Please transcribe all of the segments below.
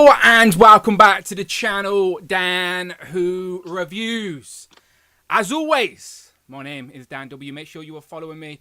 Hello and welcome back to the channel, Dan Who Reviews. As always, my name is Dan W. Make sure you are following me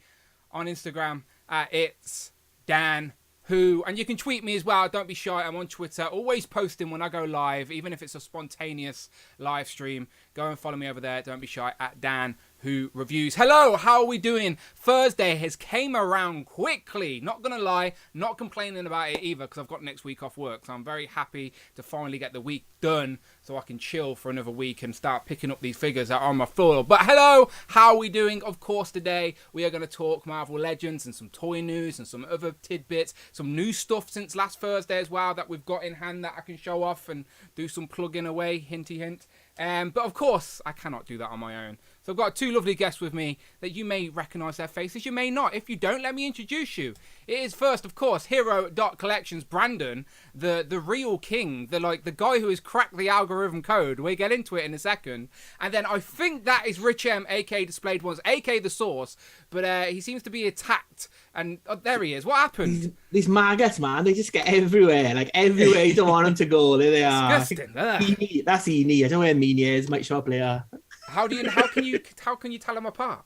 on Instagram at It's Dan Who, and you can tweet me as well. Don't be shy. I'm on Twitter, always posting when I go live, even if it's a spontaneous live stream. Go and follow me over there. Don't be shy at Dan Who Reviews. Hello, how are we doing? Thursday has came around quickly. Not gonna lie, not complaining about it either because I've got next week off work. So I'm very happy to finally get the week done so I can chill for another week and start picking up these figures that are on my floor. But hello, how are we doing? Of course, today we are going to talk Marvel Legends and some toy news and some other tidbits, some new stuff since last Thursday as well that we've got in hand that I can show off and do some plugging away, hinty hint. But of course, I cannot do that on my own. So I've got two lovely guests with me that you may recognise their faces, you may not. If you don't, let me introduce you. It is first, of course, Hero.Collections Brandon, the real king, the guy who has cracked the algorithm code. We'll get into it in a second. And then I think that is Rich M, aka Displayed Ones, aka The Source. But he seems to be attacked. And there he is. What happened? These maggots, man, they just get everywhere. Like, everywhere you don't want them to go. There they are. Disgusting. That's Eni. I don't know where Meanie is. Might show up later. How can you tell them apart?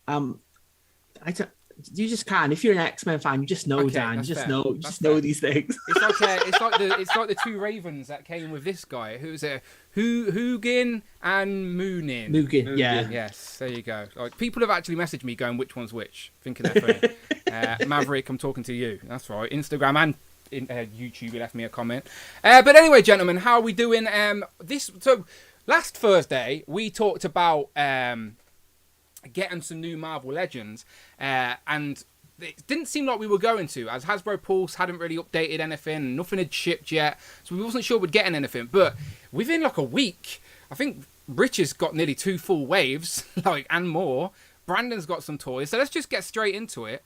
You just can. If you're an X-Men fan, you just know, okay, Dan. You just know. You just know these things. It's like the two Ravens that came with this guy. Who's it? Hugin and Moonin. Mugen, yeah. Yes, there you go. Like, people have actually messaged me going, which one's which? Thinking they're funny. Maverick, I'm talking to you. That's right. Instagram and YouTube, you left me a comment. But anyway, gentlemen, how are we doing? So last Thursday we talked about getting some new Marvel Legends, and it didn't seem like we were going to, as Hasbro Pulse hadn't really updated anything, nothing had shipped yet, so we wasn't sure we'd get anything. But within like a week, I think Rich has got nearly 2 full waves, and more. Brandon's got some toys, so let's just get straight into it.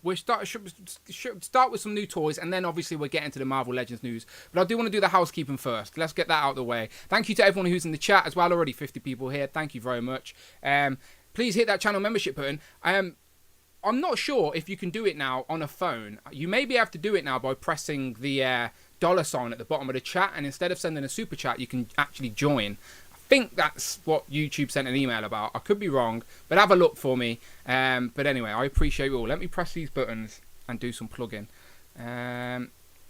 We should start with some new toys, and then obviously we'll get into the Marvel Legends news. But I do want to do the housekeeping first. Let's get that out of the way. Thank you to everyone who's in the chat as well. Already 50 people here. Thank you very much. Please hit that channel membership button. I'm not sure if you can do it now on a phone. You may be able to do it now by pressing the $sign at the bottom of the chat, and instead of sending a super chat, you can actually join. I think that's what YouTube sent an email about. I could be wrong, but have a look for me. But anyway, I appreciate you all. Let me press these buttons and do some plugging.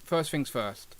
First things first.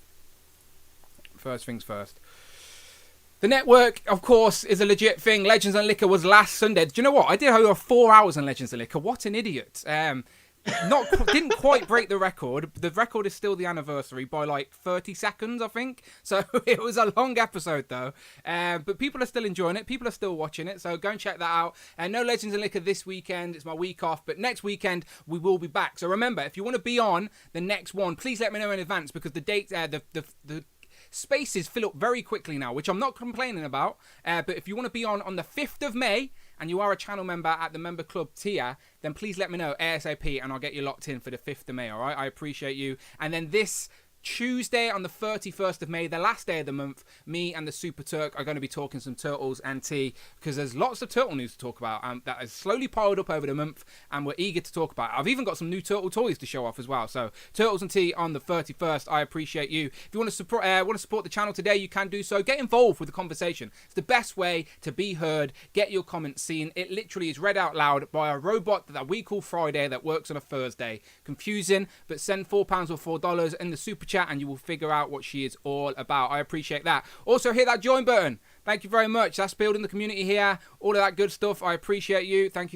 The network, of course, is a legit thing. Legends and Liquor was last Sunday. Do you know what? I did over 4 hours on Legends and Liquor. What an idiot. Didn't quite break the record. The record is still the anniversary by like 30 seconds, I think. So it was a long episode, though. But people are still enjoying it. People are still watching it. So go and check that out. No Legends and Liquor this weekend. It's my week off. But next weekend, we will be back. So remember, if you want to be on the next one, please let me know in advance, because the dates, the spaces fill up very quickly now, which I'm not complaining about. But if you want to be on the 5th of May, and you are a channel member at the member club tier, then please let me know ASAP, and I'll get you locked in for the 5th of May, all right? I appreciate you. And then this Tuesday on the 31st of May, the last day of the month, me and the Super Turk are going to be talking some Turtles and tea, because there's lots of Turtle news to talk about that has slowly piled up over the month, and we're eager to talk about it. I've even got some new Turtle toys to show off as well. So Turtles and tea on the 31st. I appreciate you. If you want to support the channel today, you can do so. Get involved with the conversation. It's the best way to be heard. Get your comments seen. It literally is read out loud by a robot that we call Friday that works on a Thursday. Confusing, but send £4 or $4 in the super chat and you will figure out what she is all about. I appreciate that. Also, hit that join button. Thank you very much. That's building the community here. All of that good stuff. I appreciate you. Thank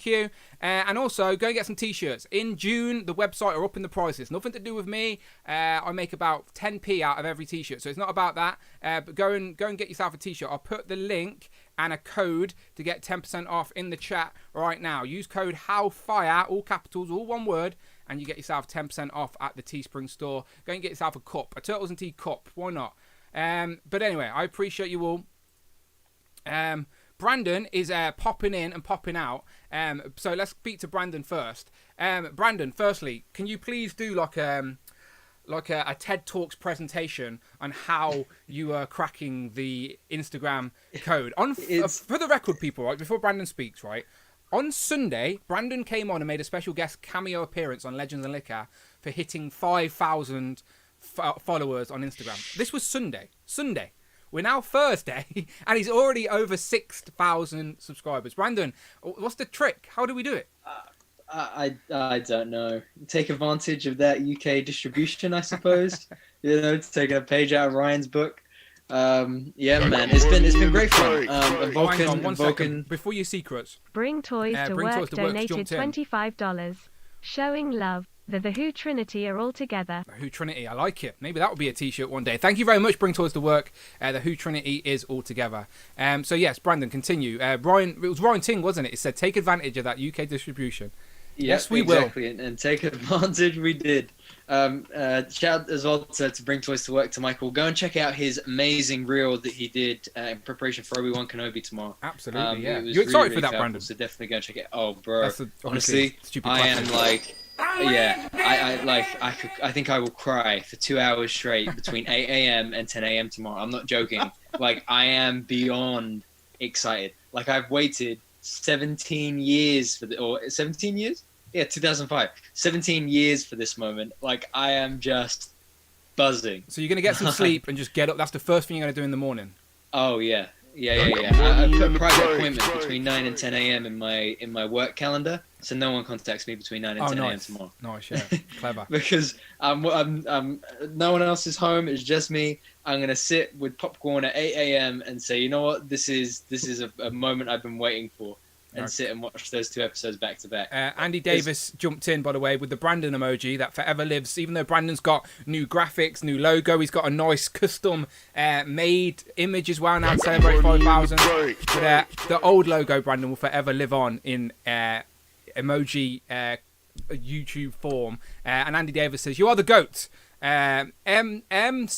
you. And also, go and get some t-shirts. In June, the website are upping the prices. Nothing to do with me. I make about 10p out of every t-shirt, so it's not about that. But go and get yourself a t-shirt. I'll put the link and a code to get 10% off in the chat right now. Use code HOWFIRE, all capitals, all one word, and you get yourself 10% off at the Teespring store. Go and get yourself a cup, a Turtles and Tea cup. Why not? But anyway, I appreciate you all. Brandon is popping in and popping out. So let's speak to Brandon first. Brandon, firstly, can you please do like a TED Talks presentation on how you are cracking the Instagram code? For the record, people, right, before Brandon speaks, right, on Sunday, Brandon came on and made a special guest cameo appearance on Legends and Liquor for hitting 5,000 followers on Instagram. This was Sunday. We're now Thursday, and he's already over 6,000 subscribers. Brandon, what's the trick? How do we do it? I don't know. Take advantage of that UK distribution, I suppose. Taking a page out of Ryan's book. Yeah, man, it's been great fun. Hang on, one second. Before you secrets. Bring Toys to Work donated $25, showing love. The Who Trinity are all together. The Who Trinity, I like it. Maybe that will be a t-shirt one day. Thank you very much, Bring Toys to Work. The Who Trinity is all together. So yes, Brandon, continue. It was Ryan Ting, wasn't it? It said, take advantage of that UK distribution. Yes, we will. And take advantage, we did. Shout out as well to Bring Toys to Work to Michael. Go and check out his amazing reel that he did in preparation for Obi-Wan Kenobi tomorrow. Absolutely, yeah. You're excited for that, powerful, Brandon? So definitely go and check it out. Oh, bro. Honestly, I am like... Yeah, I think I will cry for 2 hours straight between 8 a.m. and 10 a.m. tomorrow. I'm not joking. Like, I am beyond excited. Like, I've waited 17 years for 17 years? Yeah, 2005. 17 years for this moment. Like, I am just buzzing. So you're going to get some sleep and just get up. That's the first thing you're going to do in the morning. Oh, yeah. Yeah. I put a private appointment between 9 and 10 a.m. in my work calendar, so no one contacts me between 9 and 10 a.m. tomorrow. Nice, yeah. Clever. Because I'm no one else is home. It's just me. I'm gonna sit with popcorn at 8 a.m. and say, you know what, this is a moment I've been waiting for. And sit and watch those 2 episodes back to back. Andy Davis jumped in, by the way, with the Brandon emoji that forever lives. Even though Brandon's got new graphics, new logo, he's got a nice custom made image as well now to celebrate 5,000. But the old logo, Brandon, will forever live on in emoji YouTube form. And Andy Davis says, "You are the GOAT." MCFC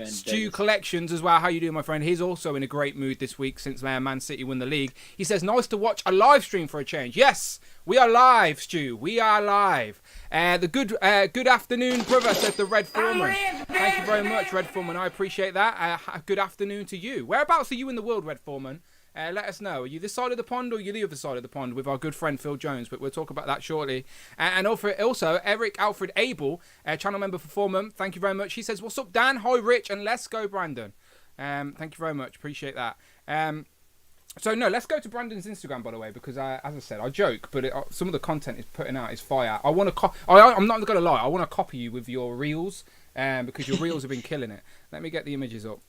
Stew Collections as well. How you doing, my friend? He's also in a great mood this week since Man City won the league. He says, nice to watch a live stream for a change. Yes, we are live, Stu. We are live. The good afternoon, brother, says the Red Foreman. Thank you very much, Red Foreman. I appreciate that. Good afternoon to you. Whereabouts are you in the world, Red Foreman? Let us know. Are you this side of the pond or are you the other side of the pond with our good friend Phil Jones? But we'll talk about that shortly. And also, Eric Alfred Abel, channel member for 4 months. Thank you very much. He says, what's up, Dan? Hi, Rich. And let's go, Brandon. Thank you very much. Appreciate that. So, no, let's go to Brandon's Instagram, by the way, because, as I said, I joke, but some of the content he's putting out is fire. I'm not going to lie. I want to copy you with your reels because your reels have been killing it. Let me get the images up.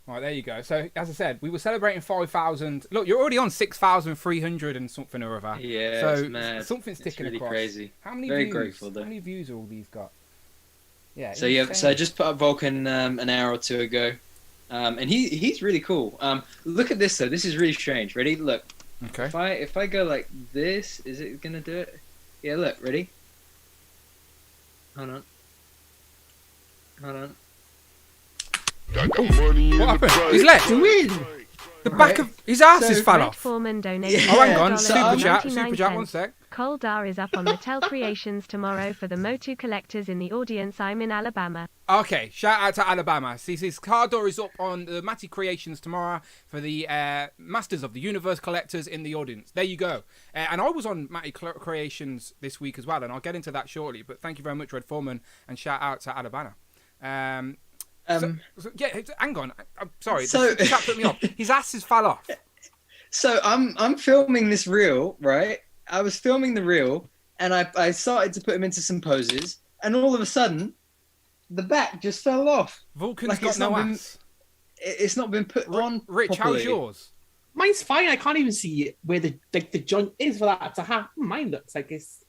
Right, there you go. So, as I said, we were celebrating 5,000. Look, you're already on 6,300 and something or other. Yeah, so it's mad. Something's ticking really across. Crazy. How many Very views? grateful, though. How many views are all these got? Yeah. So I just put up Vulcan an hour or two ago, and he's really cool. Look at this though. This is really strange. Ready? Look. Okay. If I go like this, is it gonna do it? Yeah. Look. Ready? Hold on. What happened? He's left. The back of his ass is fell off. Foreman donated hang on. Super chat, 1 sec. Cole Dar is up on Mattel Creations tomorrow for the Motu collectors in the audience. I'm in Alabama. Okay, shout out to Alabama. See, his car door is up on the Matty Creations tomorrow for the Masters of the Universe collectors in the audience. There you go. And I was on Matty Creations this week as well, and I'll get into that shortly. But thank you very much, Red Foreman, and shout out to Alabama. Hang on. I'm sorry. So the chap put me off. His ass has fell off. So I'm filming this reel, right? I was filming the reel, and I started to put him into some poses, and all of a sudden, the back just fell off. Vulcan's got no ass. It's not been put on. Rich, properly. how's yours? Mine's fine. I can't even see where the joint is for that to happen. Mine looks like it's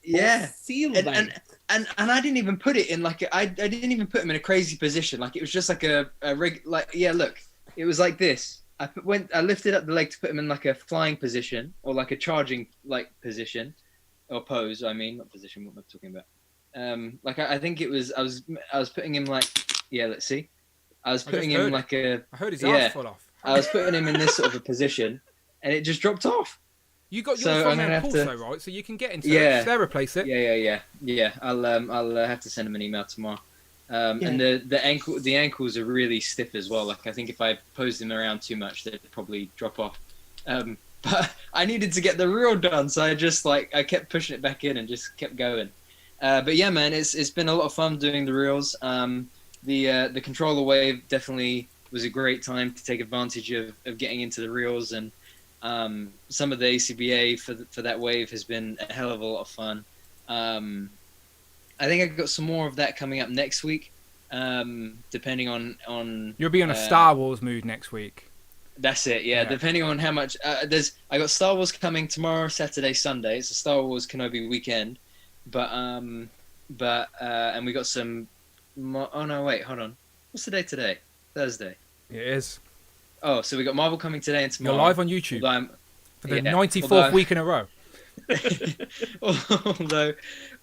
sealed. And I didn't even put it in like I didn't even put him in a crazy position. Like it was just like a rig. Like look, it was like this. I lifted up the leg to put him in like a flying position or like a charging like position or pose. I mean, not position. What am I talking about? Like I think it was. I was putting him like let's see. I was putting him like a. I heard his ass fall off. I was putting him in this sort of a position, and it just dropped off. You got yours from Pulso, right? So you can get into it. They'll replace it. Yeah. I'll have to send him an email tomorrow. And the ankles are really stiff as well. Like I think if I posed them around too much, they'd probably drop off. But I needed to get the reel done, so I just I kept pushing it back in and just kept going. But yeah, man, it's been a lot of fun doing the reels. The controller wave definitely was a great time to take advantage of getting into the reels, and some of the ACBA for that wave has been a hell of a lot of fun. I think I've got some more of that coming up next week, depending on. You'll be in a Star Wars mood next week. That's it, yeah. Depending on how much I got Star Wars coming tomorrow, Saturday, Sunday. It's a Star Wars Kenobi weekend, but and we got some. Oh no, wait, hold on. What's the day today? Thursday. It is. Oh, so we got Marvel coming today and tomorrow. You're live on YouTube for the 94th week in a row.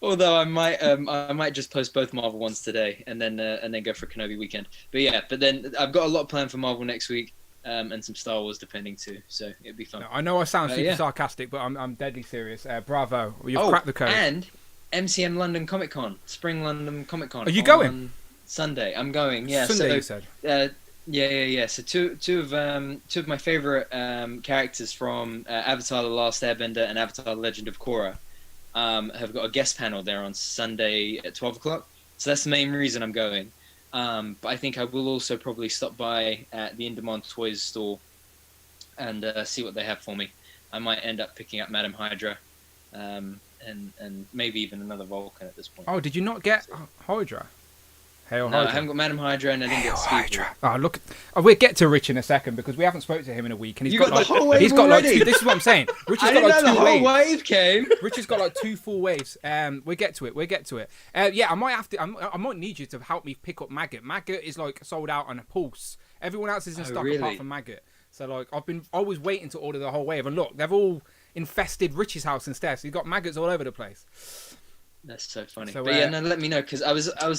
although I might just post both Marvel ones today and then go for Kenobi weekend. But then I've got a lot planned for Marvel next week, and some Star Wars depending too. So it'd be fun. No, I know I sound super sarcastic, but I'm deadly serious. Bravo, you've cracked the code. And MCM London Comic Con, Spring London Comic Con. Are you going? Sunday. I'm going. Yeah. Sunday, you said. Yeah. So two of my favorite characters from Avatar: The Last Airbender and Avatar: The Legend of Korra have got a guest panel there on Sunday at 12 o'clock. So that's the main reason I'm going. But I think I will also probably stop by at the In-Demand Toys store and see what they have for me. I might end up picking up Madam Hydra, and maybe even another Vulcan at this point. Oh, did you not get Hydra? No, I haven't got Madam Hydra, and I didn't get Hydra. Oh, look, we'll get to Rich in a second because we haven't spoken to him in a week, and he's got the whole wave already. This is what I'm saying. Rich has got like 2 waves. The whole wave came. Rich has got like 2 full waves. We'll get to it. Yeah, I might have to. I might need you to help me pick up Maggot. Maggot is like sold out on a Pulse. Everyone else is in stock apart from Maggot. So like I've been always waiting to order the whole wave, and look, they've all infested Rich's house instead. So you've got maggots all over the place. That's so funny. So, but yeah, no, let me know because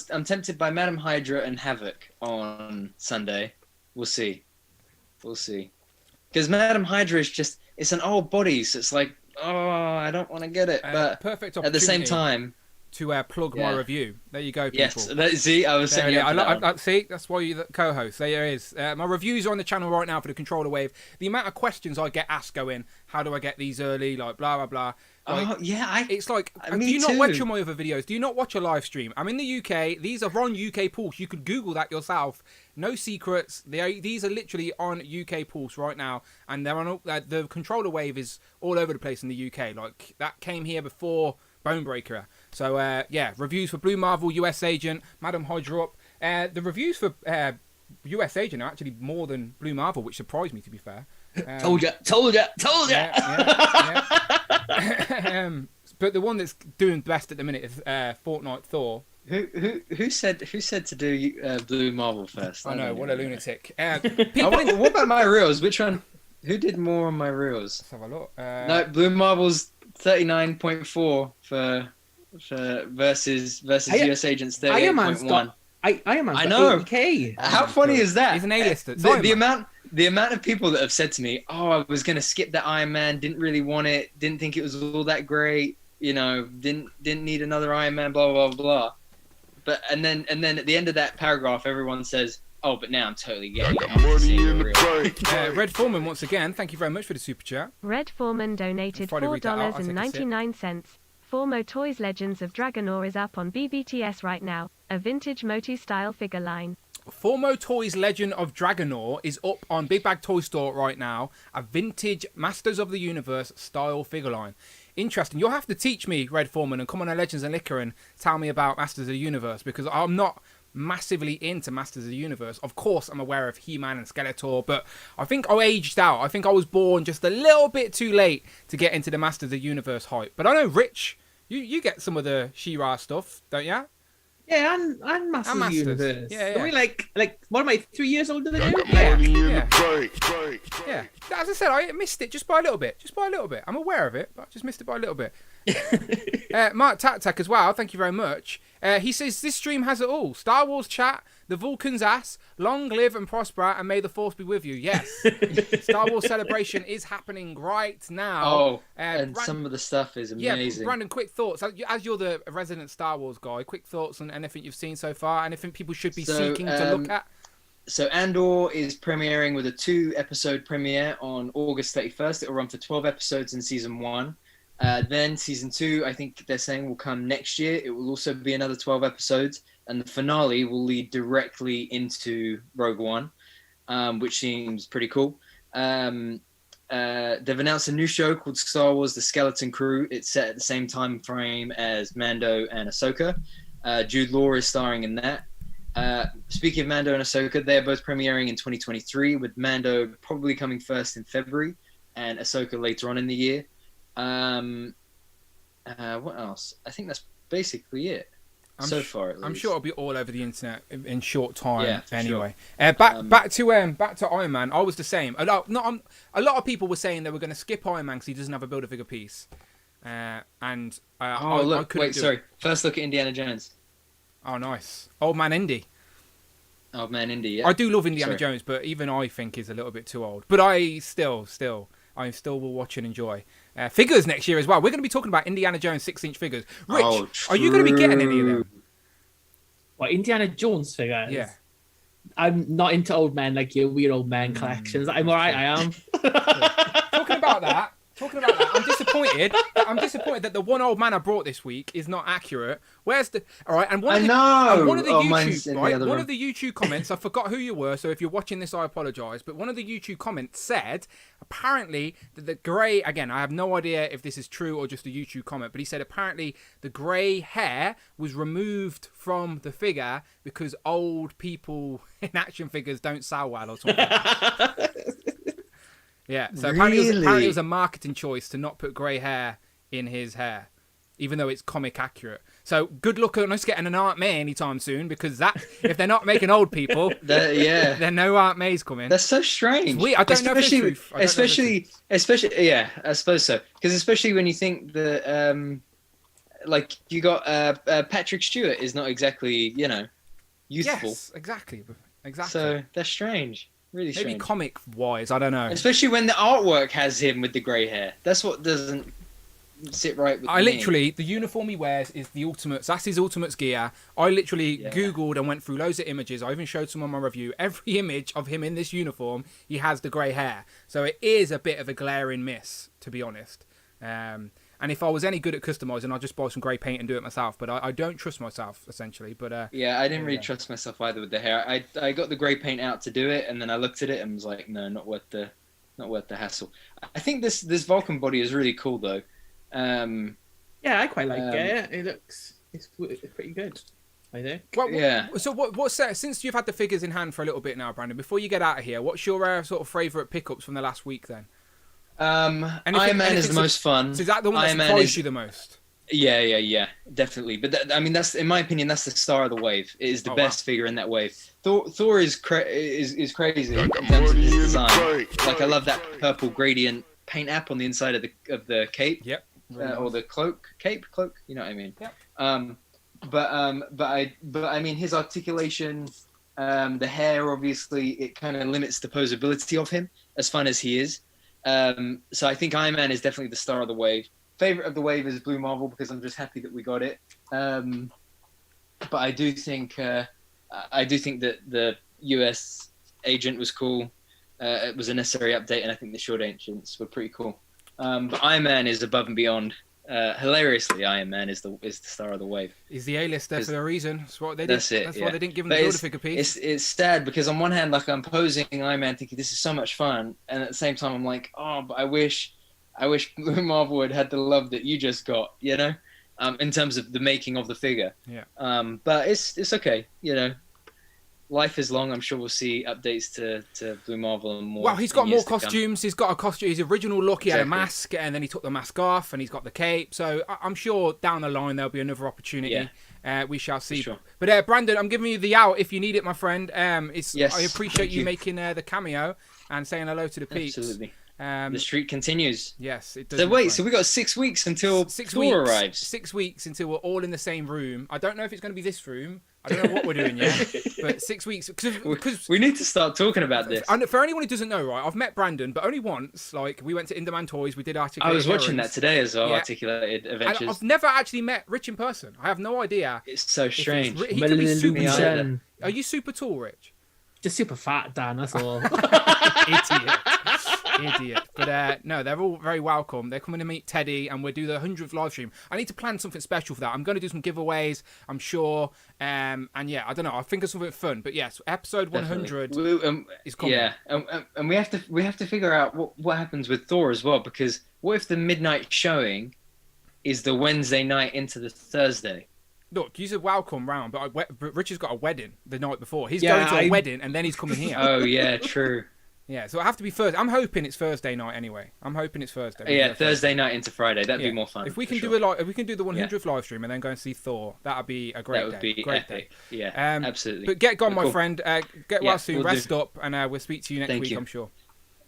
I'm tempted by Madam Hydra and Havoc on Sunday. We'll see. Because Madam Hydra is it's an old body, so it's like, oh, I don't want to get it. But perfect at the same time, to plug my review. There you go, people. Yes, see, I was saying. See, that's why you're the co-host. There it is. My reviews are on the channel right now for the controller wave. The amount of questions I get asked going, how do I get these early? Like blah blah blah. Like, it's like, do you not watch all my other videos? Do you not watch a live stream? I'm in the UK. These are on UK Pulse. You could Google that yourself. No secrets. These are literally on UK Pulse right now, and they're on. The controller wave is all over the place in the UK. Like that came here before Bonebreaker. So reviews for Blue Marvel, US Agent, Madam Hydra up. The reviews for US Agent are actually more than Blue Marvel, which surprised me, to be fair. Told ya. But the one that's doing best at the minute is Fortnite Thor. Who said to do Blue Marvel first? I know, what a lunatic. What about my reels? Which one? Who did more on my reels? Let's have a look. No, Blue Marvel's 39.4 for versus US Agent's 38.1. I know. 80K. How funny is that? He's an A-lister. The amount of people that have said to me, "Oh, I was gonna skip that Iron Man. Didn't really want it. Didn't think it was all that great. You know, didn't need another Iron Man. Blah blah blah." But and then at the end of that paragraph, everyone says, "Oh, but now I'm totally getting it." Red Foreman once again. Thank you very much for the super chat. Red Foreman donated $4.99. Formo Toys Legends of Dragonor is up on BBTS right now. A vintage Motu style figure line. Formo Toys Legend of Dragonor is up on Big Bag Toy Store right now. A vintage Masters of the Universe style figure line. Interesting. You'll have to teach me, Red Foreman, and come on to Legends and Liquor and tell me about Masters of the Universe, because I'm not massively into Masters of the Universe. Of course, I'm aware of He-Man and Skeletor, but I think I aged out. I think I was born just a little bit too late to get into the Masters of the Universe hype. But I know, Rich, you get some of the She-Ra stuff, don't you? Yeah, and Masters of the Universe. Yeah. Are we like what am I, 3 years older than you? Yeah. As I said, I missed it just by a little bit. I'm aware of it, but I just missed it by a little bit. Mark Tak as well, thank you very much. He says, this stream has it all. Star Wars chat, the Vulcan's ass, long live and prosper, and may the Force be with you. Yes. Star Wars celebration is happening right now. Oh, and some of the stuff is amazing. Yeah, Brandon, quick thoughts. As you're the resident Star Wars guy, quick thoughts on anything you've seen so far, anything people should be seeking to look at? So Andor is premiering with a 2-episode premiere on August 31st. It will run for 12 episodes in season 1. Then season 2, I think they're saying will come next year. It will also be another 12 episodes, and the finale will lead directly into Rogue One, which seems pretty cool. They've announced a new show called Star Wars: The Skeleton Crew. It's set at the same time frame as Mando and Ahsoka. Jude Law is starring in that. Speaking of Mando and Ahsoka, they're both premiering in 2023, with Mando probably coming first in February and Ahsoka later on in the year. What else? I think that's basically it so far. At least. I'm sure it'll be all over the internet in short time. Yeah, anyway, sure. back to Iron Man. I was the same. A lot of people were saying they were going to skip Iron Man because he doesn't have a Build-A-Figure piece. First look at Indiana Jones. Oh, nice. Old Man Indy. Old Man Indy, yeah. I do love Indiana Jones, but even I think he's a little bit too old. But I still will watch and enjoy. Figures next year as well. We're going to be talking about Indiana Jones 6-inch figures. Rich, are you going to be getting any of them? What, Indiana Jones figures? Yeah. I'm not into old men like you, weird old men collections. I'm alright, I am. Talking about that, I'm disappointed. I'm disappointed that the one old man I brought this week is not accurate. Where's the? All right, and one of the YouTube comments. I forgot who you were, so if you're watching this, I apologise. But one of the YouTube comments said apparently that the grey. Again, I have no idea if this is true or just a YouTube comment, but he said apparently the grey hair was removed from the figure because old people in action figures don't sell well or something. Yeah, so apparently it was a marketing choice to not put grey hair in his hair, even though it's comic accurate. So good luck on us getting an Aunt May anytime soon, because if they're not making old people, then no Aunt May's coming. That's so strange. I don't know if it's truth. Especially, yeah, I suppose so. Because especially when you think that, like, you got Patrick Stewart is not exactly, youthful. Yes, exactly. So that's strange. Really strange. Maybe comic-wise, I don't know. Especially when the artwork has him with the grey hair. That's what doesn't sit right with me. Literally, the uniform he wears is the Ultimates. That's his Ultimates gear. I literally Googled and went through loads of images. I even showed some on my review. Every image of him in this uniform, he has the grey hair. So it is a bit of a glaring miss, to be honest. And if I was any good at customising, I'd just buy some grey paint and do it myself. But I don't trust myself, essentially. But I didn't really trust myself either with the hair. I got the grey paint out to do it, and then I looked at it and was like, no, not worth the hassle. I think this Vulcan body is really cool though. Yeah, I quite like it. It's pretty good, I think. So what's since you've had the figures in hand for a little bit now, Brandon? Before you get out of here, what's your sort of favourite pickups from the last week then? Iron Man is the most fun. So is that the one that surprised you the most? Yeah, definitely. But that's, in my opinion, that's the star of the wave. It is the best figure in that wave. Thor is crazy in terms of his design. Like, I love that purple gradient paint app on the inside of the cape. Yep. Or the cloak. You know what I mean? Yep. But I mean, his articulation, the hair, obviously, it kind of limits the posability of him, as fun as he is. So I think Iron Man is definitely the star of the wave. Favorite of the wave is Blue Marvel, because I'm just happy that we got it. But I do think that the US agent was cool. It was a necessary update, and I think the short agents were pretty cool. But Iron Man is above and beyond. Hilariously, Iron Man is the star of the wave. He's the A-lister for a reason. That's what they did. That's it. That's why they didn't give him the Build-A-Figure piece. It's sad because on one hand, like, I'm posing Iron Man thinking this is so much fun, and at the same time I'm like, oh, but I wish Blue Marvel had the love that you just got, in terms of the making of the figure. Yeah. But it's okay, Life is long. I'm sure we'll see updates to Blue Marvel and more. Well, he's got more costumes. He's got a costume. His original look, he had a mask, and then he took the mask off, and he's got the cape. So I'm sure down the line there'll be another opportunity. Yeah. We shall see. Sure. But Brandon, I'm giving you the out if you need it, my friend. I appreciate you making the cameo and saying hello to the peeps. Absolutely. The streak continues. Yes, it does. So we got 6 weeks until Thor arrives. 6 weeks until we're all in the same room. I don't know if it's going to be this room. I don't know what we're doing yet, but 6 weeks. Cause we need to start talking about this. And for anyone who doesn't know, right, I've met Brandon, but only once. Like, we went to Inderman Toys, we did Articulated. I was watching that today as well, Articulated Adventures. And I've never actually met Rich in person. I have no idea. It's so strange. He could be super tall. Are you super tall, Rich? Just super fat, Dan, that's all. Idiot. But no, they're all very welcome. They're coming to meet Teddy, and we'll do the 100th live stream. I need to plan something special for that. I'm going to do some giveaways, I'm sure. And yeah, I don't know. I think of something fun. But yes, episode 100 is coming. Yeah, and we have to figure out what happens with Thor as well, because what if the midnight showing is the Wednesday night into the Thursday? Look, you said welcome round, but Richard's got a wedding the night before. He's going to a wedding, and then he's coming here. Oh, yeah, true. Yeah, so it'll have to be Thursday. I'm hoping it's Thursday night anyway. I'm hoping it's Thursday. Yeah, Thursday night into Friday. That'd be more fun. If we can do if we can do the 100th live stream and then go and see Thor, that'd be a great day. That would be great epic. Day. Yeah, absolutely. But get gone, my friend. Get well soon. We'll rest up, and we'll speak to you next week, I'm sure.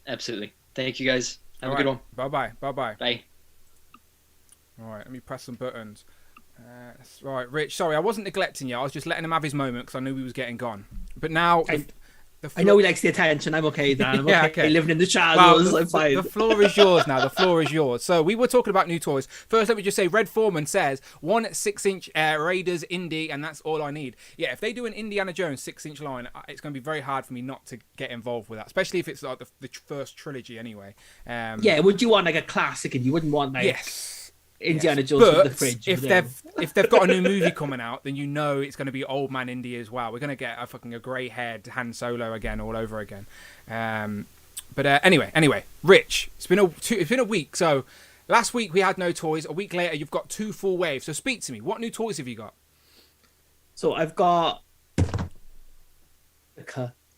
Absolutely. Thank you, guys. Have a good one. Bye-bye. Bye-bye. Bye. All right, let me press some buttons. Right, Rich, sorry, I wasn't neglecting you. I was just letting him have his moment because I knew he was getting gone. But now... I know he likes the attention. I'm okay, Dan. I'm okay. Living in the shadows. I'm fine. The floor is yours now. The floor is yours. So we were talking about new toys. First, let me just say, Red Foreman says, one 6-inch Raiders Indie, and that's all I need. Yeah, if they do an Indiana Jones 6-inch line, it's going to be very hard for me not to get involved with that, especially if it's like the first trilogy anyway. Yeah, would you want like a classic and you wouldn't want like... Yes. Indiana Jones in the fridge. If they've got a new movie coming out, then you know it's going to be old man Indy as well. We're going to get a grey-haired Han Solo again, all over again. But anyway, Rich, it's been a week. So last week we had no toys. A week later, you've got 2 full waves. So speak to me. What new toys have you got? So I've got the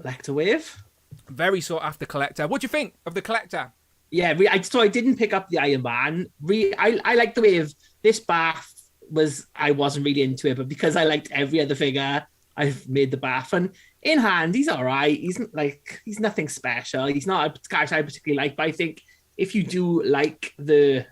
collector wave. Very sought after collector. What do you think of the collector? Yeah, I didn't pick up the Iron Man. I like the way of this bath I wasn't really into it, but because I liked every other figure, I've made the bath. And in hand, he's all right. He's nothing special. He's not a character I particularly like, but I think if you do like the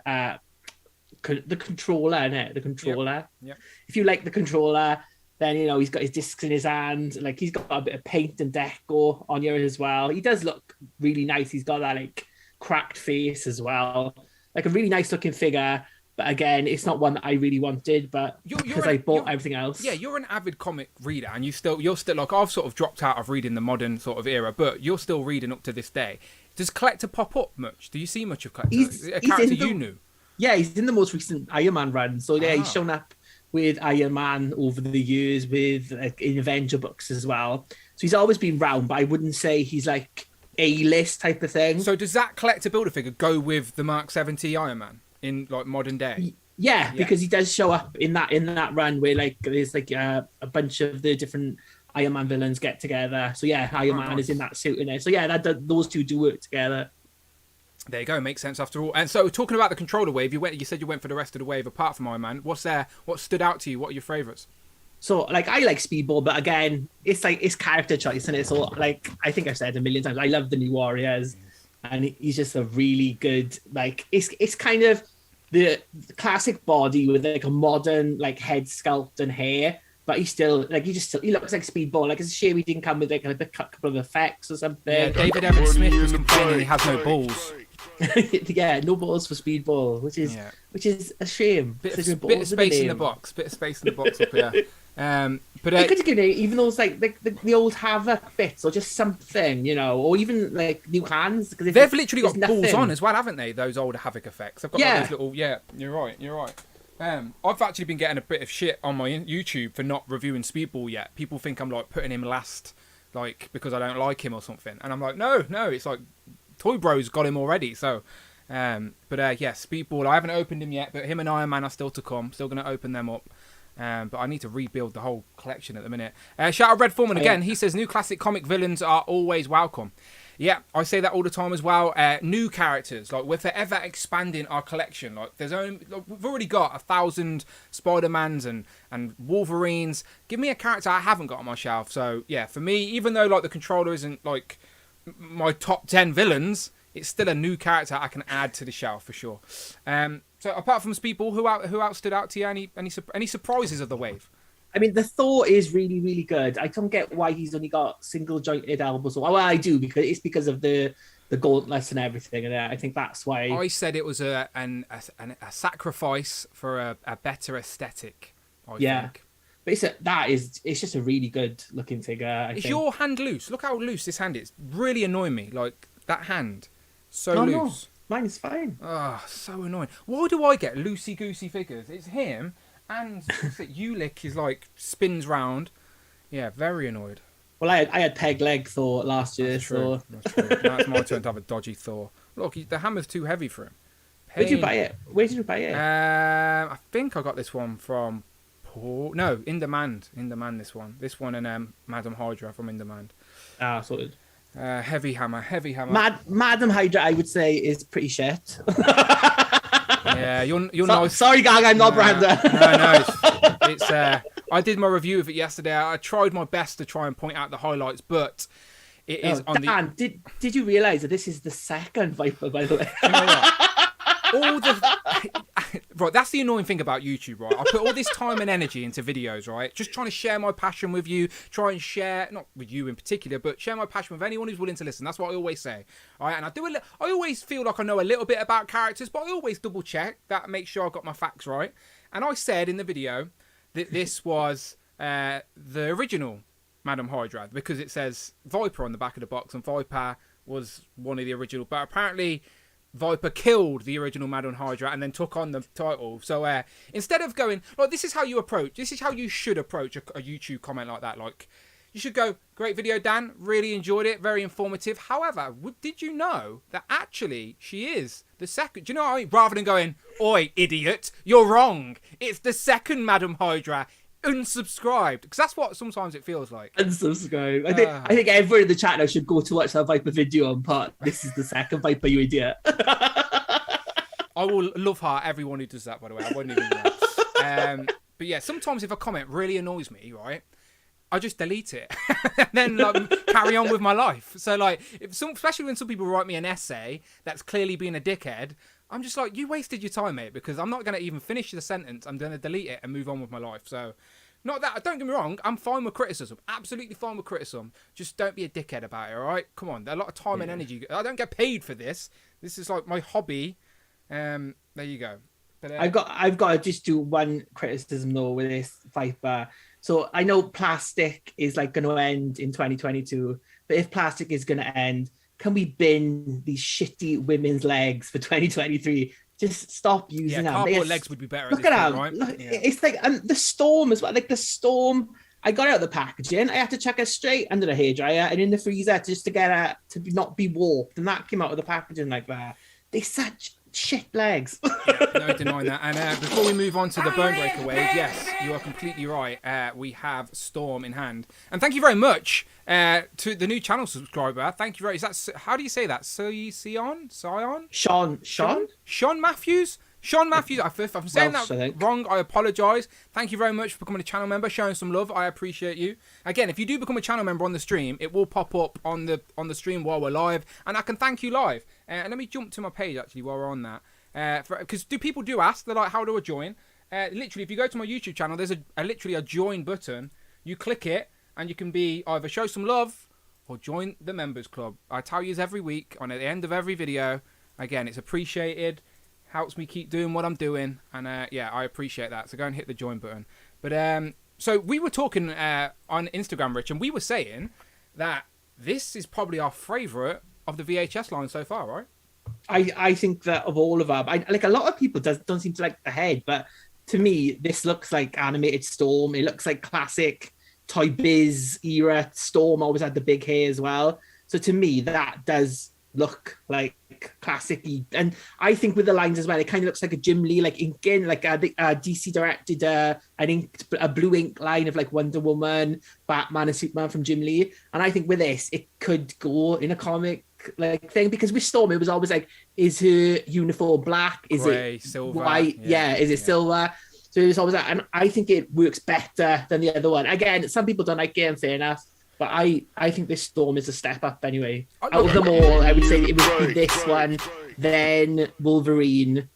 controller, innit? The controller. Yep. If you like the controller, then he's got his discs in his hand. Like he's got a bit of paint and deco on here as well. He does look really nice. He's got that like cracked face as well, like a really nice looking figure, but again it's not one that I really wanted, but because I bought everything else. Yeah, you're an avid comic reader, and you're still like, I've sort of dropped out of reading the modern sort of era, but you're still reading up to this day. Does collector pop up much? Do you see much of collector? He's a character you knew? Yeah, he's in the most recent Iron Man run, so yeah, he's shown up with Iron Man over the years with in Avenger books as well, so he's always been round, but I wouldn't say he's like A-list type of thing. So does that collector builder figure go with the Mark 70 Iron Man in like modern day? Yeah, because he does show up in that run where like there's like a bunch of the different Iron Man villains get together. So yeah, Iron Man is in that suit in there. So yeah, those two do work together. There you go, makes sense after all. And so talking about the controller wave, you said you went for the rest of the wave apart from Iron Man. What stood out to you? What are your favourites? So, like, I like Speedball, but again, it's character choice, and it's all, like, I think I've said a million times, I love the New Warriors, and he's just a really good, like, it's kind of the classic body with, like, a modern, like, head sculpt and hair, but he's still, like, he looks like Speedball. Like, it's a shame he didn't come with, like, a couple of effects or something. Yeah, David Evan Smith was complaining he has no balls. Yeah, no balls for Speedball, which is a shame. Bit of space in the box up here. But they could have given it even those like the old Havoc bits or just something, or even like new hands. Because they've literally got balls on as well, haven't they? Those old Havoc effects. They've got like those little. Yeah, you're right. I've actually been getting a bit of shit on my YouTube for not reviewing Speedball yet. People think I'm like putting him last, like because I don't like him or something, and I'm like, no, it's like Toy Bros got him already. So, Speedball. I haven't opened him yet, but him and Iron Man are still to come. Still going to open them up. But I need to rebuild the whole collection at the minute. Shout out Red Foreman again. He says new classic comic villains are always welcome. Yeah, I say that all the time as well. New characters, like we're forever expanding our collection. Like we've already got 1,000 Spider-Mans and Wolverines. Give me a character I haven't got on my shelf. So yeah, for me, even though like the controller isn't like my top 10 villains, it's still a new character I can add to the shelf for sure. So apart from Speedball, who else stood out to you? Any surprises of the wave? I mean, the Thor is really, really good. I don't get why he's only got single jointed elbows. Well, I do because of the gauntlets and everything, and I think that's why. I said it was a sacrifice for a better aesthetic. I think. But it's just a really good looking figure. Is your hand loose? Look how loose this hand is. Really annoying me. Like that hand. So loose. No, mine is fine. Oh, so annoying. Why do I get loosey-goosey figures? It's him, and what's it, Ulick is like, spins round. Yeah, very annoyed. Well, I had peg leg Thor last year, That's true. so... That's true. Now it's my turn to have a dodgy Thor. Look, the hammer's too heavy for him. Where'd you buy it? I think I got this one from Paul. No, In Demand. In Demand, this one. This one and Madam Hydra from In Demand. Ah, sorted. Heavy hammer. Madam Hydra, I would say, is pretty shit. Yeah, you're nice. Sorry, gang, I'm not Brandon. No, it's I did my review of it yesterday. I tried my best to try and point out the highlights, but it is on Dan, did you realise that this is the second Viper, by the way? You know what? Right, that's the annoying thing about YouTube, right? I put all this time and energy into videos, right? Just trying to share my passion with you, try and share, not with you in particular, but share my passion with anyone who's willing to listen. That's what I always say. All right, and I always feel like I know a little bit about characters, but I always double check that, make sure I've got my facts right. And I said in the video that this was the original Madam Hydra, because it says Viper on the back of the box, and Viper was one of the original, but apparently Viper killed the original Madam Hydra and then took on the title. So instead of going, like, this is how you should approach a YouTube comment like that. Like, you should go, great video, Dan, really enjoyed it, very informative. However, did you know that actually she is the second? Do you know what I mean? Rather than going, oi, idiot, you're wrong. It's the second Madam Hydra. Unsubscribed, because that's what sometimes it feels like. Unsubscribe. I think everyone in the chat now should go to watch that Viper video and part. This is the second Viper, you idiot. I will love heart everyone who does that, by the way. I won't even know. But yeah, sometimes if a comment really annoys me, right, I just delete it and then like carry on with my life. So like, especially when some people write me an essay that's clearly been a dickhead, I'm just like, you wasted your time, mate, because I'm not going to even finish the sentence. I'm going to delete it and move on with my life. So, not that, don't get me wrong, I'm fine with criticism. Absolutely fine with criticism. Just don't be a dickhead about it, all right? Come on, there's a lot of time and energy. I don't get paid for this. This is like my hobby. There you go. But, I've got to just do one criticism, though, with this Viper. So, I know plastic is like going to end in 2022, but if plastic is going to end, can we bin these shitty women's legs for 2023? Just stop using them. Cardboard legs would be better. Look at them. Right? Look, yeah. It's like the Storm as well. Like the Storm, I got out of the packaging. I had to chuck it straight under the hairdryer and in the freezer just to get it to not be warped. And that came out of the packaging like that. They're such shit legs. Yeah, no denying that. And before we move on to the Bone Breaker wave, yes, you are completely right. We have Storm in hand. And thank you very much to the new channel subscriber. Thank you very much. How do you say that? Sion? Sean Matthews? Sean Matthews, if I'm saying that wrong, I apologise. Thank you very much for becoming a channel member, showing some love. I appreciate you. Again, if you do become a channel member on the stream, it will pop up on the stream while we're live, and I can thank you live. And let me jump to my page actually while we're on that, because people do ask, they're like, how do I join? Literally, if you go to my YouTube channel, there's literally a join button. You click it, and you can be either show some love or join the members club. I tell you every week at the end of every video. Again, it's appreciated. Helps me keep doing what I'm doing, and yeah, I appreciate that. So go and hit the join button. But so we were talking on Instagram, Rich, and we were saying that this is probably our favourite of the VHS line so far, right? I think that of all of them, like a lot of people don't seem to like the head, but to me, this looks like animated Storm. It looks like classic Toy Biz era. Storm always had the big hair as well. So to me, that does look like classic-y. And I think with the lines as well, it kind of looks like a Jim Lee, like inking, like DC directed a blue ink line of like Wonder Woman, Batman and Superman from Jim Lee. And I think with this, it could go in a comic like thing, because with Storm, it was always like, is her uniform black? Is Gray, it silver? White? Yeah. Is it silver? So it's always that. And I think it works better than the other one. Again, some people don't like it, and fair enough. But I think this Storm is a step up anyway. Out of them all, I would say it would be this one, then Wolverine,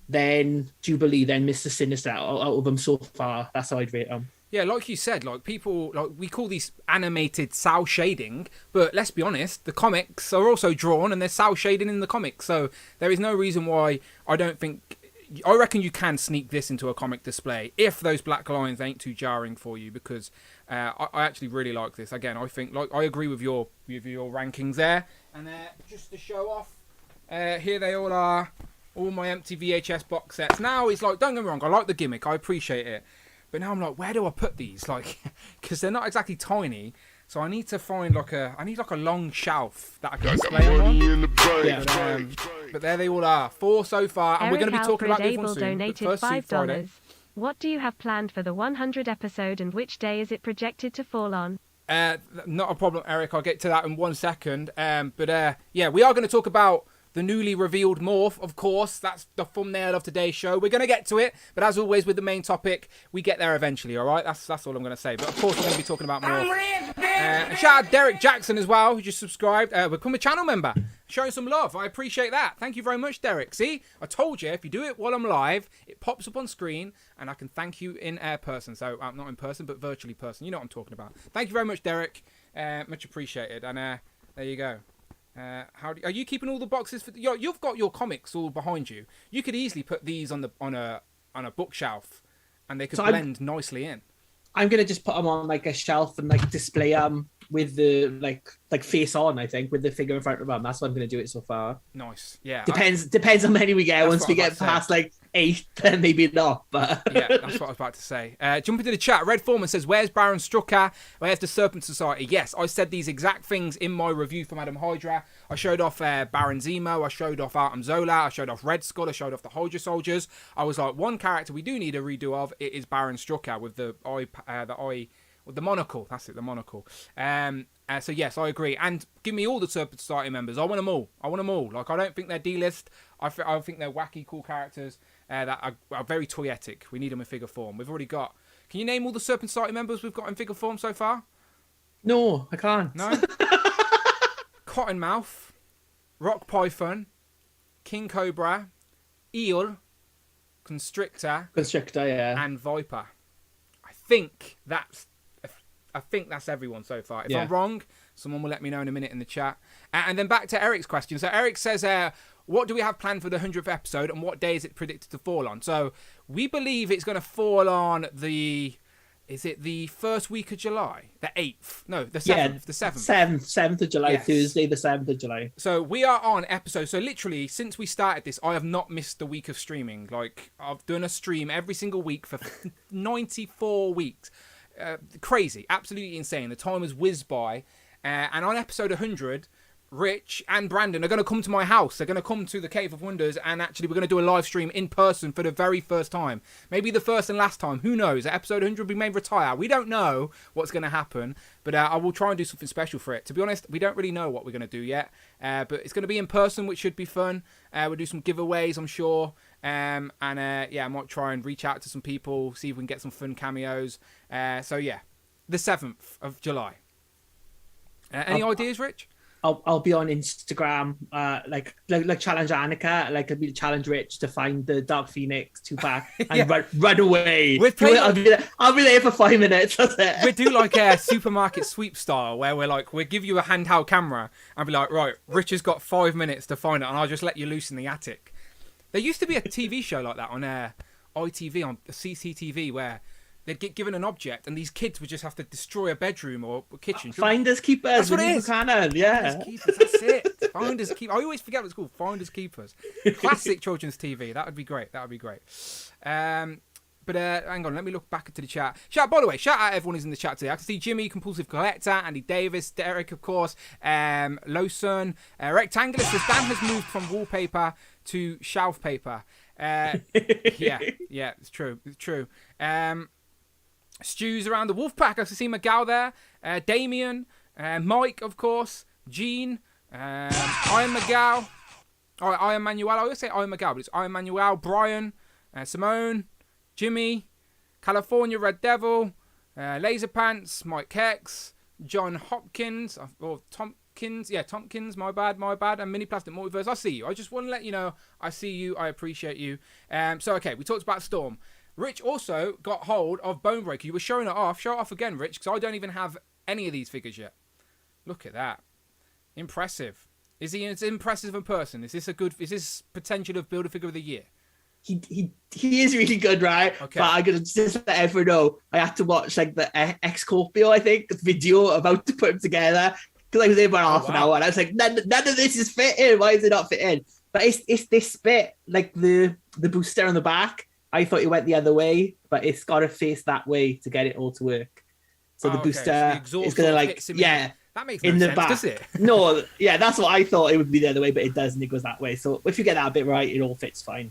then Jubilee, then Mr. Sinister. Out of them so far, that's how I'd rate them. Yeah, like you said, like people, like we call these animated cel shading, but let's be honest, the comics are also drawn and there's cel shading in the comics. So there is no reason why I reckon you can sneak this into a comic display if those black lines ain't too jarring for you, because I actually really like this. Again, I think I agree with your rankings there. And just to show off, Here they all are. All my empty VHS box sets. Now it's like, don't get me wrong, I like the gimmick, I appreciate it. But now I'm like, where do I put these? Like, because they're not exactly tiny. So I need to find like a long shelf that I can display them on. But there they all are. 4 so far. And we're going to be talking about this one soon. Donated $5. What do you have planned for the 100 episode and which day is it projected to fall on? Not a problem, Eric. I'll get to that in 1 second. But we are going to talk about the newly revealed Morph, of course. That's the thumbnail of today's show. We're going to get to it, but as always with the main topic, we get there eventually, all right? That's all I'm going to say. But of course, we're going to be talking about Morph. Shout out Derek Jackson as well, who just subscribed. Become a channel member. Showing some love. I appreciate that. Thank you very much, Derek. See, I told you, if you do it while I'm live, it pops up on screen, and I can thank you in person. So, not in person, but virtually person. You know what I'm talking about. Thank you very much, Derek. Much apprecited. And there you go. Are you keeping all the boxes for? You've got your comics all behind you. You could easily put these on a bookshelf, and they could blend nicely in. I'm gonna just put them on like a shelf and like display them with the like face on. I think with the figure in front of them. That's what I'm gonna do it so far. Nice, yeah. Depends how many we get. Once we get past like 8, then maybe not. But yeah, that's what I was about to say. Jump into the chat. Red Foreman says, "Where's Baron Strucker? Where's the Serpent Society?" Yes, I said these exact things in my review for Madam Hydra. I showed off Baron Zemo. I showed off Artem Zola. I showed off Red Skull. I showed off the Hydra soldiers. I was like, one character we do need a redo of. It is Baron Strucker with the monocle. That's it, the monocle. So yes, I agree. And give me all the Serpent Society members. I want them all. Like, I don't think they're D-list. I think they're wacky, cool characters that are very toyetic. We need them in figure form. We've already got... Can you name all the Serpent Society members we've got in figure form so far? No, I can't. No? Cottonmouth, Rock Python, King Cobra, Eel, Constrictor, yeah, and Viper. I think that's everyone so far. If I'm wrong, someone will let me know in a minute in the chat. And then back to Eric's question. So Eric says, what do we have planned for the 100th episode and what day is it predicted to fall on? So we believe it's going to fall on is it the first week of July? The 8th? No, the 7th. Yeah, the 7th. 7th of July, yes. Thursday, the 7th of July. So we are on episode. So literally, since we started this, I have not missed a week of streaming. Like, I've done a stream every single week for 94 weeks. Crazy, absolutely insane. The time has whizzed by, and on episode 100, Rich and Brandon are going to come to my house. They're going to come to the Cave of Wonders, and actually we're going to do a live stream in person for the very first time. Maybe the first and last time. Who knows? At episode 100, we may retire. We don't know what's going to happen, but I will try and do something special for it. To be honest, we don't really know what we're going to do yet, but it's going to be in person, which should be fun. We'll do some giveaways, I'm sure. I might try and reach out to some people, see if we can get some fun cameos. The 7th of July. Any ideas, Rich? I'll be on Instagram, like challenge Annika, like I'll be challenge Rich to find the Dark Phoenix 2-pack and run away. I'll be there for 5 minutes. That's it. We do like a supermarket sweep style, where we'll give you a handheld camera and be like, right, Rich has got 5 minutes to find it, and I'll just let you loose in the attic. There used to be a TV show like that on ITV, on CCTV, where they'd get given an object and these kids would just have to destroy a bedroom or a kitchen. Finders keepers. That's what it is. Cannon, yeah. Finders keepers, that's it. Finders keepers. I always forget what it's called. Finders keepers. Classic children's TV. That would be great. But hang on, let me look back into the chat. By the way, shout out everyone who's in the chat today. I can see Jimmy, Compulsive Collector, Andy Davis, Derek, of course, Lawson, Rectangular says Dan has moved from wallpaper to shelf paper. Yeah, it's true. Stu's around the Wolfpack. I can see Miguel there. Damien, Mike, of course, Gene, Iron Miguel. Oh, Iron Manuel. I always say Iron Miguel, but it's Iron Manuel. Brian, Simone, Jimmy, California Red Devil, Laser Pants, Mike Kex, John Hopkins, or Tompkins. Yeah, Tompkins. My bad. And Mini Plastic Multiverse. I see you. I just want to let you know I see you. I appreciate you. Okay, we talked about Storm. Rich also got hold of Bonebreaker. You were showing it off. Show it off again, Rich, because I don't even have any of these figures yet. Look at that. Impressive. Is he as impressive in person? Is this potential of Build-A-Figure of the Year? He is really good, right? Okay. But I'm going to just let everyone know, I had to watch like the X-Corpio, I think, video about to put him together. Because I was there for half an hour and I was like, none of this is fitting. Why is it not fitting? But it's this bit, like the booster on the back. I thought it went the other way, but it's got to face that way to get it all to work. So the booster is going to like, yeah. That makes no sense, does it? No, yeah, that's what I thought it would be the other way, but it doesn't. It goes that way. So if you get that bit right, it all fits fine.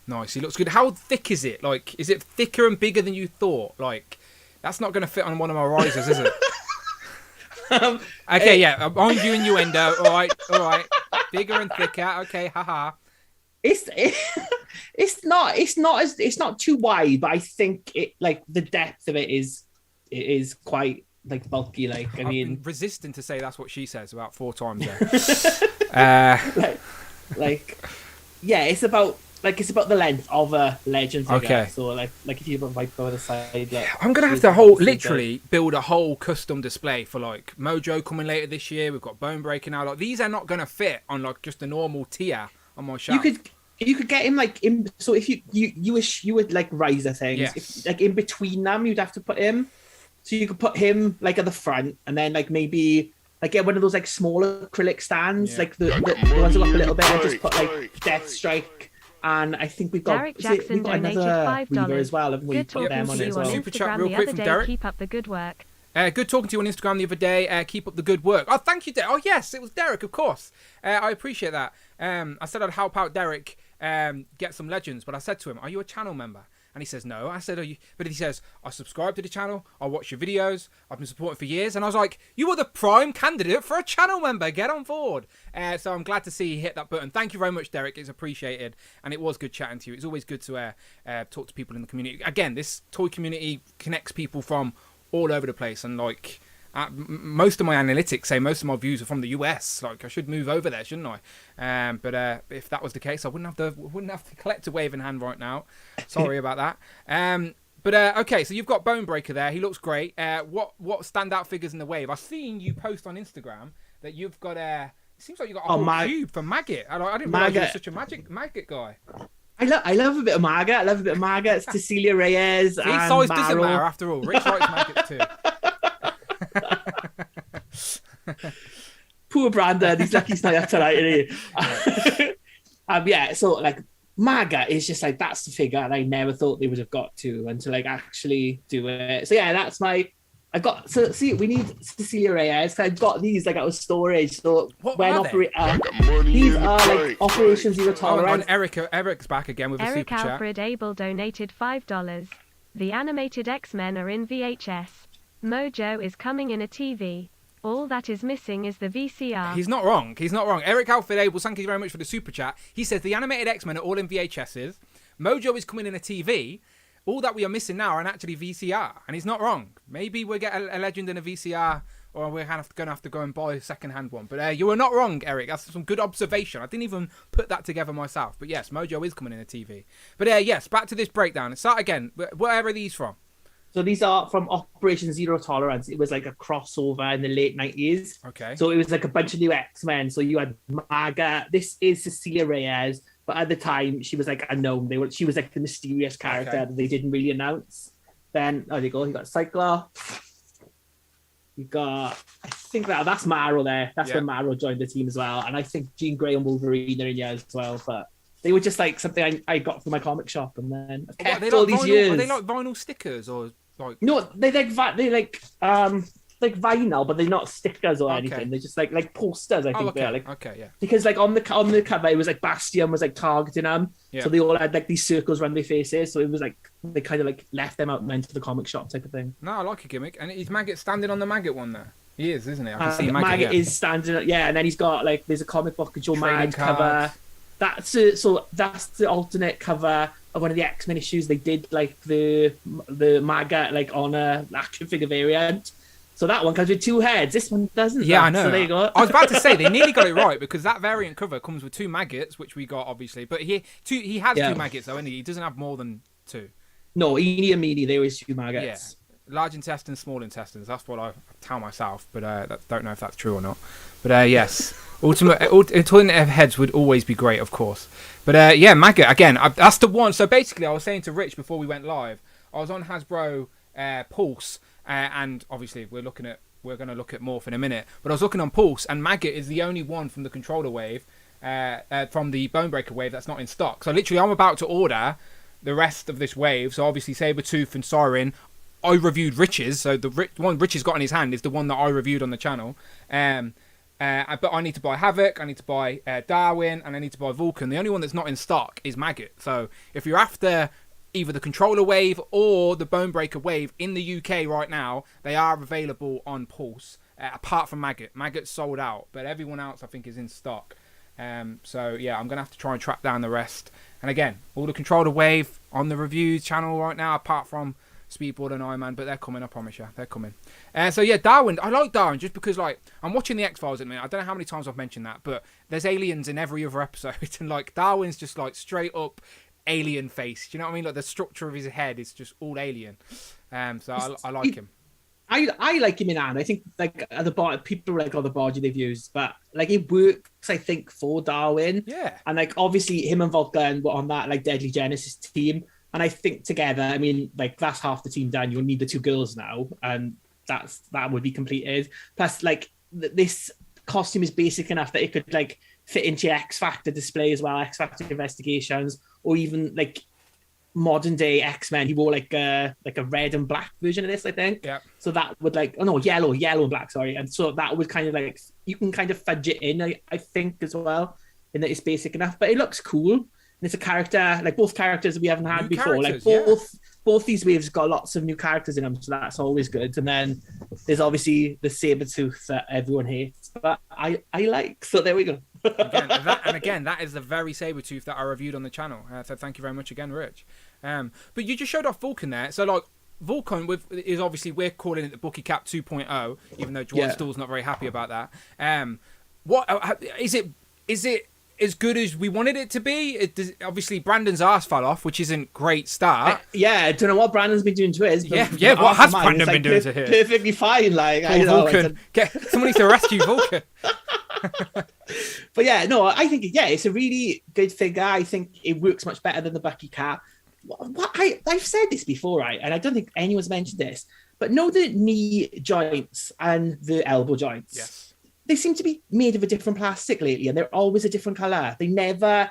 Nice. He looks good. How thick is it? Like, is it thicker and bigger than you thought? Like, that's not going to fit on one of my risers, is it? Okay, yeah. I'm doing innuendo. All right. Bigger and thicker. Okay, haha. It's not too wide, but I think it like the depth of it is quite like bulky. Like I've been resisting to say that's what she says about 4 times there. Yeah, it's about the length of a legend figure. Okay. So like if you put Viper on the side, like, I'm gonna have to literally build a whole custom display for like Mojo coming later this year. We've got Bone Breaker now. Like these are not gonna fit on like just a normal tier on my shelf. You could get him like in. So if you would like riser things, yes. If, like in between them, you'd have to put him. So you could put him like at the front, and then like maybe like get one of those like smaller acrylic stands, like the ones that go up a little bit, and just put like Deathstrike. And I think we've got Derek Jackson we've got donated another $5. Weaver as well, haven't we? Good Put them talking on to it you as on well. Super chat Instagram real the quick other from day. Derek. Keep up the good work. Good talking to you on Instagram the other day. Keep up the good work. Oh, thank you, Derek. Oh, yes, it was Derek, of course. I appreciate that. I said I'd help out Derek get some legends, but I said to him, "Are you a channel member?" And he says, "No." I said, "Are you?" But he says, "I subscribe to the channel. I watch your videos. I've been supporting for years." And I was like, "You are the prime candidate for a channel member. Get on board." So I'm glad to see you hit that button. Thank you very much, Derek. It's appreciated, and it was good chatting to you. It's always good to talk to people in the community. Again, this toy community connects people from all over the place, and like. Most of my analytics say most of my views are from the US. Like I should move over there, shouldn't I? But if that was the case, I wouldn't have the collector waving hand right now. Sorry about that. But okay, so you've got Bone Breaker there. He looks great. What standout figures in the wave? I've seen you post on Instagram that you've got it seems like you got a whole cube for Maggot. I didn't realize you were such a Maggot guy. I love a bit of Maggot. It's Cecilia Reyes. See, size doesn't matter after all. Rich likes Maggot too. Poor Brandon, he's lucky he's not up tonight, isn't he? Yeah, so like Maggot is just like that's the figure and I never thought they would have got to and to like actually do it. So yeah, that's my we need Cecilia Reyes. I've got these like out of storage. So these are like Operation Zero Tolerance. Eric's back again with a super chat. Alfred Abel donated $5. The animated X-Men are in VHS. Mojo is coming in a TV. All that is missing is the VCR. He's not wrong. Eric Alfred Abel, thank you very much for the super chat. He says the animated X-Men are all in VHSs. Mojo is coming in a TV. All that we are missing now are actually VCR. And he's not wrong. Maybe we'll get a legend in a VCR or we're going to have to go and buy a second-hand one. But you were not wrong, Eric. That's some good observation. I didn't even put that together myself. But yes, Mojo is coming in a TV. But yes, back to this breakdown. Start again. Where are these from? So these are from Operation Zero Tolerance. It was like a crossover in the late 90s. Okay. So it was like a bunch of new X-Men. So you had Maggot. This is Cecilia Reyes. But at the time, she was like unknown. She was like the mysterious character that they didn't really announce. Then, there you go. You got Cyclops. You got, I think that's Marvel there. That's when Marvel joined the team as well. And I think Jean Grey and Wolverine are in here as well. But they were just like something I got from my comic shop. And then I kept all these years. Are they like vinyl stickers or like? No, they like vinyl, but they're not stickers or anything. They're just like posters. I think they're like because like on the cover it was like Bastion was like targeting them, so they all had like these circles around their faces. So it was like they kind of like left them out and went to the comic shop type of thing. No, I like a gimmick, and is Maggot standing on the Maggot one there? He is, isn't he? I can see Maggot is standing, and then he's got like there's a comic book of Joe Mag cover. That's the alternate cover of one of the X-Men issues. They did like the Maggot like on a action figure variant. So that one comes with 2 heads. This one doesn't. Yeah, I know. So there you go. I was about to say they nearly got it right because that variant cover comes with 2 maggots, which we got obviously. But he has 2 maggots though, and he doesn't have more than 2. No, Eenie and Meanie, there was 2 maggots. Yeah, large intestines, small intestines. That's what I tell myself, but don't know if that's true or not. But yes, alternate heads would always be great, of course. But yeah, Maggot again. That's the one. So basically, I was saying to Rich before we went live, I was on Hasbro Pulse. And obviously we're going to look at Morph in a minute, but I was looking on Pulse and Maggot is the only one from the controller wave from the Bonebreaker wave that's not in stock. So literally, I'm about to order the rest of this wave. So obviously, Sabretooth and Siren. I reviewed Rich's, so the one Rich has got in his hand is the one that I reviewed on the channel. But I need to buy Havoc, I need to buy Darwin, and I need to buy Vulcan. The only one that's not in stock is Maggot. So if you're after either the Controller Wave or the Bonebreaker Wave in the UK right now, they are available on Pulse, apart from Maggot. Maggot's sold out, but everyone else I think is in stock. So yeah, I'm going to have to try and track down the rest. And again, all the Controller Wave on the review channel right now, apart from Speedboard and Iron Man, but they're coming, I promise you. They're coming. So yeah, Darwin. I like Darwin just because, like, I'm watching the X-Files at the minute. I don't know how many times I've mentioned that, but there's aliens in every other episode. And, like, Darwin's just, like, straight up alien face. Do you know what I mean? Like, the structure of his head is just all alien. So I like him. I like him in Anne. I think, like, at the bottom, people like all the body they've used, but, like, it works, I think, for Darwin. Yeah. And, like, obviously, him and Vulcan were on that, like, Deadly Genesis team. And I think together, I mean, like, that's half the team done. You'll need the 2 girls now, and that would be completed. Plus, like, this costume is basic enough that it could, like, fit into your X Factor display as well, X Factor investigations, or even, like, modern day X-Men. He wore, like a red and black version of this, I think. Yeah. So that would, like, yellow and black, sorry. And so that would kind of, like, you can kind of fudge it in, I think, as well, in that it's basic enough. But it looks cool. And it's a character, like, both characters that we haven't had before. Like, both these waves got lots of new characters in them, so that's always good. And then there's obviously the Sabretooth that everyone hates, but I like. So there we go. Again, that is the very Sabretooth that I reviewed on the channel. So thank you very much again, Rich. But you just showed off Vulcan there. So, like, Vulcan is obviously, we're calling it the Bucky Cap 2.0, even though Dwight Stall's not very happy about that. What is it? Is it as good as we wanted it to be? Obviously, Brandon's arse fell off, which isn't great start. I don't know what Brandon's been doing to his. Yeah. What has Brandon been doing to his? Perfectly fine. Like, I know, Vulcan. Someone needs to rescue Vulcan. But yeah, no, I think it's a really good figure. I think it works much better than the Bucky Cap. I've said this before, right? And I don't think anyone's mentioned this, but know the knee joints and the elbow joints. Yes. They seem to be made of a different plastic lately, and they're always a different colour. They never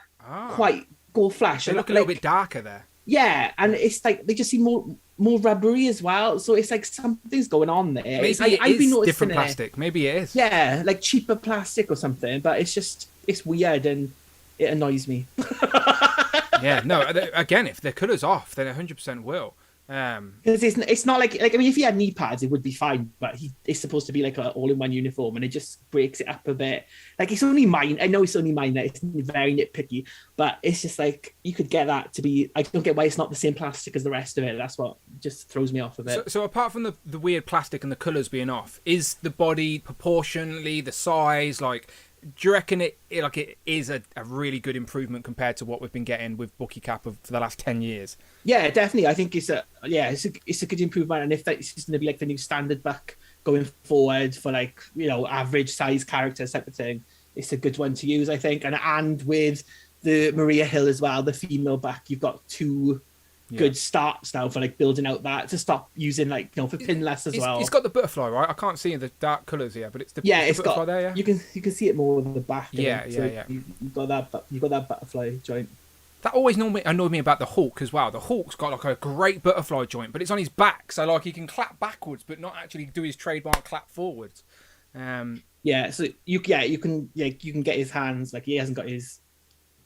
quite go flash. They look a little bit darker there. Yeah, and it's like they just seem more rubbery as well. So it's like something's going on there. Maybe it is different plastic. Maybe it is. Yeah, like cheaper plastic or something. But it's weird and it annoys me. Yeah, no. Again, if the colour's off, then 100% will. Because it's not like I mean, if he had knee pads, it would be fine. But it's supposed to be like an all-in-one uniform, and it just breaks it up a bit. Like, it's only mine. I know it's only mine. That it's very nitpicky, but it's just like you could get that to be. I don't get why it's not the same plastic as the rest of it. That's what just throws me off a bit. So apart from the weird plastic and the colours being off, is the body proportionally, the size, like? Do you reckon it is a really good improvement compared to what we've been getting with Bucky Cap for the last 10 years? Yeah, definitely. I think it's a good improvement, and if it's just going to be like the new standard buck going forward for, like, you know, average size characters type of thing, it's a good one to use, I think. And with the Maria Hill as well, the female buck, you've got 2 good starts now for, like, building out that to stop using, like, you know, for pinless as well. It's got the butterfly, right? I can't see the dark colours here, but it's the it's butterfly got there. Yeah, you can see it more in the back. Yeah. You've got that butterfly joint. That always annoyed me about the Hulk as well. The Hulk's got, like, a great butterfly joint, but it's on his back, so, like, he can clap backwards, but not actually do his trademark clap forwards. So you can get his hands, like, he hasn't got his.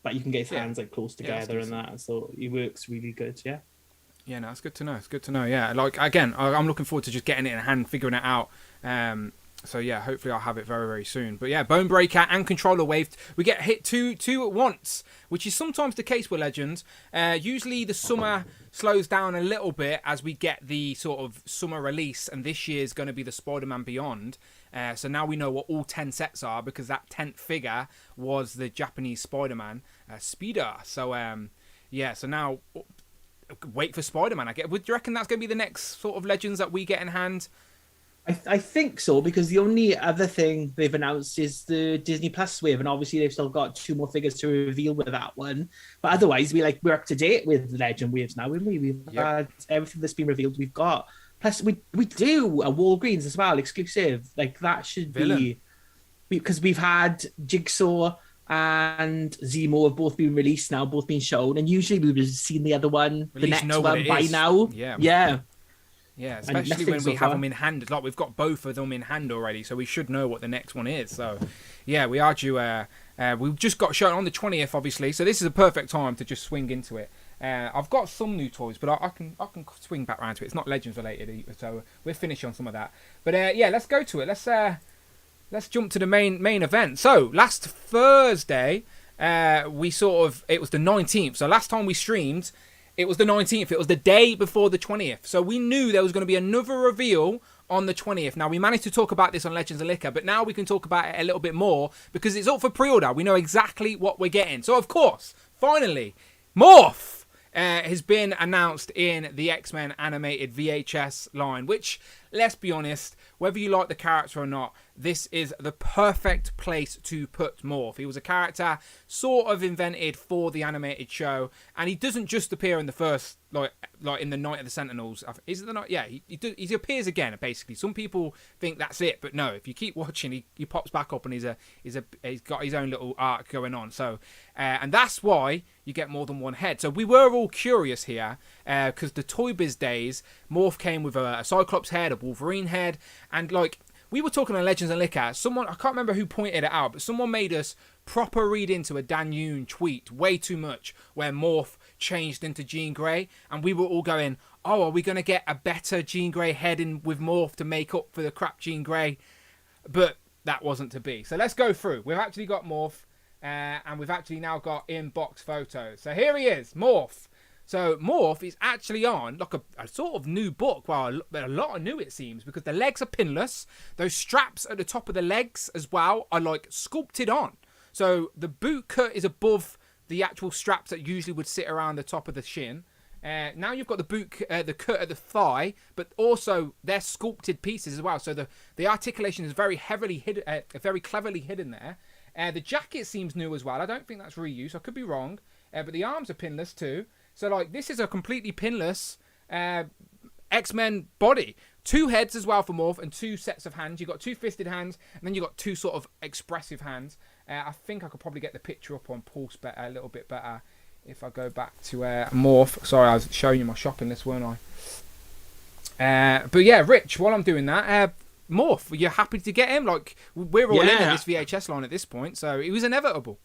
But you can get his hands, like, close together and that, so it works really good. Yeah, no, it's good to know. It's good to know. Yeah, like, again, I'm looking forward to just getting it in hand, figuring it out. So yeah, hopefully I'll have it very, very soon. But yeah, Bonebreaker and Controller Wave, we get hit two at once, which is sometimes the case with Legends. Usually the summer slows down a little bit as we get the sort of summer release, and this year's going to be the Spider-Man Beyond. So now we know what all 10 sets are, because that 10th figure was the Japanese Spider-Man, Speeder. So so now wait for Spider-Man. Do you reckon that's going to be the next sort of Legends that we get in hand? I think so, because the only other thing they've announced is the Disney Plus wave, and obviously they've still got 2 more figures to reveal with that one. But otherwise, we're up to date with the Legend waves now, haven't we? We've had everything that's been revealed. We've got, plus we do a Walgreens as well, exclusive. Like, that should be, because we've had Jigsaw, and Zemo have both been released now, both been shown, and usually we would have seen the other one, the next one by now. Yeah, especially when we have them in hand. Like we've got both of them in hand already, so we should know what the next one is. So, yeah, we are due. We've just got shown on the 20th, obviously. So this is a perfect time to just swing into it. I've got some new toys, but I can swing back around to it. It's not Legends related either, so we're finished on some of that. But yeah, let's go to it. Let's jump to the main event. So last Thursday, it was the 19th. So last time we streamed, it was the 19th. It was the day before the 20th. So we knew there was going to be another reveal on the 20th. Now, we managed to talk about this on Legends of Liquor, but now we can talk about it a little bit more because it's up for pre-order. We know exactly what we're getting. So, of course, finally, Morph has been announced in the X-Men animated VHS line, which, let's be honest, whether you like the character or not, this is the perfect place to put Morph. He was a character sort of invented for the animated show, and he doesn't just appear in the first, like in the Night of the Sentinels. Is it the night? Yeah, he appears again, basically. Some people think that's it, but no. If you keep watching, he pops back up, and he's got his own little arc going on. So, and that's why you get more than one head. So we were all curious here, because the Toy Biz days, Morph came with a Cyclops head, a Wolverine head, and like. We were talking on Legends and Liquor. Someone, I can't remember who pointed it out, but someone made us proper read into a Dan Yoon tweet way too much where Morph changed into Jean Grey. And we were all going, oh, are we going to get a better Jean Grey head in with Morph to make up for the crap Jean Grey? But that wasn't to be. So let's go through. We've actually got Morph, and we've actually now got in-box photos. So here he is, Morph. So Morph is actually on like a sort of new book. Well, a lot of new it seems, because the legs are pinless. Those straps at the top of the legs as well are like sculpted on. So the boot cut is above the actual straps that usually would sit around the top of the shin. Now you've got the cut at the thigh, but also they're sculpted pieces as well. So the articulation is very heavily hidden, very cleverly hidden there. The jacket seems new as well. I don't think that's reused. I could be wrong, but the arms are pinless too. So, like, this is a completely pinless X-Men body. 2 heads as well for Morph and 2 sets of hands. You've got 2 fisted hands, and then you've got 2 sort of expressive hands. I think I could probably get the picture up on Pulse better, a little bit better if I go back to Morph. Sorry, I was showing you my shopping list, weren't I? But, yeah, Rich, while I'm doing that, Morph, are you happy to get him? Like, we're all in this VHS line at this point, so it was inevitable.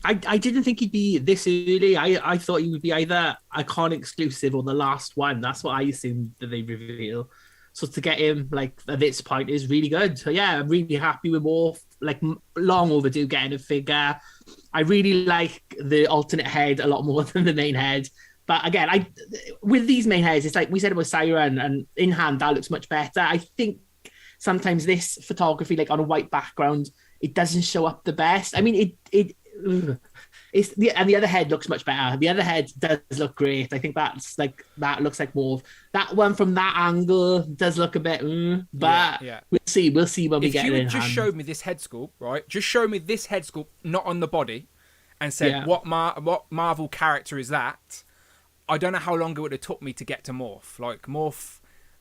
I didn't think he'd be this early. I thought he would be either a con exclusive or the last one. That's what I assumed that they reveal. So to get him like at this point is really good. So yeah, I'm really happy with Morph. Like long overdue getting a figure. I really like the alternate head a lot more than the main head. But again, with these main heads, it's like we said about Siren, and in hand that looks much better. I think sometimes this photography, like on a white background, it doesn't show up the best. I mean, and the other head looks much better. The other head does look great. I think that looks like Morph. That one from that angle does look a bit, but we'll see when we get it in hand. If you just showed me this head sculpt, right? Just show me this head sculpt, not on the body, and said what Marvel character is that? I don't know how long it would have took me to get to Morph. Like Morph,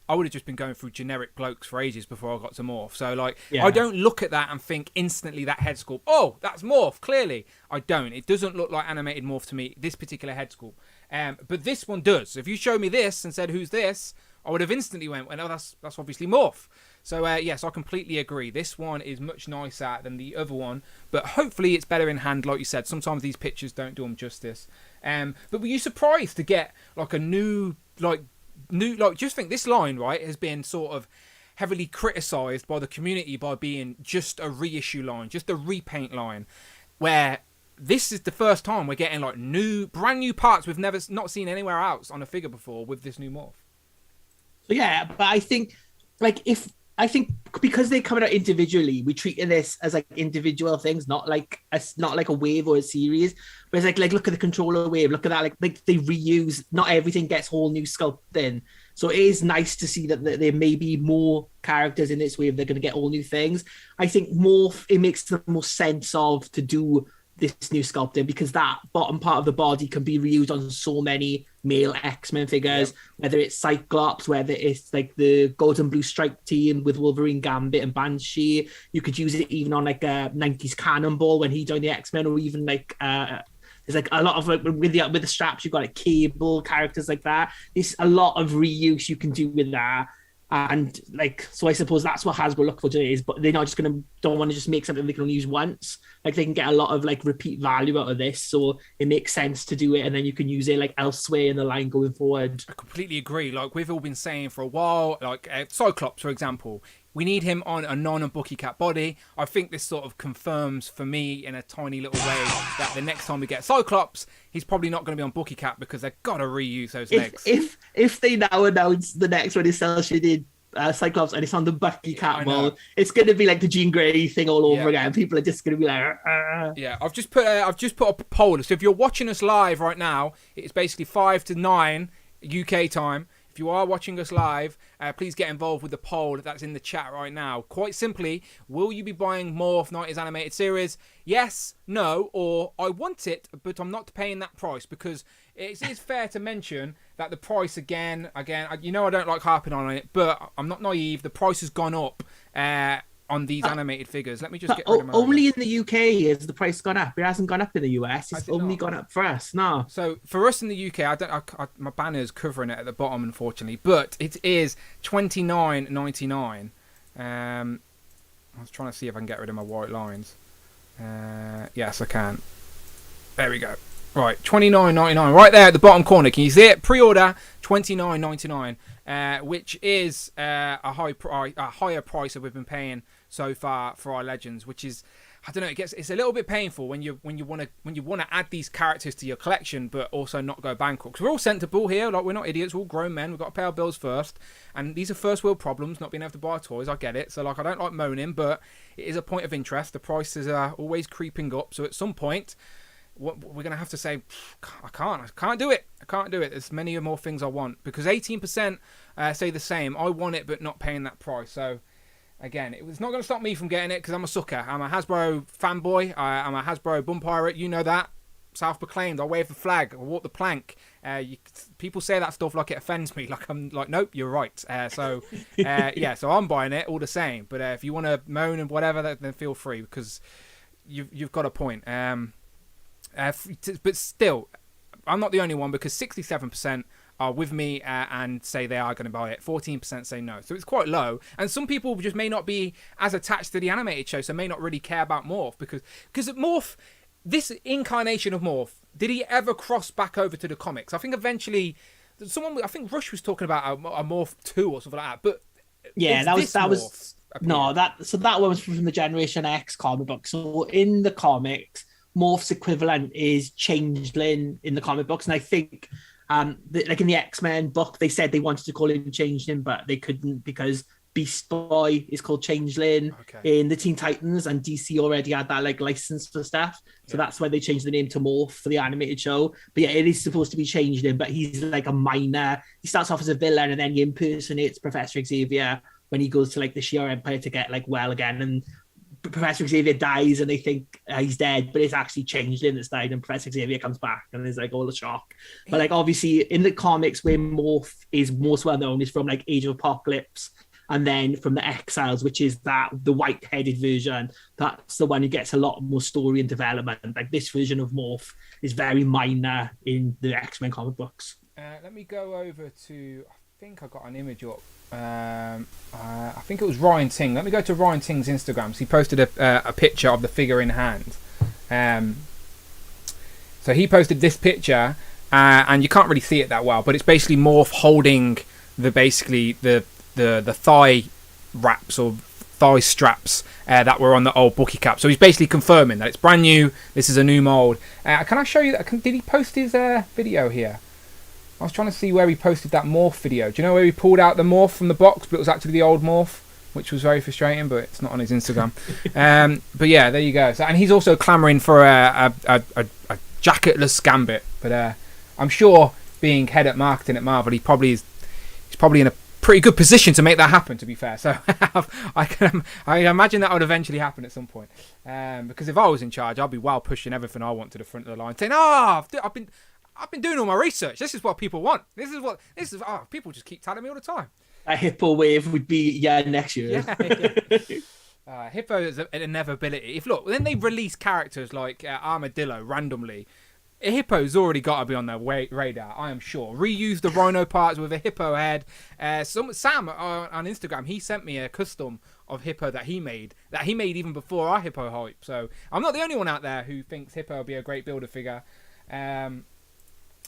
I would have just been going through generic blokes for ages before I got to Morph. So, like, I don't look at that and think instantly that head sculpt, oh, that's Morph, clearly. I don't. It doesn't look like animated Morph to me, this particular head sculpt. But this one does. If you showed me this and said, who's this? I would have instantly went, oh, that's obviously Morph. So, yes, I completely agree. This one is much nicer than the other one. But hopefully it's better in hand, like you said. Sometimes these pictures don't do them justice. But were you surprised to get, like, a new, just think this line, right, has been sort of heavily criticised by the community by being just a reissue line, just a repaint line, where this is the first time we're getting like brand new parts we've not seen anywhere else on a figure before with this new Morph. So yeah, but I think because they're coming out individually, we treat this as like individual things, not like a wave or a series. But it's like look at the controller wave, look at that, like they reuse. Not everything gets whole new sculpt in. So it is nice to see that there may be more characters in this wave. They're going to get all new things. I think Morph, it makes the most sense to do this new sculpting, because that bottom part of the body can be reused on so many male X-Men figures, whether it's Cyclops, whether it's like the Golden Blue Stripe team with Wolverine, Gambit, and Banshee. You could use it even on like a 90s Cannonball when he joined the X-Men, or even like there's like a lot of like with the straps, you've got like Cable, characters like that. There's a lot of reuse you can do with that. And like, so I suppose that's what Hasbro look for today, is, but they're not just don't want to just make something they can only use once. Like, they can get a lot of like repeat value out of this, so it makes sense to do it, and then you can use it like elsewhere in the line going forward. I completely agree. Like, we've all been saying for a while, like Cyclops, for example, we need him on a non-Bookie Cat body. I think this sort of confirms for me in a tiny little way that the next time we get Cyclops, he's probably not going to be on Bookie Cat, because they've got to reuse those legs. If they now announce the next one is cell-shaded Cyclops and it's on the Bucky Cat mold, it's going to be like the Jean Grey thing all over again. People are just going to be like, Yeah, I've just put up a poll. So if you're watching us live right now, it's basically 5 to 9 UK time. If you are watching us live, please get involved with the poll that's in the chat right now. Quite simply, will you be buying Morph 90s animated series? Yes, no, or I want it, but I'm not paying that price, because it is fair to mention that the price again, you know I don't like harping on it, but I'm not naive. The price has gone up on these animated figures. Let me just get rid of my only in the UK has the price gone up. It hasn't gone up in the US. It's only gone up for us. No. So for us in the UK, my banner's covering it at the bottom, unfortunately, but it is $29.99. I was trying to see if I can get rid of my white lines. Yes, I can. There we go. Right, $29.99, right there at the bottom corner. Can you see it? Pre-order $29.99, which is a higher price that we've been paying so far for our Legends, which is, I don't know, it's a little bit painful when you want to add these characters to your collection, but also not go bankrupt. Because we're all sensible here, like, we're not idiots, we're all grown men. We've got to pay our bills first, and these are first world problems, not being able to buy toys. I get it. So like, I don't like moaning, but it is a point of interest. The prices are always creeping up, so at some point, we're going to have to say, I can't do it. There's many more things I want, because 18% say the same. I want it, but not paying that price. So again, it was not going to stop me from getting it, because I'm a sucker. I'm a Hasbro fanboy. I'm a Hasbro bum pirate. You know that. Self-proclaimed. I wave the flag. I walk the plank. People say that stuff like it offends me. Like, I'm like, nope, you're right. So I'm buying it all the same. But if you want to moan and whatever, then feel free, because you've got a point. But still, I'm not the only one, because 67% are with me and say they are going to buy it. 14% say no. So it's quite low. And some people just may not be as attached to the animated show, so may not really care about Morph. Because Morph, this incarnation of Morph, did he ever cross back over to the comics? I think eventually, I think Rush was talking about a Morph 2 or something like that. But yeah, that was that one was from the Generation X comic book. So in the comics, Morph's equivalent is Changeling in the comic books, and I think like in the X-Men book, they said they wanted to call him Changeling, but they couldn't, because Beast Boy is called Changeling in the Teen Titans, and DC already had that like license for stuff, so that's why they changed the name to Morph for the animated show. But yeah, it is supposed to be Changeling, but he's like a minor. He starts off as a villain, and then he impersonates Professor Xavier when he goes to like the Shi'ar Empire to get like well again, and Professor Xavier dies and they think he's dead, but it's actually Changeling that's died, and Professor Xavier comes back and there's like all the shock. But like, obviously in the comics, where Morph is most well known is from like Age of Apocalypse, and then from the Exiles, which is the white-headed version. That's the one who gets a lot more story and development. Like, this version of Morph is very minor in the X-Men comic books. Let me go over to, I think I got an image up. I think it was Ryan Ting. Let me go to Ryan Ting's Instagram. So he posted a picture of the figure in hand. So he posted this picture, and you can't really see it that well, but it's basically Morph holding the thigh wraps or thigh straps that were on the old Bookie Cap. So he's basically confirming that it's brand new. This is a new mold. Can I show you that? Did he post his video here? I was trying to see where he posted that Morph video. Do you know where he pulled out the Morph from the box, but it was actually the old Morph, which was very frustrating, but it's not on his Instagram. But yeah, there you go. So, and he's also clamouring for a jacketless Gambit. But I'm sure, being head at marketing at Marvel, he's probably in a pretty good position to make that happen, to be fair. So I imagine that would eventually happen at some point. Because if I was in charge, I'd be pushing everything I want to the front of the line, saying, I've been doing all my research. This is what people want. People just keep telling me all the time. A Hippo wave would be next year. Yeah. Hippo is an inevitability. Then they release characters like Armadillo randomly. A Hippo's already got to be on their radar, I am sure. Reuse the Rhino parts with a Hippo head. Sam on Instagram, he sent me a custom of Hippo that he made even before our Hippo hype. So I'm not the only one out there who thinks Hippo will be a great builder figure. Again,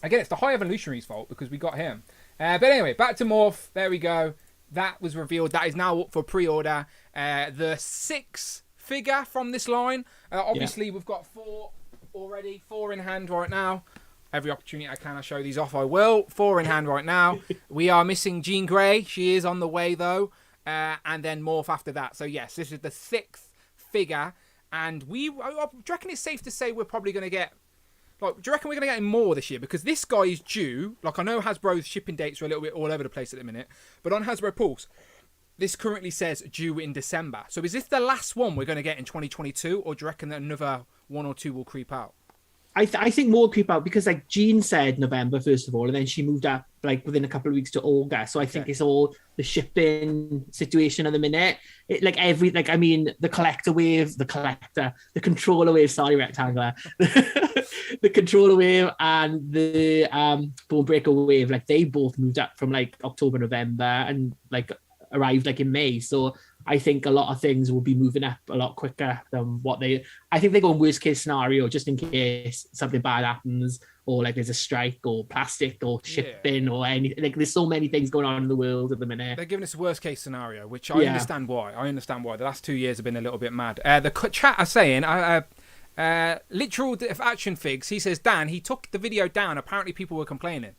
it's the High Evolutionary's fault because we got him. But anyway, back to Morph. There we go. That was revealed. That is now up for pre-order. The 6th figure from this line. Obviously, we've got 4 already. 4 in hand right now. Every opportunity I can, I show these off, I will. 4 in hand right now. We are missing Jean Grey. She is on the way, though. And then Morph after that. So, yes, this is the 6th figure. And I reckon it's safe to say we're probably going to get... do you reckon we're going to get him more this year? Because this guy is due. I know Hasbro's shipping dates are a little bit all over the place at the minute. But on Hasbro Pulse, this currently says due in December. So is this the last one we're going to get in 2022? Or do you reckon that another 1 or 2 will creep out? I think more creep out because Jean said November, first of all. And then she moved up within a couple of weeks to August. So I think it's all the shipping situation at the minute. The controller wave, sorry, rectangular. The controller wave and the Bone Breaker wave, they both moved up from October, November and arrived in May. So I think a lot of things will be moving up a lot quicker than I think they go in worst case scenario just in case something bad happens or there's a strike or plastic or shipping or anything. There's so many things going on in the world at the minute. They're giving us a worst case scenario, which I understand why. The last 2 years have been a little bit mad. The chat are saying, literal action figs, he says, Dan, he took the video down. Apparently people were complaining.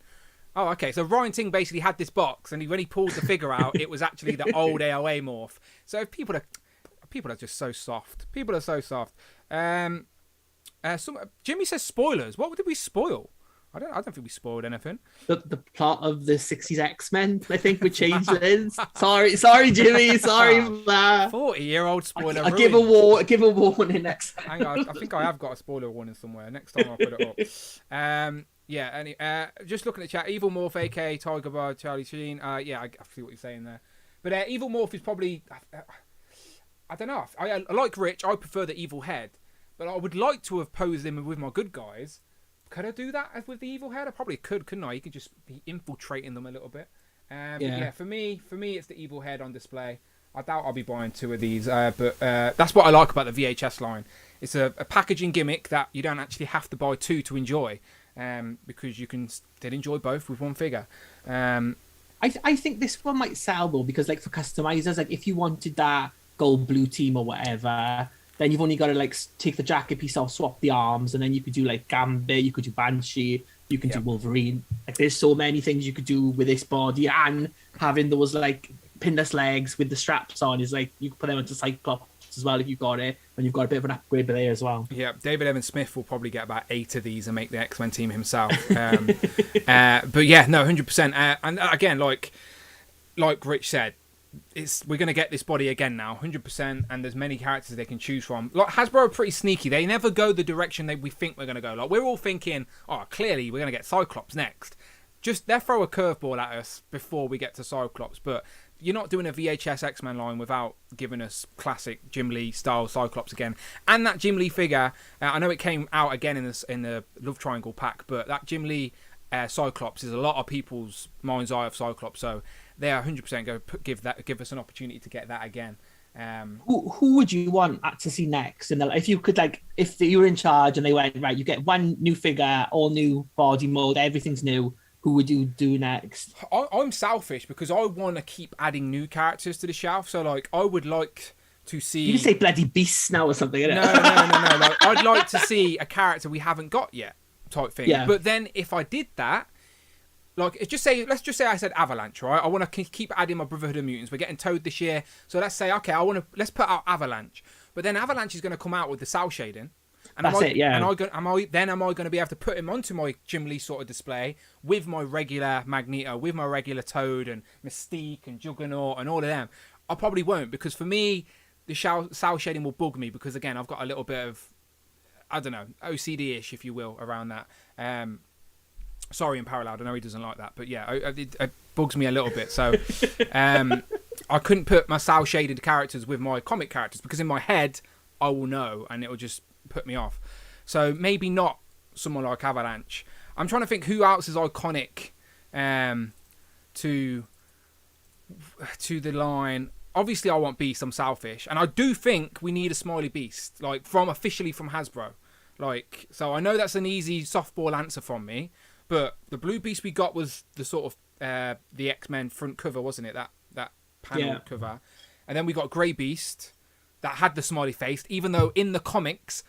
Oh, okay. So Ryan Ting basically had this box, and when he pulled the figure out, it was actually the old AOA Morph. So people are just so soft. People are so soft. Jimmy says spoilers. What did we spoil? I don't think we spoiled anything. The plot of the 60s X-Men, I think, would change things. Sorry, Jimmy. Sorry for that. 40-year-old spoiler. I'll give a warning next time. Hang on, I think I have got a spoiler warning somewhere. Next time I'll put it up. Just looking at chat, Evil Morph, aka Tiger Bar, Charlie Sheen. I see what you're saying there. But Evil Morph is probably, I don't know. I like Rich. I prefer the Evil Head, but I would like to have posed him with my good guys. Could I do that with the Evil Head? I probably could, couldn't I? You could just be infiltrating them a little bit. But for me, it's the Evil Head on display. I doubt I'll be buying 2 of these, but that's what I like about the VHS line. It's a packaging gimmick that you don't actually have to buy 2 to enjoy. Because you can still enjoy both with 1 figure. I think this one might sell though, because for customizers, if you wanted that gold blue team or whatever, then you've only got to take the jacket piece off, swap the arms, and then you could do Gambit, you could do Banshee, you can do Wolverine. There's so many things you could do with this body, and having those pinless legs with the straps on is you can put them into Cyclops as well if you've got it, and you've got a bit of an upgrade there as well. Yeah, David Evan Smith will probably get about 8 of these and make the X-Men team himself. But yeah, no, 100%. And again, like Rich said, we're going to get this body again now, 100%, and there's many characters they can choose from. Hasbro are pretty sneaky. They never go the direction we think we're going to go. We're all thinking, clearly we're going to get Cyclops next. Just they throw a curveball at us before we get to Cyclops, but you're not doing a VHS X-Men line without giving us classic Jim Lee style Cyclops again. And that Jim Lee figure, I know it came out again in the Love Triangle pack, but that Jim Lee Cyclops is a lot of people's mind's eye of Cyclops, so they are 100% going to give us an opportunity to get that again. Who would you want to see next? And if you could, if you were in charge and they went, right, you get 1 new figure, all new body mold, everything's new, who would you do next? I'm selfish because I want to keep adding new characters to the shelf. So, I would like to see... You can say bloody beasts now or something, innit? No. I'd like to see a character we haven't got yet, type thing. Yeah. But then, if I did that, let's just say I said Avalanche, right? I want to keep adding my Brotherhood of Mutants. We're getting Toad this year. So let's say, okay, let's put out Avalanche. But then Avalanche is going to come out with the cell shading. And That's it, yeah. And am I going to be able to put him onto my Jim Lee sort of display with my regular Magneto, with my regular Toad and Mystique and Juggernaut and all of them? I probably won't, because for me, the cell shading will bug me, because again, I've got a little bit of, I don't know, OCD-ish, if you will, around that. Sorry, in Parallel, I know he doesn't like that, but yeah, it bugs me a little bit. So I couldn't put my cell shaded characters with my comic characters, because in my head I will know and it will just put me off. So maybe not someone like Avalanche. I'm trying to think who else is iconic to the line. Obviously I want Beast, I'm selfish, and I do think we need a smiley Beast, like officially from Hasbro. Like, so I know that's an easy softball answer from me, but the blue Beast we got was the sort of the X-Men front cover, wasn't it? That panel cover. And then we got Grey Beast that had the smiley face, even though in the comics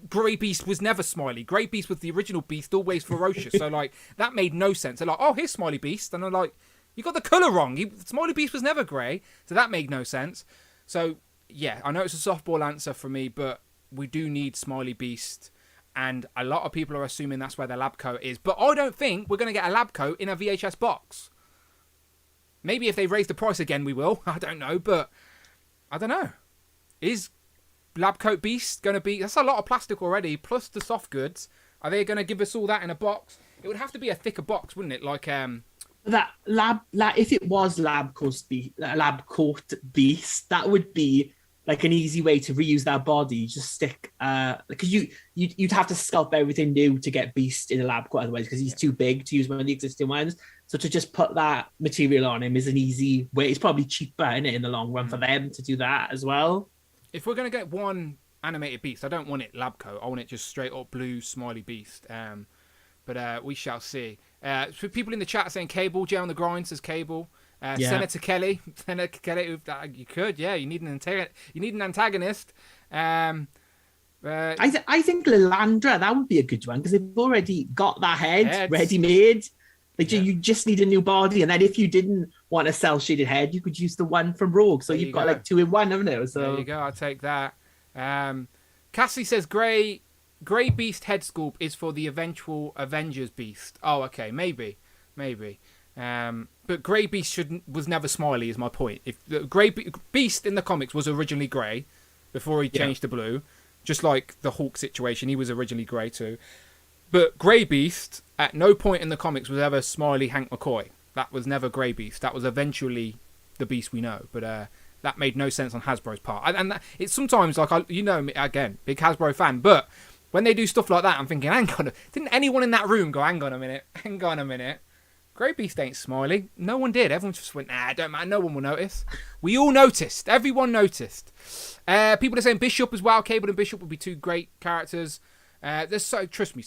Grey Beast was never smiley. Grey Beast was the original Beast, always ferocious. So like that made no sense. They're like, oh, here's Smiley Beast, and I'm like, you got the colour wrong. Smiley Beast was never grey, so that made no sense. So yeah, I know it's a softball answer for me, but we do need Smiley Beast, and a lot of people are assuming that's where the lab coat is. But I don't think we're going to get a lab coat in a VHS box. Maybe if they raise the price again, we will. I don't know, but I don't know. Is lab coat Beast going to be... That's a lot of plastic already, plus the soft goods. Are they going to give us all that in a box? It would have to be a thicker box, wouldn't it? Like... That lab, if it was lab coat Beast, that would be like an easy way to reuse that body. Just stick, because you'd have to sculpt everything new to get Beast in a lab coat otherwise, because he's too big to use one of the existing ones. So to just put that material on him is an easy way. It's probably cheaper, isn't it, in the long run for them to do that as well. If we're going to get one animated Beast, I don't want it lab coat. I want it just straight up blue Smiley Beast. But we shall see. For people in the chat saying Cable, Jay on the grind says Cable. Senator Kelly, you could, yeah. You need an antagonist. I think Lilandra, that would be a good one, because they've already got that head ready made. Like you just need a new body, and then if you didn't want a cell shaded head, you could use the one from Rogue. So you've got like 2 in 1, haven't you? So there you go. I'll take that. Cassie says Grey Beast head sculpt is for the eventual Avengers Beast. Oh, okay, maybe. But Grey Beast was never smiley, is my point. If the Beast in the comics was originally grey before he changed to blue, just like the Hulk situation, he was originally grey too. But Grey Beast at no point in the comics was ever smiley Hank McCoy. That was never Grey Beast. That was eventually the Beast we know. But that made no sense on Hasbro's part. And it's sometimes like me again, big Hasbro fan, but when they do stuff like that, I'm thinking, didn't anyone in that room go, hang on a minute. Grey Beast ain't smiley. No one did. Everyone just went, nah, don't matter. No one will notice. We all noticed. Everyone noticed. People are saying Bishop as well. Cable and Bishop would be 2 great characters. Trust me,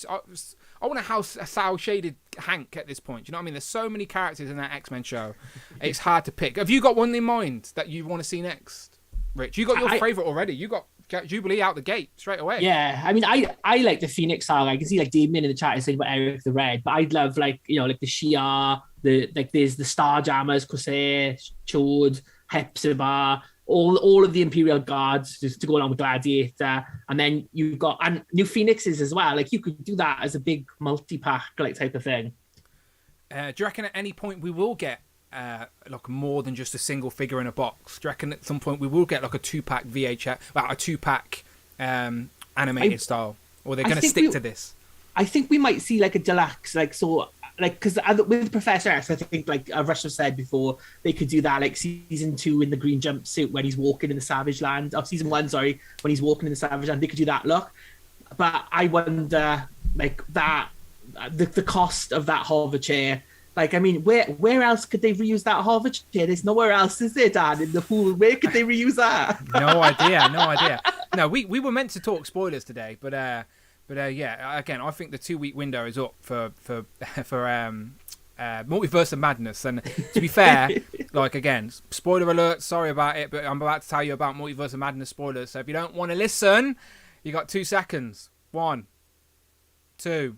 I want a cel-shaded Hank at this point. Do you know what I mean? There's so many characters in that X-Men show. It's hard to pick. Have you got one in mind that you want to see next, Rich? You got your favourite already. You got Jubilee out the gate straight away. Yeah, I mean, I like the Phoenix saga. I can see like Damien in the chat is saying about Eric the Red, but I'd love like the Shi'ar, there's the Starjammers, Corsair, Chode, Hepzibah, all of the Imperial Guards just to go along with Gladiator, and then you've got new Phoenixes as well. Like you could do that as a big multi-pack like type of thing. Do you reckon at any point we will get like more than just a single figure in a box? Do you reckon at some point we will get like a 2-pack VHS, like a 2-pack animated style, or they're going to stick to this? I think we might see like a deluxe, because with Professor X, I think like Rush said before, they could do that like season 2 in the green jumpsuit when he's walking in the Savage Land, or season 1, sorry, when he's walking in the Savage Land, they could do that look. But I wonder like that the cost of that hover chair. Like, I mean, where else could they reuse that hover chair? There's nowhere else, is there, Dan, in the pool? Where could they reuse that? No idea. No, we were meant to talk spoilers today, but yeah, again, I think the 2-week window is up for Multiverse of Madness. And to be fair, like, again, spoiler alert, sorry about it, but I'm about to tell you about Multiverse of Madness spoilers. So if you don't want to listen, you got 2 seconds. 1, 2.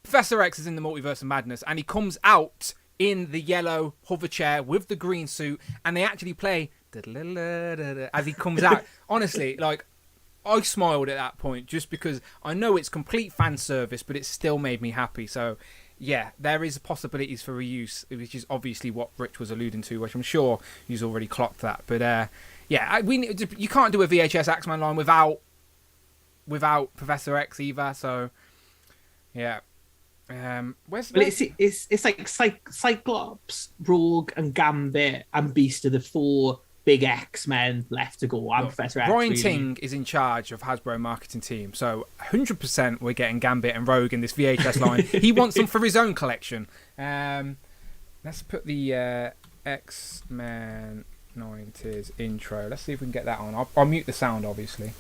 Professor X is in the Multiverse of Madness, and he comes out in the yellow hover chair with the green suit, and they actually play as he comes out. Honestly, like, I smiled at that point just because I know it's complete fan service, but it still made me happy. So, yeah, there is possibilities for reuse, which is obviously what Rich was alluding to, which I'm sure he's already clocked that. But yeah, you can't do a VHS X-Men line without Professor X either. So, yeah. It's like Cyclops, Rogue, and Gambit and Beast are the 4 big X-Men left to go. And Professor X. Brian Ting is in charge of Hasbro marketing team, so 100% we're getting Gambit and Rogue in this VHS line. He wants them for his own collection. Let's put the X-Men 90s intro. Let's see if we can get that on. I'll mute the sound, obviously.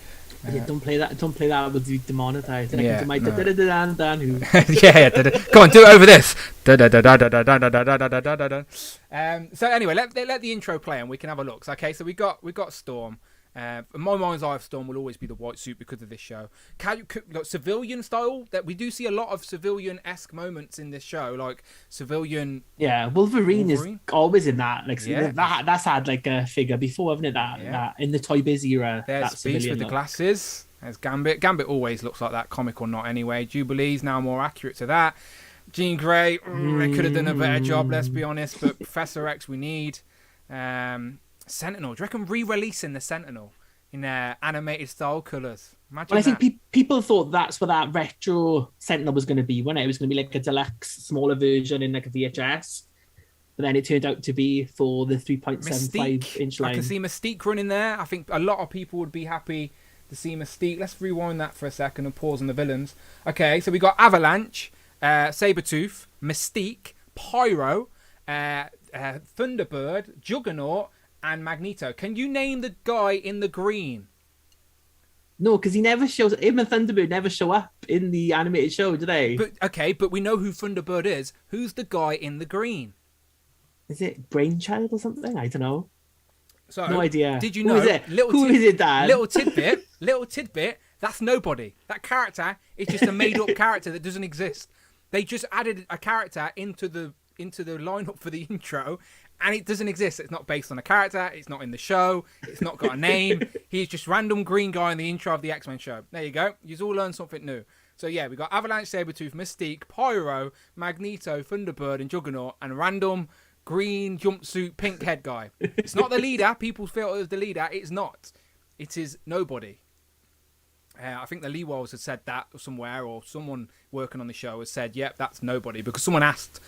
Don't play that. Don't play that. It will be demonetized. And Yeah, I can do my no. Yeah. Come on, do it over this. So anyway, let the intro play and we can have a look. Okay, so we got Storm. In my mind's eye of Storm will always be the white suit because of this show. Civilian style, that we do see a lot of civilian-esque moments in this show, like civilian. Yeah, Wolverine is always in that. Like that's had like a figure before, haven't it? That in the Toy Biz era. There's Beast with the glasses. There's Gambit. Gambit always looks like that, comic or not. Anyway, Jubilee's now more accurate to that. Jean Grey, they could have done a better job. Let's be honest. But Professor X, we need. Sentinel. Do you reckon re-releasing the Sentinel in animated style colours? Imagine. Well, I think people thought that's what that retro Sentinel was going to be, wasn't it? It was going to be like a deluxe, smaller version in like a VHS. But then it turned out to be for the 3.75 inch line. I can see Mystique running there. I think a lot of people would be happy to see Mystique. Let's rewind that for a second and pause on the villains. Okay, so we got Avalanche, Sabretooth, Mystique, Pyro, Thunderbird, Juggernaut, and Magneto. Can you name the guy in the green? No, because he never shows. Him and Thunderbird never show up in the animated show, do they? But we know who Thunderbird is. Who's the guy in the green? Is it Brainchild or something? I don't know. So, no idea. Did you know? Who is it, Dad? Little tidbit. That's nobody. That character is just a made-up character that doesn't exist. They just added a character into the lineup for the intro. And it doesn't exist. It's not based on a character. It's not in the show. It's not got a name. He's just random green guy in the intro of the X-Men show. There you go. You've all learned something new. So yeah, we got Avalanche, Sabretooth, Mystique, Pyro, Magneto, Thunderbird, and Juggernaut, and random green jumpsuit, pink head guy. It's not the leader. People feel it was the leader. It's not. It is nobody. I think the Lee Walls had said that somewhere, or someone working on the show has said, yep, that's nobody, because someone asked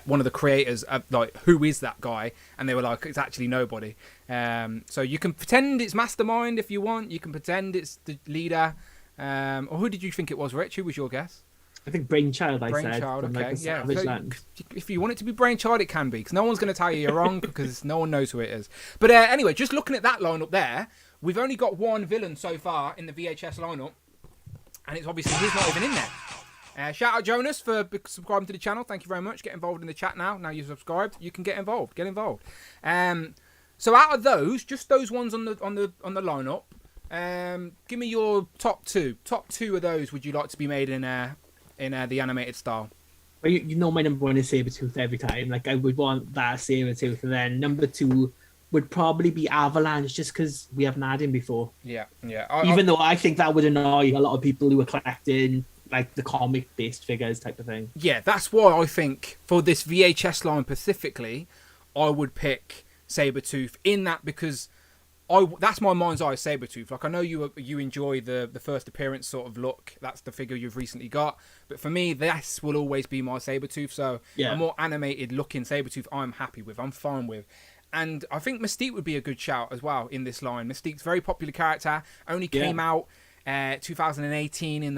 one of the creators, like, who is that guy? And they were like, it's actually nobody. So you can pretend it's Mastermind if you want. You can pretend it's the leader. Or who did you think it was, Rich? Who was your guess? I think Brainchild, Brainchild, said. okay. Like yeah. So if you want it to be Mm. Brainchild, it can be. Because no one's going to tell you you're wrong, because no one knows who it is. But anyway, just looking at that lineup there, we've only got one villain so far in the VHS lineup. And it's obviously he's not even in there. Shout out Jonas for subscribing to the channel. Thank you very much. Get involved in the chat now. Now you're subscribed, you can get involved. Get involved. So out of those, just those ones on the lineup, give me your top two. Top two of those would you like to be made in the animated style? Well, you know my number one is Sabretooth every time. Like, I would want that Sabretooth. And then number two would probably be Avalanche, just because we haven't had him before. Yeah. Even though I think that would annoy a lot of people who are collecting like the comic-based figures type of thing. Yeah, that's why I think for this VHS line specifically, I would pick Sabretooth in that, because that's my mind's eye Sabretooth. Like, I know you enjoy the first appearance sort of look. That's the figure you've recently got. But for me, this will always be my Sabretooth. So a more animated looking Sabretooth I'm happy with. I'm fine with. And I think Mystique would be a good shout as well in this line. Mystique's a very popular character. Only came out 2018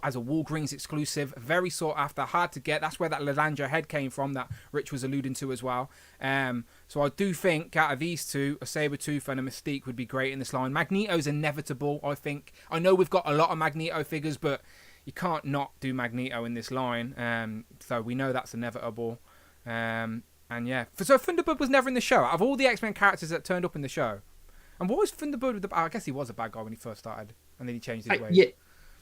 as a Walgreens exclusive. Very sought after, hard to get. That's where that Lalandra head came from that Rich was alluding to as well. So I do think out of these two, a Sabretooth and a Mystique would be great in this line. Magneto's inevitable, I think. I know we've got a lot of Magneto figures, but you can't not do Magneto in this line. So we know that's inevitable. And yeah, so Thunderbird was never in the show. Out of all the X-Men characters that turned up in the show, and what was Thunderbird with I guess he was a bad guy when he first started, and then he changed his ways. Yeah,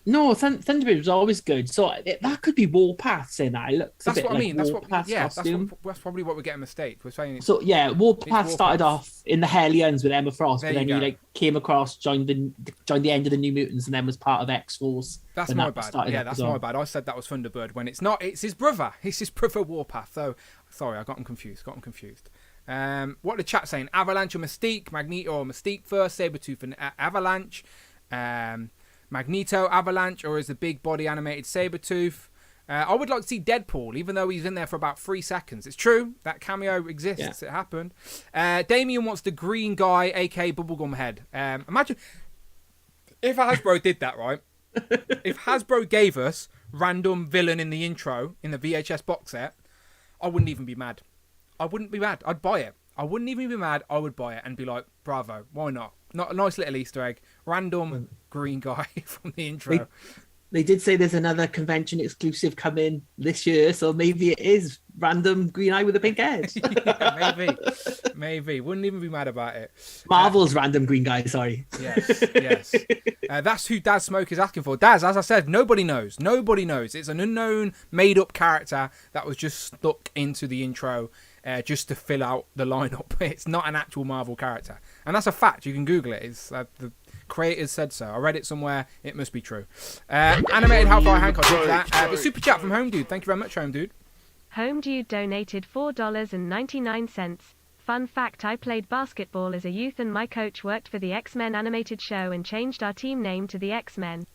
No, Thunderbird was always good. So that could be Warpath saying that. It looks That's a bit what I mean. Warpath's costume. That's probably what we're getting mistaken. We're saying So yeah, Warpath started off in the Hellions with Emma Frost, There but then you he go. like came across, joined the end of the New Mutants, and then was part of X-Force. That's when my that bad. started Yeah, up that's as well. my bad. I said that was Thunderbird when it's not. It's his brother. It's his brother Warpath. So sorry, I got him confused. What the chat saying? Avalanche or Mystique? Magneto or Mystique first? Sabretooth and Avalanche. Magneto, Avalanche, or is the big body animated Sabretooth? I would like to see Deadpool, even though he's in there for about 3 seconds. It's true, that cameo exists, It happened. Damien wants the green guy, aka Bubblegum Head. Imagine if Hasbro did that, right? If Hasbro gave us random villain in the intro, in the VHS box set, I wouldn't even be mad. I wouldn't be mad. I'd buy it. I wouldn't even be mad. I would buy it and be like, bravo, why not? Not a nice little Easter egg. Random green guy from the intro. They did say there's another convention exclusive coming this year, so maybe it is random green eye with a pink head. Yeah, maybe. Wouldn't even be mad about it. Marvel's random green guy, sorry. Yes. That's who Daz Smoke is asking for. Daz, as I said, nobody knows. It's an unknown, made-up character that was just stuck into the intro just to fill out the lineup. It's not an actual Marvel character. And that's a fact. You can Google it. It's the creators said so. I read it somewhere. It must be true. Animated Hellfire Hancock did that. But super chat from Home Dude. Thank you very much, Home Dude. Home Dude donated $4.99. Fun fact, I played basketball as a youth and my coach worked for the X-Men animated show and changed our team name to the X-Men.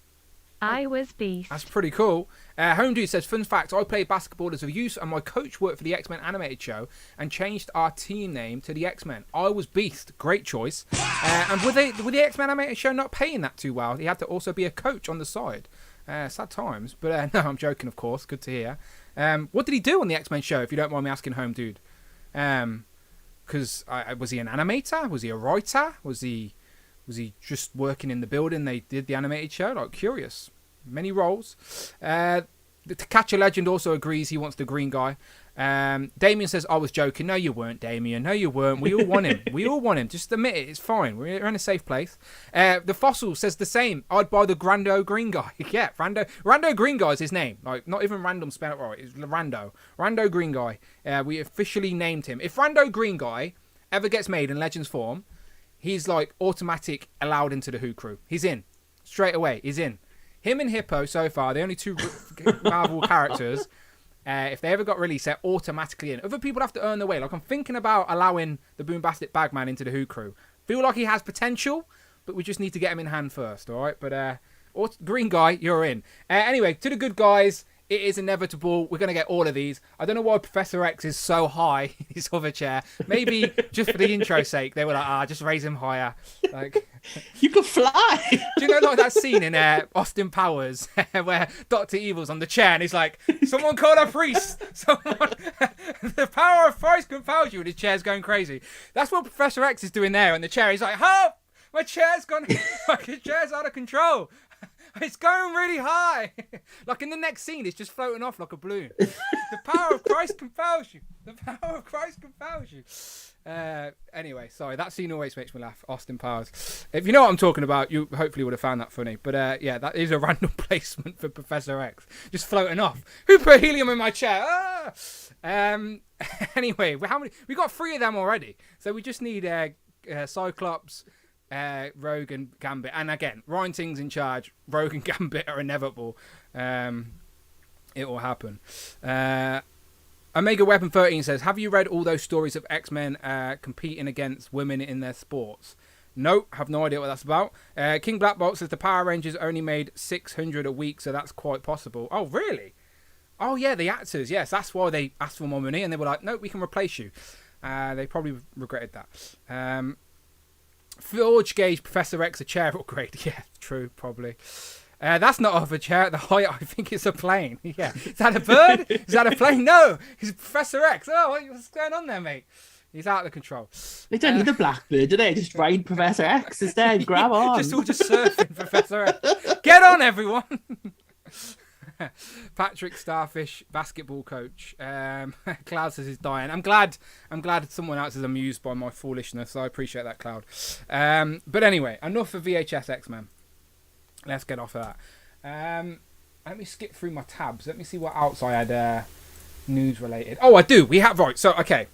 I was beast. That's pretty cool. Home Dude says, fun fact, I played basketball as a youth and my coach worked for the X-Men animated show and changed our team name to the X-Men. I was beast. Great choice. And with the X-Men animated show not paying that too well, he had to also be a coach on the side. Sad times. But no, I'm joking, of course. Good to hear. What did he do on the X-Men show, if you don't mind me asking, Home Dude? Because was he an animator? Was he a writer? Was he just working in the building they did the animated show? Like, curious. Many roles. To Catch a Legend also agrees he wants the green guy. Damien says, I was joking. No, you weren't, Damien. No, you weren't. We all want him. Just admit it. It's fine. We're in a safe place. The Fossil says the same. I'd buy the Rando green guy. Yeah, Rando green guy is his name. Like, not even random spell it right. It's Rando. Rando green guy. We officially named him. If Rando green guy ever gets made in Legends form, he's like automatic allowed into the Who crew. He's in. Straight away. He's in. Him and Hippo so far, the only two Marvel characters, if they ever got released, they're automatically in. Other people have to earn their way. Like, I'm thinking about allowing the Boombastic Bagman into the Who crew. Feel like he has potential, but we just need to get him in hand first, all right? But green guy, you're in. Anyway, to the good guys, it is inevitable. We're going to get all of these. I don't know why Professor X is so high in his hover chair. Maybe just for the intro sake, they were like, just raise him higher. Like, you could fly. Do you know like that scene in Austin Powers where Dr. Evil's on the chair and he's like, someone call a priest. The power of Christ compels you, and his chair's going crazy. That's what Professor X is doing there in the chair. He's like, help! My chair's gone. My chair's out of control. It's going really high. Like in the next scene, it's just floating off like a balloon. The power of Christ compels you. The power of Christ compels you. Anyway, sorry, that scene always makes me laugh. Austin Powers. If you know what I'm talking about, you hopefully would have found that funny. But yeah, that is a random placement for Professor X. Just floating off. Who put helium in my chair? Anyway, we got 3 of them already. So we just need Cyclops, Rogue and Gambit, and again, Ryan Ting's in charge. Rogue and Gambit are inevitable. It will happen. Omega Weapon 13 says, have you read all those stories of X-Men competing against women in their sports? No, have no idea what that's about. King Blackbolt says the Power Rangers only made 600 a week, so that's quite possible. Oh, really? Oh, yeah, the actors. Yes, that's why they asked for more money, and they were like, no, we can replace you. They probably regretted that. Forge gauge Professor X a chair upgrade. Yeah, true, probably. That's not off a chair at the height. I think it's a plane. Yeah. Is that a bird? Is that a plane? No. He's Professor X. Oh, what's going on there, mate? He's out of control. They don't need a Blackbird, do they? Just ride Professor X instead. Grab on. just surfing Professor X. Get on, everyone. Patrick Starfish, basketball coach. Cloud says he's dying. I'm glad someone else is amused by my foolishness. I appreciate that, Cloud. But anyway, enough of VHS X-Men. Let's get off of Let me skip through my tabs. Let me see what else I had news related. Oh, I do. We have right. So okay.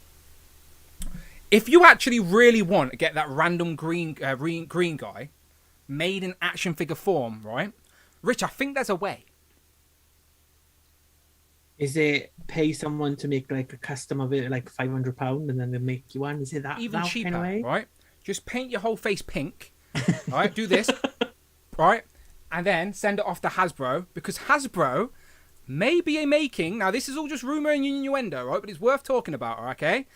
If you actually really want to get that random green guy made in action figure form, right? Rich, I think there's a way. Is it pay someone to make like a custom of it, like £500, and then they make you one? Is it that Even that cheaper, kind of way? right? Just paint your whole face pink, right? Do this, right? And then send it off to Hasbro, because Hasbro may be making, now this is all just rumor and innuendo, right? But it's worth talking about, okay?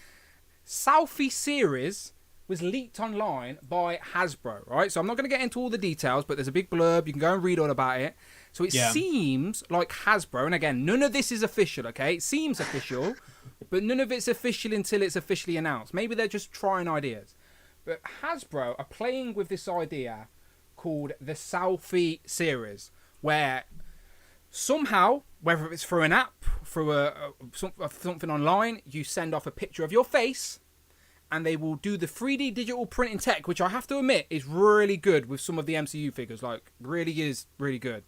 Selfie Series was leaked online by Hasbro, right? So I'm not going to get into all the details, but there's a big blurb. You can go and read all about it. So it seems like Hasbro, and again, none of this is official, okay? It seems official, but none of it's official until it's officially announced. Maybe they're just trying ideas. But Hasbro are playing with this idea called the Selfie Series, where somehow, whether it's through an app, through something online, you send off a picture of your face, and they will do the 3D digital printing tech, which I have to admit is really good with some of the MCU figures. Like, really is really good.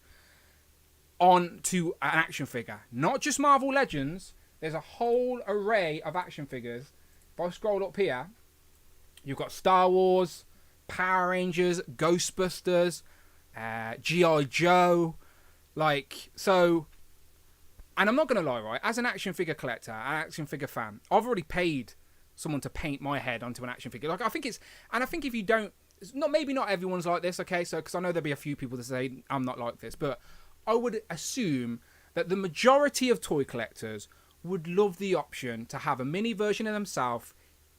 Onto an action figure. Not just Marvel Legends. There's a whole array of action figures. If I scroll up here, you've got Star Wars, Power Rangers, Ghostbusters, G.I. Joe. Like, so... And I'm not going to lie, right? As an action figure collector, an action figure fan, I've already paid someone to paint my head onto an action figure. Like, I think it's... And I think if you don't... Maybe not everyone's like this, okay? So, because I know there'll be a few people that say, I'm not like this. But I would assume that the majority of toy collectors would love the option to have a mini version of themselves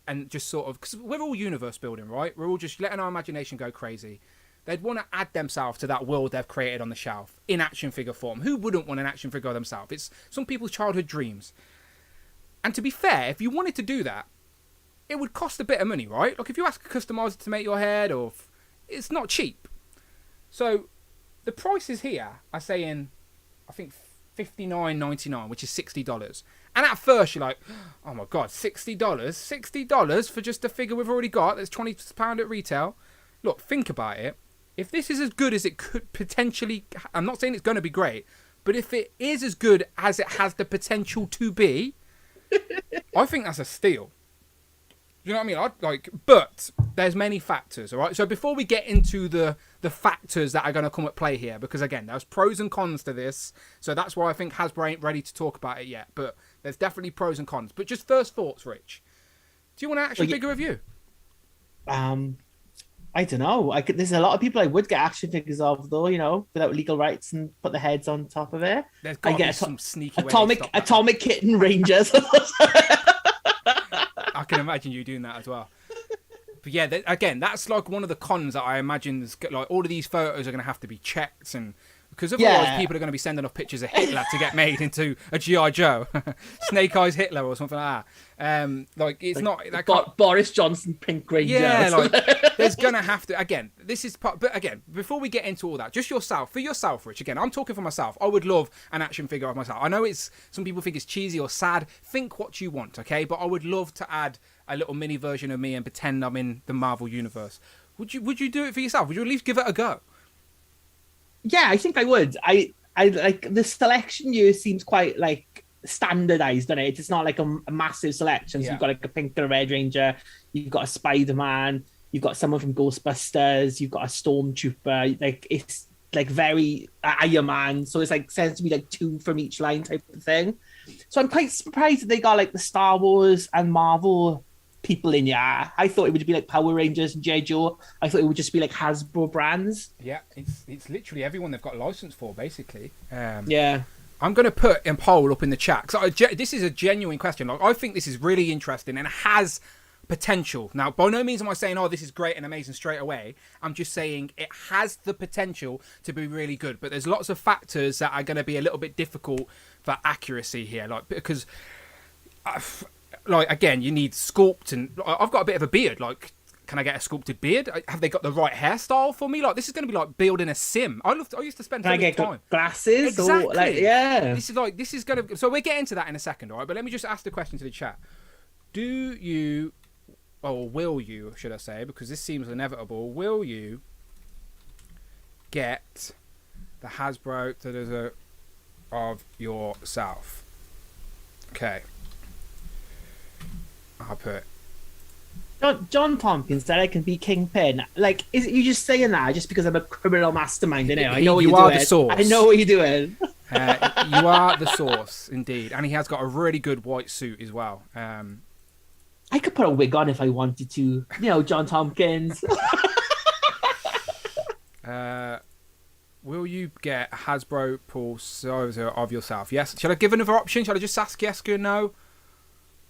and just sort of... Because we're all universe building, right? We're all just letting our imagination go crazy. They'd want to add themselves to that world they've created on the shelf in action figure form. Who wouldn't want an action figure of themselves? It's some people's childhood dreams. And to be fair, if you wanted to do that, it would cost a bit of money, right? Like if you ask a customizer to make your head, or it's not cheap. So the prices here are saying, I think $59.99, which is $60. And at first you're like, oh my god, $60? $60 for just a figure we've already got that's £20 at retail? Look, think about it. If this is as good as it could potentially... I'm not saying it's going to be great, but if it is as good as it has the potential to be, I think that's a steal. You know what I mean? But there's many factors, all right? So before we get into the factors that are going to come at play here, because again, there's pros and cons to this, so that's why I think Hasbro ain't ready to talk about it yet, but there's definitely pros and cons. But just first thoughts, Rich. Do you want an action figure review? I don't know. There's a lot of people I would get action figures of, though, you know, without legal rights, and put the heads on top of it. There's got to be some sneaky Atomic Kitten Rangers. I can imagine you doing that as well. But yeah, again, that's like one of the cons that I imagine. Like all of these photos are going to have to be checked, and because otherwise people are going to be sending off pictures of Hitler to get made into a G.I. Joe, Snake Eyes Hitler or something like that. Like it's like not that Boris Johnson Pink Ranger. Yeah, like there's going to have to. Again, this is part. But again, before we get into all that, just for yourself, Rich. Again, I'm talking for myself. I would love an action figure of myself. I know some people think it's cheesy or sad. Think what you want, okay? But I would love to add a little mini version of me and pretend I'm in the Marvel universe. Would you do it for yourself? Would you at least give it a go? Yeah, I think I would. I like the selection here seems quite like standardized, doesn't it? It's not like a massive selection. So you've got like a Pink and a Red Ranger, you've got a Spider-Man, you've got someone from Ghostbusters, you've got a Stormtrooper. Like it's like very Iron Man. So it's like tends to be like two from each line type of thing. So I'm quite surprised that they got like the Star Wars and Marvel people in. Yeah, I thought it would be like Power Rangers and G.I. Joe. I thought it would just be like Hasbro brands. Yeah, it's literally everyone they've got a license for, basically. Yeah. I'm going to put a poll up in the chat. This is a genuine question. Like, I think this is really interesting and has potential. Now, by no means am I saying, oh, this is great and amazing straight away. I'm just saying it has the potential to be really good. But there's lots of factors that are going to be a little bit difficult for accuracy here. Like, because... like, again, you need sculpt, and I've got a bit of a beard. Like, can I get a sculpted beard? Have they got the right hairstyle for me? Like, this is going to be like building a sim. I used to spend so much time. Glasses? Exactly. Or, like, yeah. This is going to... So we'll get into that in a second, all right? But let me just ask the question to the chat. Do you... Or will you, should I say, because this seems inevitable, will you get the Hasbro of yourself. Okay. I'll put. John Tompkins said I can be Kingpin. Like, is it you just saying that just because I'm a criminal mastermind? I know what you you're are doing. the source. I know what you're doing. You are the source, indeed. And he has got a really good white suit as well. I could put a wig on if I wanted to. You know, John Tompkins. Will you get a Hasbro pulse of yourself? Yes. Shall I give another option? Shall I just ask yes or no?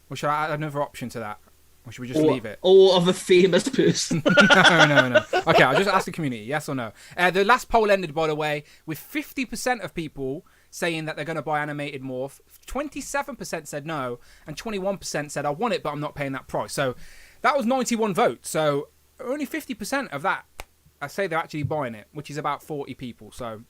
Or shall I add another option to that? Or should we just leave it? Or of a famous person. No. Okay, I'll just ask the community, yes or no. The last poll ended, by the way, with 50% of people saying that they're going to buy animated Morph. 27% said no, and 21% said I want it, but I'm not paying that price. So that was 91 votes. So only 50% of that, I say they're actually buying it, which is about 40 people. So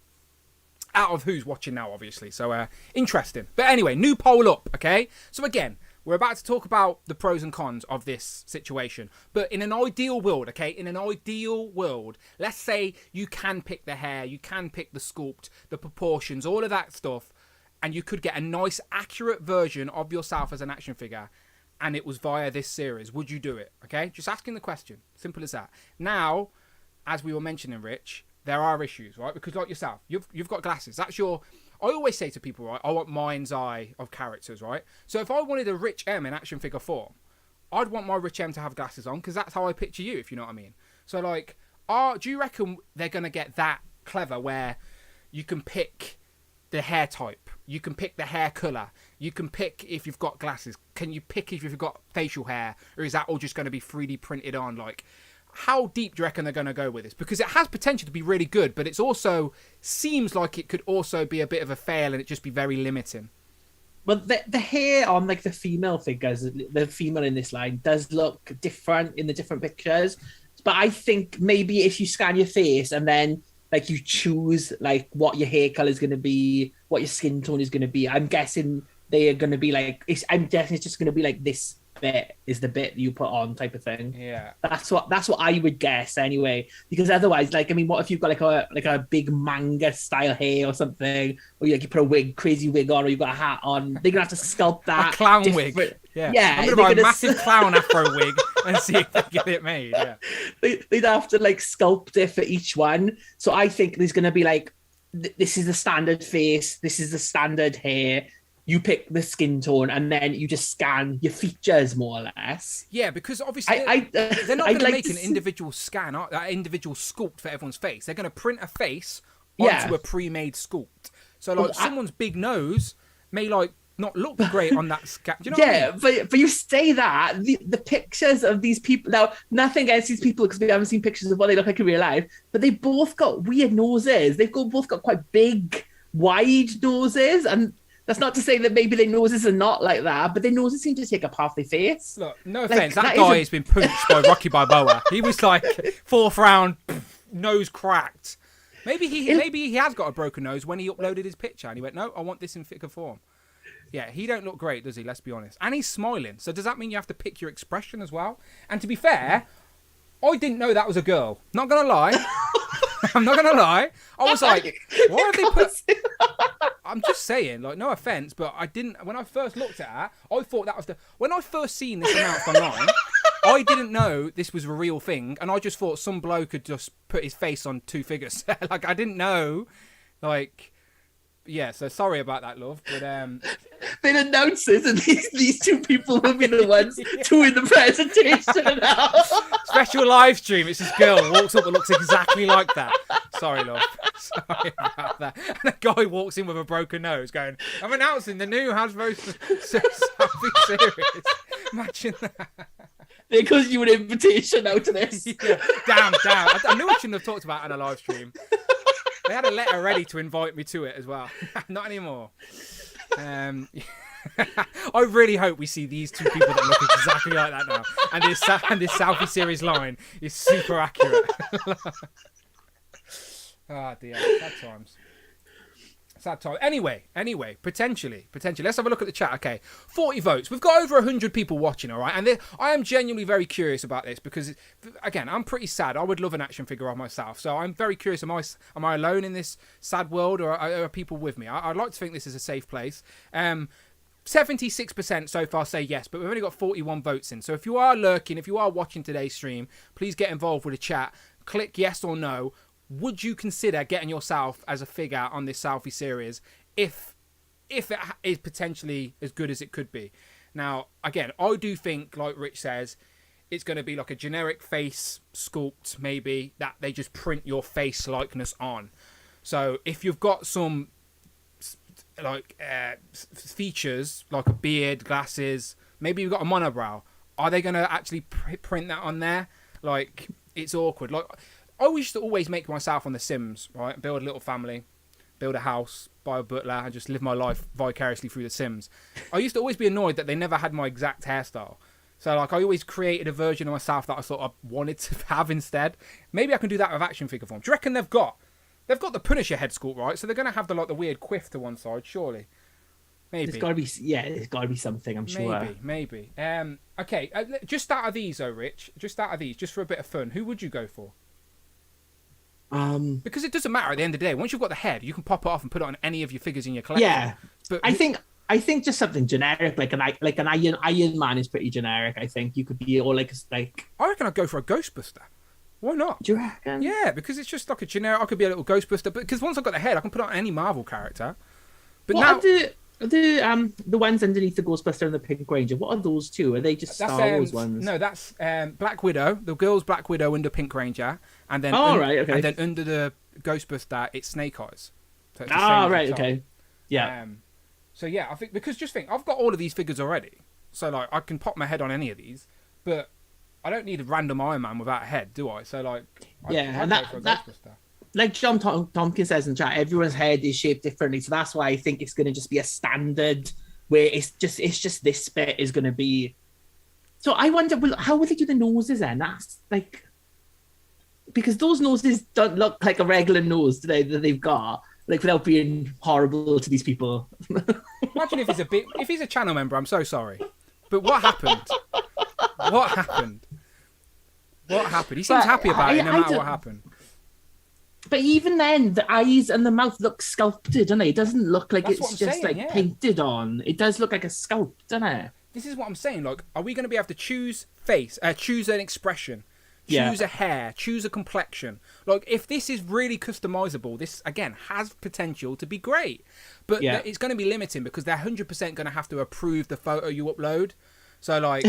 out of who's watching now, obviously. So interesting. But anyway, new poll up, okay? So again, we're about to talk about the pros and cons of this situation. But in an ideal world, okay, in an ideal world, let's say you can pick the hair, you can pick the sculpt, the proportions, all of that stuff, and you could get a nice, accurate version of yourself as an action figure, and it was via this series. Would you do it? Okay, just asking the question. Simple as that. Now, as we were mentioning, Rich, there are issues, right? Because like yourself, you've got glasses. That's your... I always say to people, right, I want mind's eye of characters, right? So if I wanted a Rich M in action figure form, I'd want my Rich M to have glasses on because that's how I picture you, if you know what I mean. So, like, do you reckon they're going to get that clever where you can pick the hair type, you can pick the hair colour, you can pick if you've got glasses, can you pick if you've got facial hair, or is that all just going to be 3D printed on, like... How deep do you reckon they're going to go with this? Because it has potential to be really good, but it's also seems like it could also be a bit of a fail and it just be very limiting. But the hair on like the female figures, the female in this line does look different in the different pictures. But I think maybe if you scan your face and then like you choose like what your hair color is going to be, what your skin tone is going to be, I'm guessing they are going to be like, I'm guessing it's just going to be like this bit is the bit you put on type of thing. Yeah, that's what I would guess anyway, because otherwise, like, I mean, what if you've got like a big manga style hair or something, or you put a crazy wig on, or you've got a hat on? They're gonna have to sculpt that a clown wig. Yeah, I'm gonna buy a massive clown afro wig and see if they get it made. Yeah, they'd have to like sculpt it for each one. So I think there's gonna be like, this is the standard face, this is the standard hair. You pick the skin tone and then you just scan your features more or less. Yeah, because obviously they're not going to make an individual scan, individual sculpt for everyone's face. They're going to print a face onto a pre-made sculpt. So like someone's big nose may like not look great on that scan. Do you know what I mean? but you say that the pictures of these people, now nothing against these people because we haven't seen pictures of what they look like in real life, but they both got weird noses. They've both got quite big, wide noses, and that's not to say that maybe their noses are not like that, but their noses seem to take up half their face. Look, no offense, that guy has been punched by Rocky Balboa. He was like 4th round, nose cracked. Maybe he has got a broken nose when he uploaded his picture and he went, no, I want this in figure form. Yeah, he don't look great, does he? Let's be honest. And he's smiling. So does that mean you have to pick your expression as well? And to be fair, I didn't know that was a girl. Not gonna lie. I'm not gonna lie. I was like, why have they put... I'm just saying, like, no offense, but I didn't... When I first looked at her, I thought that was the... When I first seen this announced online, I didn't know this was a real thing, and I just thought some bloke could just put his face on 2 figures. Like, I didn't know, like... Yeah, so sorry about that, love, but they'd announce it, and these 2 people will be the ones doing the presentation now. Special live stream. It's this girl walks up and looks exactly like that. Sorry, love. Sorry about that. And a guy walks in with a broken nose, going, "I'm announcing the new Hasbro Selfie Series." Imagine that. Because you an invitation out to this. Yeah. Damn. I knew I shouldn't have talked about it on a live stream. They had a letter ready to invite me to it as well. Not anymore. I really hope we see these 2 people that look exactly like that now. And this Selfie Series line is super accurate. Oh dear, sad times. Sad time. Anyway, potentially. Let's have a look at the chat. Okay, 40 votes. We've got over 100 people watching, all right? And I am genuinely very curious about this because, again, I'm pretty sad. I would love an action figure of myself. So I'm very curious. Am I alone in this sad world, or are people with me? I'd like to think this is a safe place. 76% so far say yes, but we've only got 41 votes in. So if you are lurking, if you are watching today's stream, please get involved with the chat. Click yes or no. Would you consider getting yourself as a figure on this Selfie Series if it is potentially as good as it could be? Now, again, I do think, like Rich says, it's going to be like a generic face sculpt, maybe, that they just print your face likeness on. So if you've got some like features like a beard, glasses, maybe you've got a monobrow, are they going to actually print that on there? Like, it's awkward. Like, I used to always make myself on The Sims, right? Build a little family, build a house, buy a butler, and just live my life vicariously through The Sims. I used to always be annoyed that they never had my exact hairstyle. So, like, I always created a version of myself that I sort of wanted to have instead. Maybe I can do that with action figure form. Do you reckon they've got the Punisher head sculpt, right? So they're going to have the weird quiff to one side, surely. Maybe. There's got to be something, I'm sure. Maybe. Okay, just out of these, though, Rich, just for a bit of fun, who would you go for? Because it doesn't matter at the end of the day. Once you've got the head, you can pop it off and put it on any of your figures in your collection. Yeah, but I think just something generic, like an Iron Man is pretty generic. I think you could be all like. I reckon I'd go for a Ghostbuster. Why not? Do you reckon? Yeah, because it's just like a generic. I could be a little Ghostbuster, but because once I've got the head, I can put it on any Marvel character. But what are the ones underneath the Ghostbuster and the Pink Ranger? What are those two? Are they just Star Wars ones? No, that's Black Widow. The girl's Black Widow under Pink Ranger, and then and then under the Ghostbuster, it's Snake Eyes. So it's okay, yeah. So yeah, I think I've got all of these figures already, so like I can pop my head on any of these, but I don't need a random Iron Man without a head, do I? So like, and that like John Tompkins says in chat, everyone's head is shaped differently, so that's why I think it's going to just be a standard where it's just this bit is going to be. So I wonder, how will they do the noses then? That's like, because those noses don't look like a regular nose today that they've got, like without being horrible to these people. Imagine if he's a channel member. I'm so sorry, but what happened? What happened? He seems happy about it, no matter what happened. But even then, the eyes and the mouth look sculpted, doesn't it? It doesn't look like it's just painted on. It does look like a sculpt, doesn't it? This is what I'm saying. Like, are we going to be able to choose choose an expression, choose a hair, choose a complexion? Like, if this is really customizable, this again has potential to be great. But it's going to be limiting because they're 100% going to have to approve the photo you upload. So, like,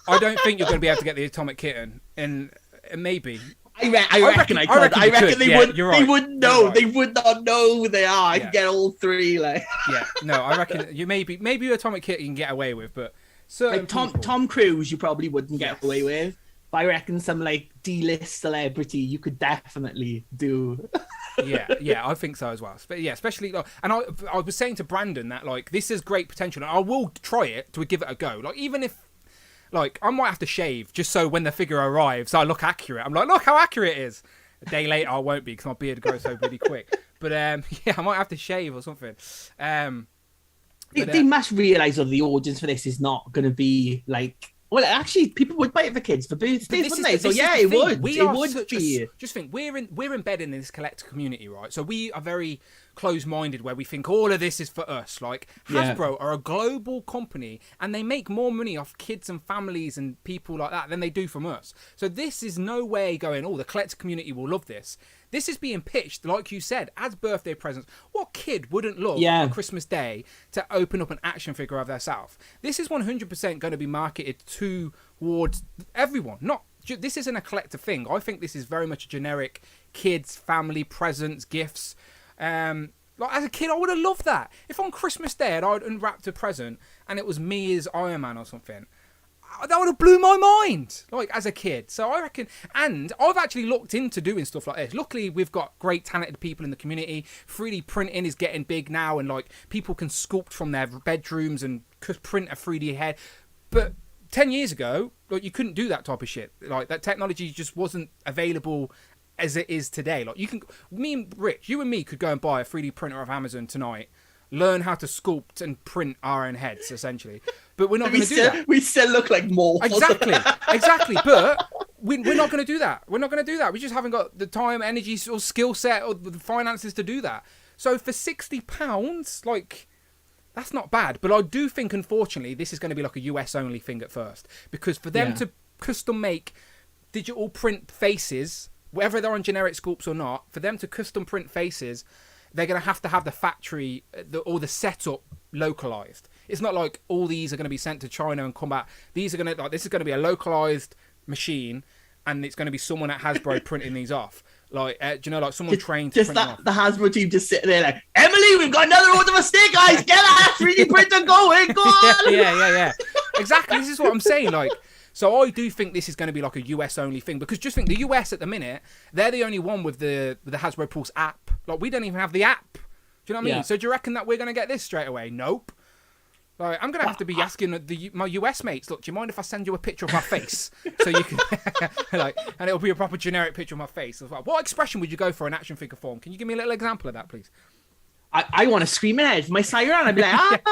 I don't think you're going to be able to get the Atomic Kitten, and maybe. I reckon I could. I reckon they would. Right. They wouldn't know. Right. They would not know who they are. I can get all three. Like. Yeah. No, I reckon you maybe Atomic Kitten you can get away with, but like Tom Cruise, you probably wouldn't get away with. But I reckon some like D-list celebrity, you could definitely do. yeah, I think so as well. But yeah, especially and I was saying to Brandon that like this is great potential, and I will try it to give it a go. Like even if. Like, I might have to shave just so when the figure arrives, I look accurate. I'm like, look how accurate it is. A day later, I won't be because my beard grows so really quick. But, yeah, I might have to shave or something. They must realise that the audience for this is not going to be, like... Well, actually, people would buy it for kids for birthdays, wouldn't they? So, yeah, it would. It would be. Just think, we're embedded in this collector community, right? So we are very close-minded where we think all of this is for us. Like, Hasbro are a global company and they make more money off kids and families and people like that than they do from us. So this is no way going, the collector community will love this. This is being pitched, like you said, as birthday presents. What kid wouldn't love on Christmas Day to open up an action figure of themselves? This is 100% going to be marketed towards everyone. This isn't a collector thing. I think this is very much a generic kids, family, presents, gifts. Like as a kid, I would have loved that. If on Christmas Day I'd unwrapped a present and it was me as Iron Man or something, that would have blew my mind, like, as a kid. So I reckon, and I've actually looked into doing stuff like this. Luckily, we've got great talented people in the community. 3D printing is getting big now, and, like, people can sculpt from their bedrooms and print a 3D head. But 10 years ago, like, you couldn't do that type of shit. Like, that technology just wasn't available as it is today. Like me and Rich, you and me could go and buy a 3D printer of Amazon tonight, learn how to sculpt and print our own heads, essentially. But we're not going to do that. We still look like Morph. Exactly. But we're not going to do that. We're not going to do that. We just haven't got the time, energy, or skill set, or the finances to do that. So for £60, like, that's not bad. But I do think, unfortunately, this is going to be like a US only thing at first, because for them to custom make digital print faces, whether they're on generic sculpts or not, for them to custom print faces, they're going to have the factory or the setup localized. It's not like all these are going to be sent to China and come back. These are going to, like, this is going to be a localized machine, and it's going to be someone at Hasbro printing these off. Like, do you know, like someone trained to print them off. The Hasbro team just sitting there like, Emily, we've got another order of steak, guys. Get that 3D printer going. Go on. Yeah. Exactly. This is what I'm saying. Like, so I do think this is going to be like a US only thing, because just think the US at the minute, they're the only one with the Hasbro Pulse app. Like, we don't even have the app. Do you know what I mean? Yeah. So do you reckon that we're going to get this straight away? Nope. Like, I'm going to have to be asking my US mates, look, do you mind if I send you a picture of my face? So you can, like, and it'll be a proper generic picture of my face as well. What expression would you go for in action figure form? Can you give me a little example of that, please? I want to scream ahead for my siren. I'd be like,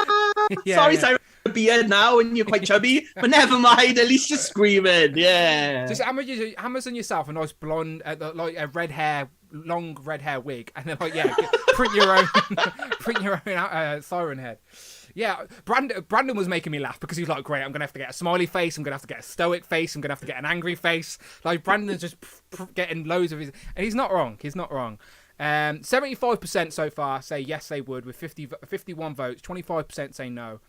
sorry, siren, beard now, and you're quite chubby, but never mind. At least you're screaming. Yeah. Just Amazon yourself a nice blonde, like a long red hair wig, and then like print your own siren head. Yeah, Brandon was making me laugh because he was like, great, I'm going to have to get a smiley face, I'm going to have to get a stoic face, I'm going to have to get an angry face. Like, Brandon's just getting loads of his... And he's not wrong. 75% so far say yes, they would, with 51 votes. 25% say no.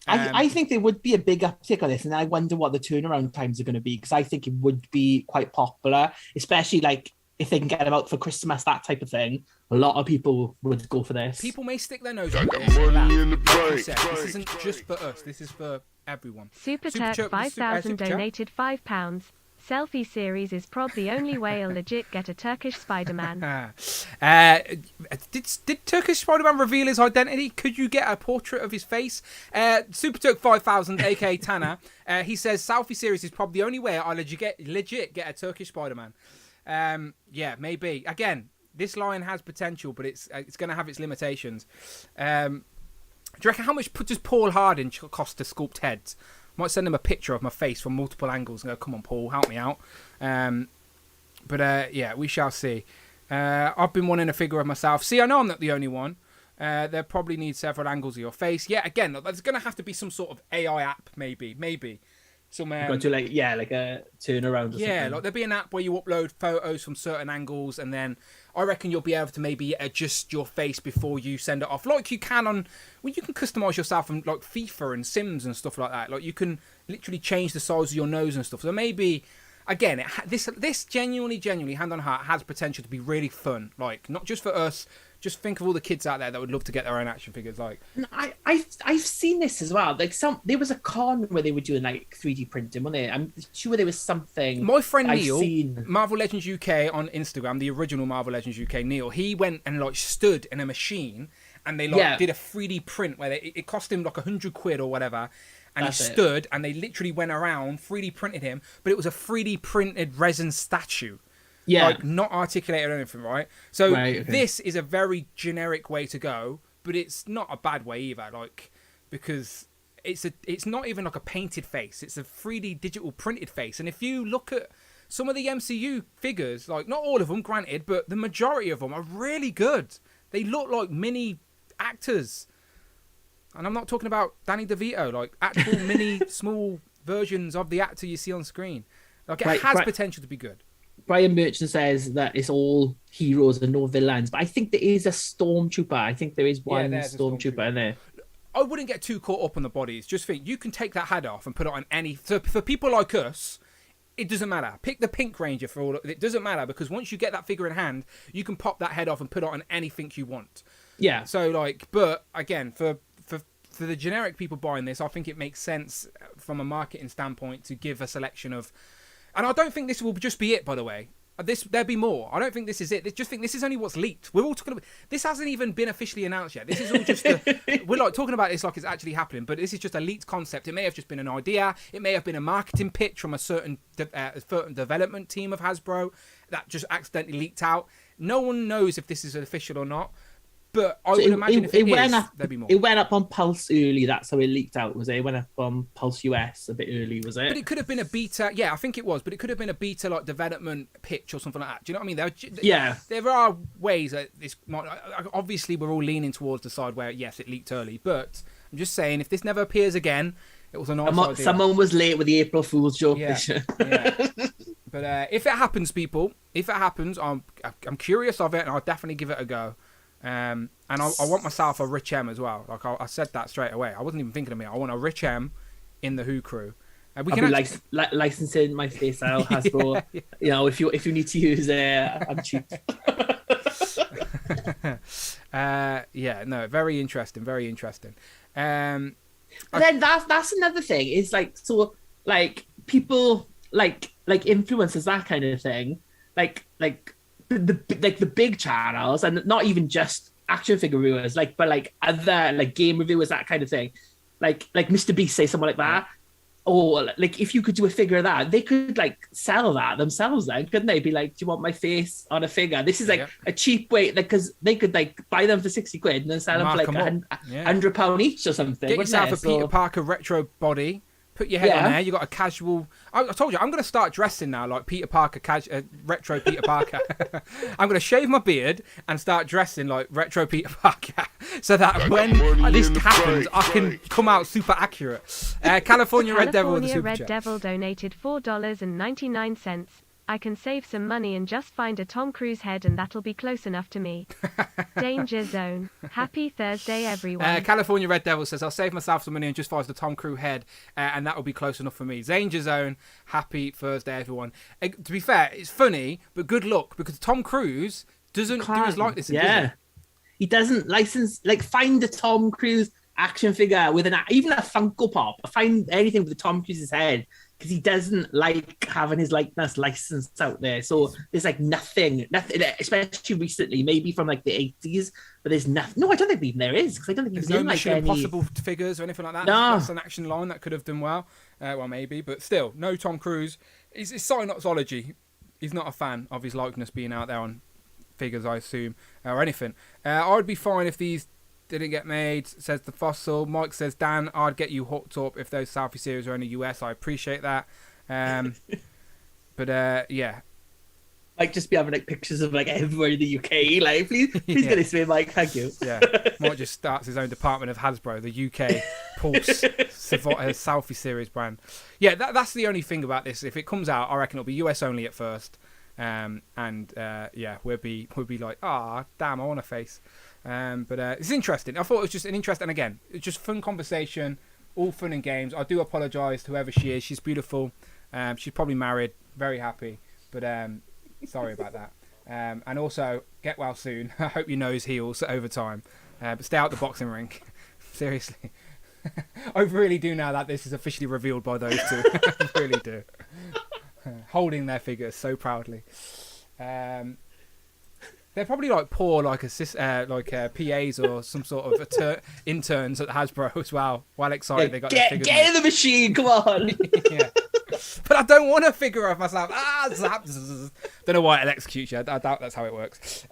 I think there would be a big uptick on this, and I wonder what the turnaround times are going to be, because I think it would be quite popular, especially like if they can get them out for Christmas, that type of thing. A lot of people would go for this. People may stick their nose on this. This isn't just for us. This is for everyone. Super Turk 5,000 donated £5. Selfie Series is probably the only way I'll legit get a Turkish Spider-Man. Did Turkish Spider-Man reveal his identity? Could you get a portrait of his face? Super Turk 5,000, aka Tanner, he says Selfie Series is probably the only way I'll legit get a Turkish Spider-Man. Yeah, maybe. Again, this line has potential, but it's going to have its limitations. Do you reckon how much does Paul Hardin cost to sculpt heads? Might send him a picture of my face from multiple angles and go, come on, Paul, help me out. But yeah, we shall see. I've been wanting a figure of myself. See, I know I'm not the only one. They'll probably need several angles of your face. Yeah, again, there's going to have to be some sort of AI app, maybe. Some got to like a turnaround or something. Like there'll be an app where you upload photos from certain angles, and then I reckon you'll be able to maybe adjust your face before you send it off, like you can you can customize yourself on like FIFA and Sims and stuff like that. Like you can literally change the size of your nose and stuff. So maybe again, this genuinely hand on heart has potential to be really fun. Like not just for us. Just think of all the kids out there that would love to get their own action figures. Like I've seen this as well. Like there was a con where they were doing like 3D printing, wasn't there? I'm sure there was something. My friend Neil, Marvel Legends UK on Instagram, the original Marvel Legends UK, Neil, he went and like stood in a machine and they did a 3D print where it cost him like £100 or whatever. And he stood and they literally went around, 3D printed him, but it was a 3D printed resin statue. Yeah, like not articulated or anything, right? So This is a very generic way to go, but it's not a bad way either. Like because it's not even like a painted face; it's a 3D digital printed face. And if you look at some of the MCU figures, like not all of them, granted, but the majority of them are really good. They look like mini actors, and I'm not talking about Danny DeVito, like actual mini small versions of the actor you see on screen. Like it has potential to be good. Brian Merchant says that it's all heroes and no villains, but I think there is a stormtrooper. I think there is one stormtrooper in there. I wouldn't get too caught up on the bodies. Just think, you can take that head off and put it on any... So for people like us, it doesn't matter. Pick the Pink Ranger for all... It doesn't matter, because once you get that figure in hand, you can pop that head off and put it on anything you want. Yeah. So, like... But, again, for the generic people buying this, I think it makes sense from a marketing standpoint to give a selection of... And I don't think this will just be it, by the way. There'll be more. I don't think this is it. I just think this is only what's leaked. We're all talking about. This hasn't even been officially announced yet. This is all just. We're like talking about this like it's actually happening, but this is just a leaked concept. It may have just been an idea. It may have been a marketing pitch from a certain development team of Hasbro that just accidentally leaked out. No one knows if this is official or not. But I would imagine if it is, there'll be more. It went up on Pulse early. That's how it leaked out, was it? It went up on Pulse US a bit early, was it? But it could have been a beta. Yeah, I think it was. But it could have been a beta like development pitch or something like that. Do you know what I mean? There are ways that this might. Obviously, we're all leaning towards the side where yes, it leaked early. But I'm just saying, if this never appears again, it was a nice idea. Someone was late with the April Fool's joke. Yeah. But if it happens, people, I'm curious of it, and I'll definitely give it a go. And I want myself a Rich M as well. Like I said that straight away. I wasn't even thinking of me. I want a Rich M in the Who crew. We can licensing my face out, Hasbro. Yeah. You know, if you need to use I'm cheap. Very interesting. Very interesting. Then that's another thing. Is like people like influencers, that kind of thing. Like the big channels, and not even just action figure reviewers, but other game reviewers, that kind of thing, like Mr. Beast, say someone like that, or if you could do a figure of that, they could sell that themselves then, couldn't they? Be like, do you want my face on a figure? This is a cheap way, because they could buy them for 60 quid and then sell them for £100 each or something. Get yourself a Peter Parker retro body. Put your head on there. You got a casual. I told you I'm going to start dressing now like Peter Parker, retro Peter Parker. I'm going to shave my beard and start dressing like retro Peter Parker, so that when this happens, I can come out super accurate. California Red Devil with a super chat. Devil donated $4.99. I can save some money and just find a Tom Cruise head, and that'll be close enough to me. Danger Zone. Happy Thursday, everyone. California Red Devil says, I'll save myself some money and just find the Tom Cruise head, and that'll be close enough for me. Danger Zone. Happy Thursday, everyone. To be fair, it's funny, but good luck, because Tom Cruise doesn't do his likeness. Yeah. He doesn't license, find a Tom Cruise action figure with even a Funko Pop. Find anything with Tom Cruise's head, because he doesn't like having his likeness licensed out there. So there's nothing, especially recently, maybe from the 80s, but there's nothing. No, I don't think even there is, because I don't think there's no Mission Impossible figures or anything like that. No. That's an action line that could have done well. Maybe, but still, no Tom Cruise. It's Synoxology. He's not a fan of his likeness being out there on figures, I assume, or anything. I would be fine if these didn't get made, says the Fossil. Mike says, Dan, I'd get you hooked up if those Selfie Series are in the US. I appreciate that. Yeah. Might just be having pictures of everywhere in the UK. Please get this to me, Mike. Thank you. Yeah. Mike just starts his own department of Hasbro, the UK Pulse Selfie Series brand. Yeah, that's the only thing about this. If it comes out, I reckon it'll be US only at first. We'll be like, damn, I want a face. It's interesting. I thought it was just an interesting, again, it's just fun conversation, all fun and games. I do apologise to whoever she is. She's beautiful. She's probably married, very happy, but sorry about that. And also, get well soon. I hope your nose heals over time. But stay out the boxing ring. Seriously. I really do now that this is officially revealed by those two. I really do. Holding their figures so proudly. They're probably poor PAs or some sort of interns at Hasbro as well. While excited, they got their figures. Get in the machine, come on. Yeah. But I don't want a figure of myself. Zap. Don't know why it'll execute you. I doubt that's how it works.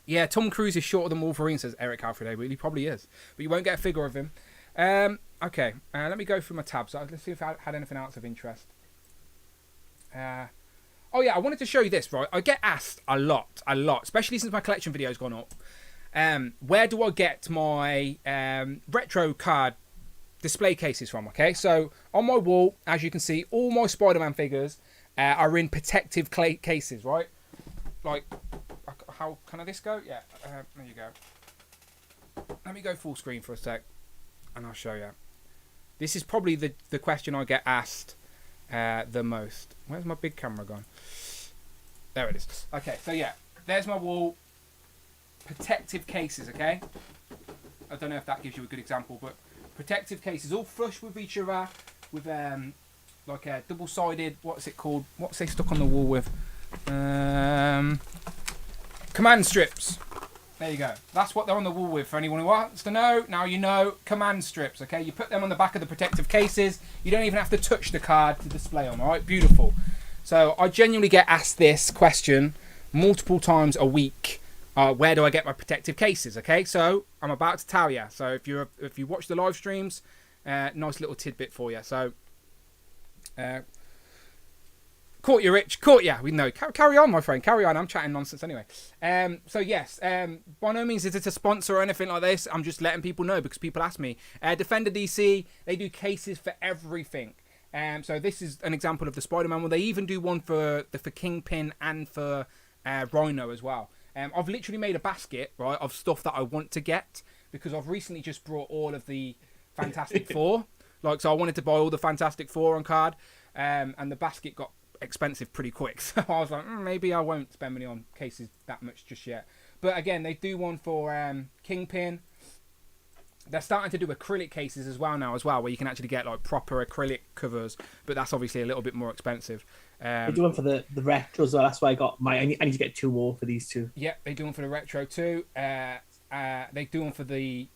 Yeah, Tom Cruise is shorter than Wolverine, says Eric Alfredo. But he probably is. But you won't get a figure of him. Okay, let me go through my tabs. Let's see if I had anything else of interest. Oh yeah, I wanted to show you this, right? I get asked a lot, especially since my collection video's gone up. Where do I get my retro card display cases from? Okay, so on my wall, as you can see, all my Spider-Man figures are in protective cases, right? How can this go? Yeah, there you go. Let me go full screen for a sec, and I'll show you. This is probably the question I get asked the most. Where's my big camera gone? There it is. Okay, so yeah, there's my wall. Protective cases, okay? I don't know if that gives you a good example, but protective cases, all flush with each other, with a double-sided, what's it called? What's they stuck on the wall with? Command strips. There you go. That's what they're on the wall with. For anyone who wants to know, now you know. Command strips. Okay, you put them on the back of the protective cases. You don't even have to touch the card to display them. All right, beautiful. So I genuinely get asked this question multiple times a week. Where do I get my protective cases? Okay, so I'm about to tell you. So if you watch the live streams, nice little tidbit for you. So. Caught you, Rich. Caught you. We know. Carry on, my friend. Carry on. I'm chatting nonsense anyway. So yes, by no means is it a sponsor or anything like this. I'm just letting people know because people ask me. Defender DC, they do cases for everything. So this is an example of the Spider-Man one. They even do one for Kingpin and for Rhino as well. I've literally made a basket, right, of stuff that I want to get because I've recently just brought all of the Fantastic Four. So I wanted to buy all the Fantastic Four on card, and the basket got expensive pretty quick. So I was like, maybe I won't spend money on cases that much just yet. But again, they do one for Kingpin. They're starting to do acrylic cases as well now, where you can actually get like proper acrylic covers. But that's obviously a little bit more expensive. They do one for the retro as well. That's why I got I need to get 2 more for these 2. Yeah, they do one for the retro too. They do one for the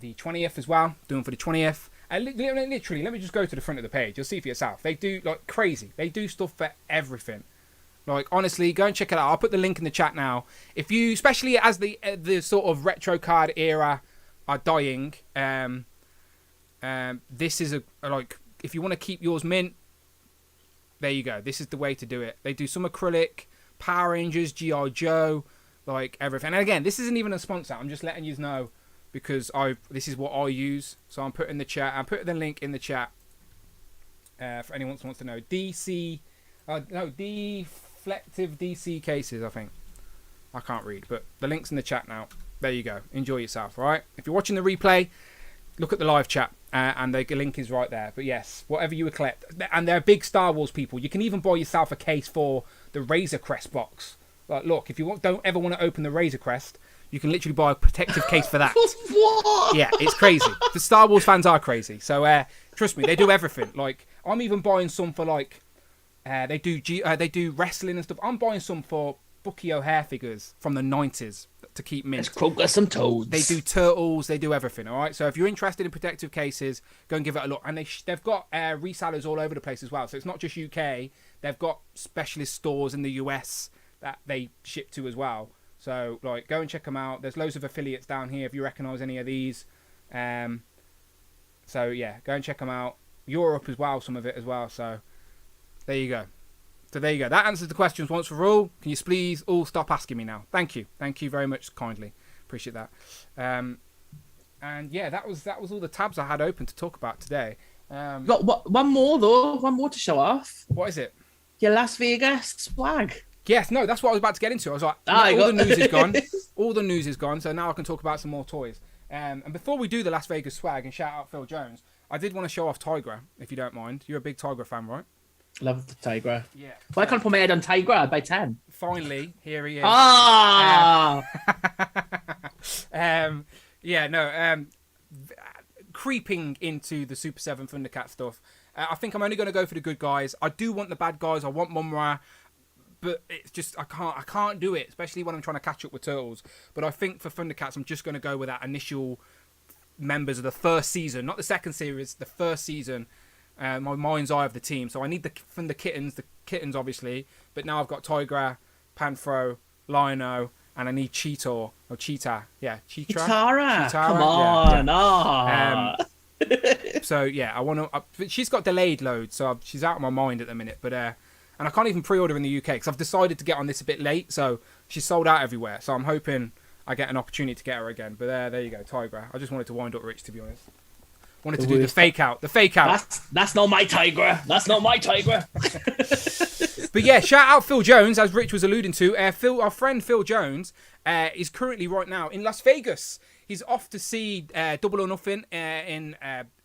20th as well. Do one for the 20th. Literally, let me just go to the front of the page. You'll see for yourself. They do like crazy. They do stuff for everything. Like honestly, go and check it out. I'll put the link in the chat now. If you, especially as the sort of retro card era are dying, this is like if you want to keep yours mint, there you go. This is the way to do it. They do some acrylic, Power Rangers, G.I. Joe, like everything. And again, this isn't even a sponsor. I'm just letting you know. Because this is what I use, so I'm putting the link in the chat for anyone who wants to know. Deflective DC cases, I think. I can't read, but the link's in the chat now. There you go. Enjoy yourself, all right? If you're watching the replay, look at the live chat, and the link is right there. But yes, whatever you would collect, and they're big Star Wars people. You can even buy yourself a case for the Razor Crest box. Like, look, if you don't ever want to open the Razor Crest. You can literally buy a protective case for that. What? Yeah, it's crazy. The Star Wars fans are crazy. So trust me, they do everything. Like I'm even buying some for like they do wrestling and stuff. I'm buying some for Bucky O'Hare figures from the 90s to keep mint. Let's croak some toads. They do turtles. They do everything. All right. So if you're interested in protective cases, go and give it a look. And they've got resellers all over the place as well. So it's not just UK. They've got specialist stores in the US that they ship to as well. So, like, go and check them out. There's loads of affiliates down here if you recognise any of these. So, yeah, go and check them out. Europe as well, some of it as well. So, there you go. That answers the questions once for all. Can you please all stop asking me now? Thank you. Thank you very much kindly. Appreciate that. And, yeah, that was all the tabs I had open to talk about today. Got one more, though. One more to show off. What is it? Your Las Vegas swag. Yes, no, that's what I was about to get into. I was like, all the news is gone. All the news is gone, so now I can talk about some more toys. And before we do the Las Vegas swag and shout out Phil Jones, I did want to show off Tigra, if you don't mind. You're a big Tigra fan, right? Love the Tigra. Yeah. Why can't I put my head on Tigra by 10? Finally, here he is. Creeping into the Super 7 Thundercat stuff. I think I'm only going to go for the good guys. I do want the bad guys. I want Mumra. But it's just I can't do it, especially when I'm trying to catch up with Turtles. But I think for Thundercats, I'm just going to go with that initial members of the first season, not the second series, the first season. My mind's eye of the team. So I need the kittens obviously. But now I've got Tigra, Panthro, Lino, and I need Cheetor or Cheetah. Yeah, Chitara. Come on, yeah. So yeah, I want to. But she's got delayed loads, so she's out of my mind at the minute. But and I can't even pre-order in the UK because I've decided to get on this a bit late. So she's sold out everywhere. So I'm hoping I get an opportunity to get her again. But there you go, Tigra. I just wanted to wind up Rich, to be honest. Wanted to do the fake out. That's not my Tigra. That's not my Tigra. But yeah, shout out Phil Jones, as Rich was alluding to. Our friend Phil Jones is currently right now in Las Vegas. He's off to see Double or Nothing in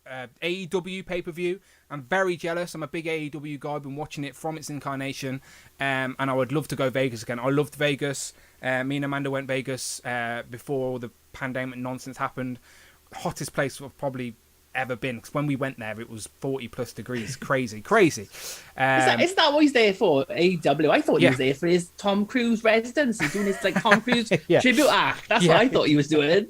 AEW pay-per-view. I'm very jealous. I'm a big AEW guy. I've been watching it from its incarnation. And I would love to go Vegas again. I loved Vegas. Me and Amanda went Vegas before all the pandemic nonsense happened. Hottest place of probably ever been. Because when we went there, it was 40 plus degrees. Crazy. Is that what he's there for? AEW? I thought he was there for his Tom Cruise residency, doing his like Tom Cruise tribute act. That's what I thought he was doing.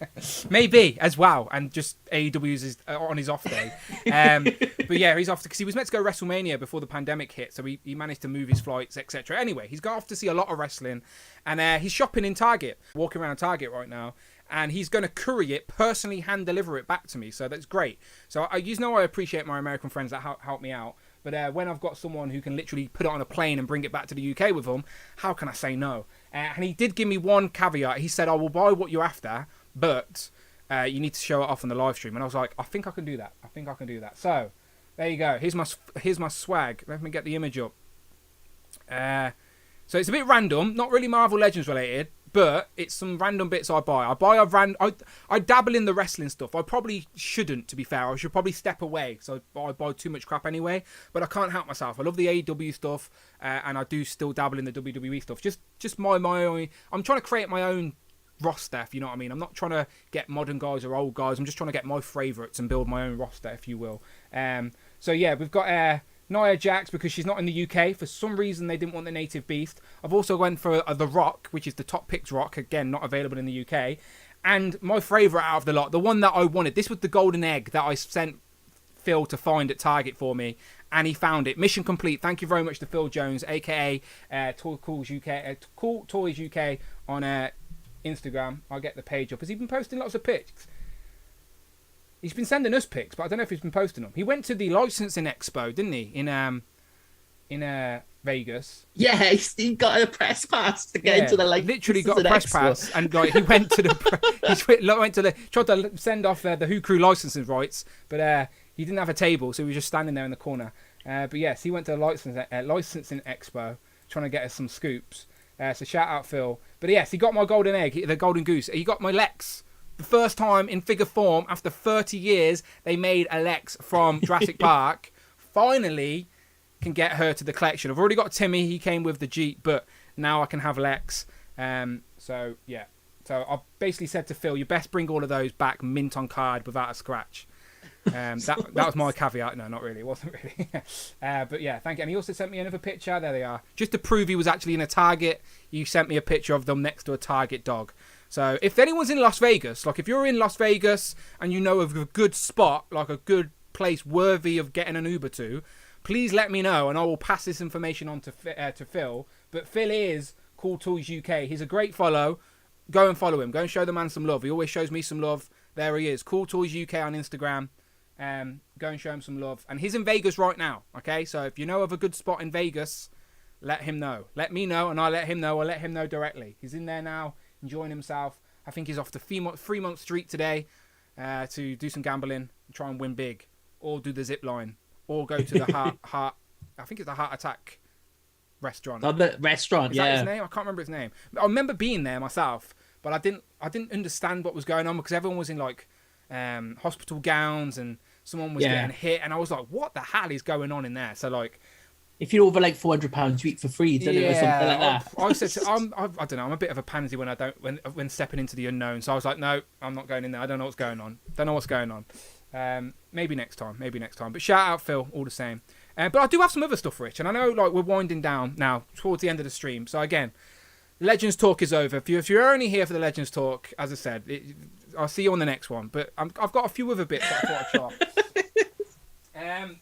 Maybe as well, and just AEW on his off day. But yeah, he's off because he was meant to go WrestleMania before the pandemic hit, so he managed to move his flights, etc. Anyway, he's got off to see a lot of wrestling, and he's shopping in Target, walking around Target right now. And he's going to courier it, personally hand deliver it back to me. So that's great. So I appreciate my American friends that help me out. But when I've got someone who can literally put it on a plane and bring it back to the UK with them, how can I say no? And he did give me one caveat. He said, I will buy what you're after, but you need to show it off on the live stream. And I was like, I think I can do that. So there you go. Here's my swag. Let me get the image up. So it's a bit random, not really Marvel Legends related, but it's some random bits I buy. I dabble in the wrestling stuff. I probably shouldn't, to be fair. I should probably step away, so I buy too much crap anyway. But I can't help myself. I love the AEW stuff, and I do still dabble in the WWE stuff. Just my own. I'm trying to create my own roster, if you know what I mean. I'm not trying to get modern guys or old guys. I'm just trying to get my favourites and build my own roster, if you will. So yeah, we've got Nia Jax, because she's not in the UK. For some reason, they didn't want the Native Beast. I've also went for The Rock, which is the top picked Rock. Again, not available in the UK. And my favourite out of the lot, the one that I wanted. This was the golden egg that I sent Phil to find at Target for me. And he found it. Mission complete. Thank you very much to Phil Jones, a.k.a. Cool Toys UK on Instagram. I'll get the page up. Has he been posting lots of pics? He's been sending us pics, but I don't know if he's been posting them. He went to the licensing expo, didn't he, in Vegas? Yeah, he got a press pass to get into the literally got a press pass, and like he went to the tried to send off the Who Crew licensing rights, but he didn't have a table, so he was just standing there in the corner. But yes, he went to the licensing expo trying to get us some scoops. So shout out Phil. But yes, he got my golden egg, the golden goose. He got my Lex. The first time in figure form after 30 years they made a Lex from Jurassic Park. Finally can get her to the collection. I've already got Timmy. He came with the Jeep, but now I can have Lex. So yeah. So I basically said to Phil, you best bring all of those back mint on card without a scratch. That was my caveat. No, not really. It wasn't really. But yeah, thank you. And he also sent me another picture. There they are. Just to prove he was actually in a Target, you sent me a picture of them next to a Target dog. So if anyone's in Las Vegas, like if you're in Las Vegas and you know of a good spot, like a good place worthy of getting an Uber to, please let me know and I will pass this information on to Phil. But Phil is Cool Tools UK. He's a great follow. Go and follow him. Go and show the man some love. He always shows me some love. There he is. Cool Tools UK on Instagram. Go and show him some love. And he's in Vegas right now. Okay, so if you know of a good spot in Vegas, let him know. Let me know and I'll let him know. I'll let him know directly. He's in there now, enjoying himself. I think he's off to Fremont Street today to do some gambling, try and win big, or do the zip line, or go to the Heart. I think it's the Heart Attack restaurant. The restaurant, Is that his name? I can't remember his name. I remember being there myself, but I didn't understand what was going on because everyone was in like hospital gowns and someone was getting hit, and I was like, what the hell is going on in there? So like, if you're over like £400, you eat for free, don't it, or something like that. I said, I don't know. I'm a bit of a pansy when stepping into the unknown. So I was like, no, I'm not going in there. I don't know what's going on. Maybe next time. But shout out Phil all the same. But I do have some other stuff, Rich, and I know like we're winding down now towards the end of the stream. So again, Legends Talk is over. If you're only here for the Legends Talk, as I said, I'll see you on the next one. But I've got a few other bits that I thought I'd try.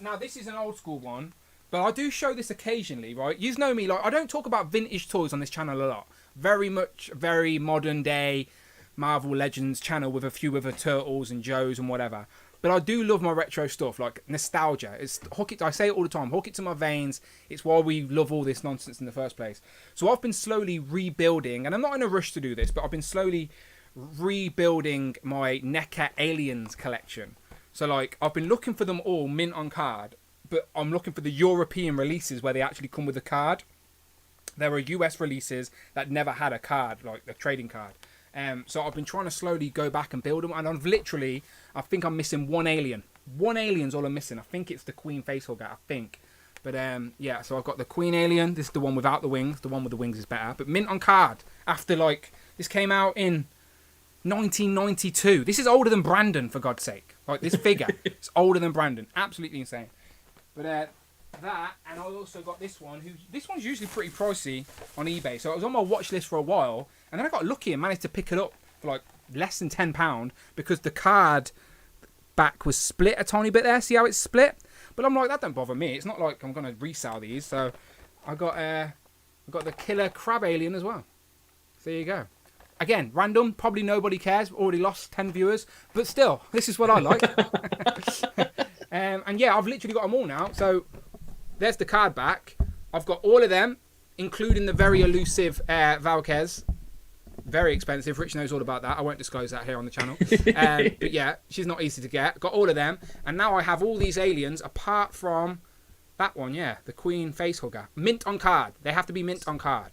Now, this is an old school one, but I do show this occasionally, right? You know me, like I don't talk about vintage toys on this channel a lot. Very modern day Marvel Legends channel with a few other Turtles and Joes and whatever. But I do love my retro stuff, like nostalgia. I say it all the time, hook it to my veins. It's why we love all this nonsense in the first place. So I've been slowly rebuilding, and I'm not in a rush to do this, but I've been slowly rebuilding my NECA Aliens collection. So, like, I've been looking for them all mint on card, but I'm looking for the European releases where they actually come with a card. There are US releases that never had a card, like a trading card. So I've been trying to slowly go back and build them, and I think I'm missing one alien. One alien's all I'm missing. I think it's the Queen Facehugger, I think. But, yeah, so I've got the Queen alien. This is the one without the wings. The one with the wings is better. But mint on card. After, like, this came out in... 1992. This is older than Brandon, for God's sake. Like, this figure, it's older than Brandon. Absolutely insane. But that, and I also got this one. This one's usually pretty pricey on eBay. So it was on my watch list for a while, and then I got lucky and managed to pick it up for like less than £10 because the card back was split a tiny bit there. See how it's split? But I'm like, that don't bother me. It's not like I'm gonna resell these. So I got the killer crab alien as well. So there you go. Again, random. Probably nobody cares. Already lost 10 viewers, but still, this is what I like. And yeah, I've literally got them all now. So there's the card back. I've got all of them, including the very elusive Valkez. Very expensive. Rich knows all about that. I won't disclose that here on the channel. But yeah, she's not easy to get. Got all of them. And now I have all these aliens apart from that one, yeah. The Queen Facehugger. Mint on card. They have to be mint on card.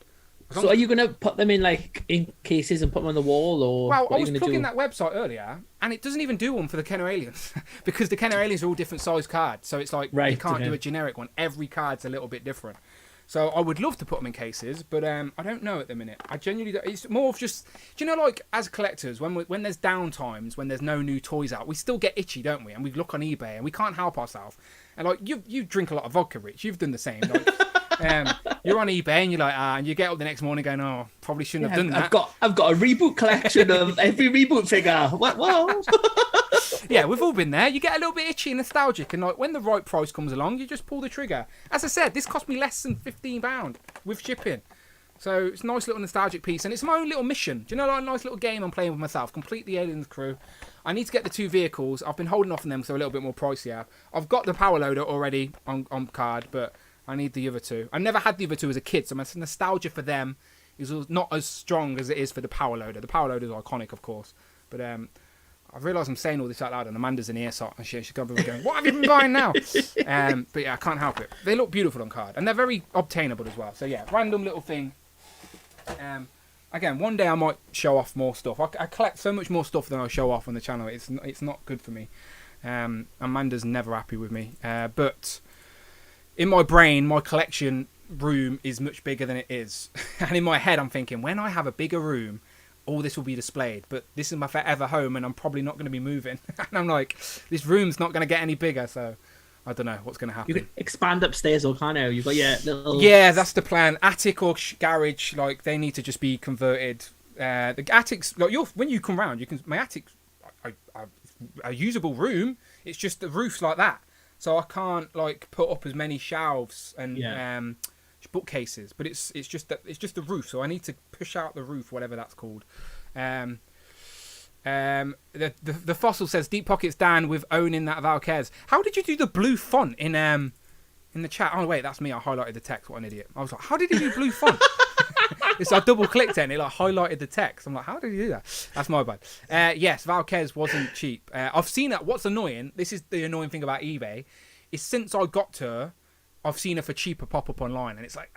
So are you going to put them in like in cases and put them on the wall, or well, what I was are you plugging do? that website earlier, and it doesn't even do one for the Kenner aliens because the Kenner aliens are all different size cards. So it's like you can't do a generic one. Every card's a little bit different. So I would love to put them in cases, but I don't know at the minute. I genuinely don't. It's more of just, do you know, like as collectors, when there's down times, when there's no new toys out, we still get itchy, don't we? And we look on eBay and we can't help ourselves. And like you drink a lot of vodka, Rich. You've done the same. Like, you're on eBay and you're like, and you get up the next morning going, oh, probably shouldn't have done that. I've got a reboot collection of every reboot figure. What? Whoa. Yeah, we've all been there. You get a little bit itchy and nostalgic, and like when the right price comes along, you just pull the trigger. As I said, this cost me less than £15 with shipping. So it's a nice little nostalgic piece, and it's my own little mission. Do you know, like a nice little game I'm playing with myself? Complete the Aliens crew. I need to get the 2 vehicles. I've been holding off on them, so a little bit more pricier. I've got the power loader already on card, but I need the other 2. I never had the other 2 as a kid, so my nostalgia for them is not as strong as it is for the power loader. The power loader is iconic, of course, but I've realised I'm saying all this out loud, and Amanda's in earshot, and she's going, what have you been buying now? But yeah, I can't help it. They look beautiful on card, and they're very obtainable as well. So yeah, random little thing. Again, one day I might show off more stuff. I collect so much more stuff than I show off on the channel. It's not good for me. Amanda's never happy with me. But in my brain, my collection room is much bigger than it is. And in my head, I'm thinking, when I have a bigger room, all this will be displayed. But this is my forever home, and I'm probably not going to be moving. And I'm like, this room's not going to get any bigger, so I don't know what's going to happen. You can expand upstairs, or can't you? You've got your little... Yeah, that's the plan. Attic or garage, like, they need to just be converted. The attics, like, when you come round, my attic's a usable room. It's just the roof's like that. So I can't, like, put up as many shelves and bookcases. But it's just the roof. So I need to push out the roof, whatever that's called. The fossil says deep pockets Dan with owning that Valkez. How did you do the blue font in the chat? Oh wait, that's me. I highlighted the text. What an idiot! I was like, how did he do blue font? I double clicked it and it like highlighted the text. I'm like, how did you do that? That's my bad. Yes, Valkez wasn't cheap. I've seen that. What's annoying? This is the annoying thing about eBay. Is since I got to her, I've seen her for cheaper pop up online, and it's like,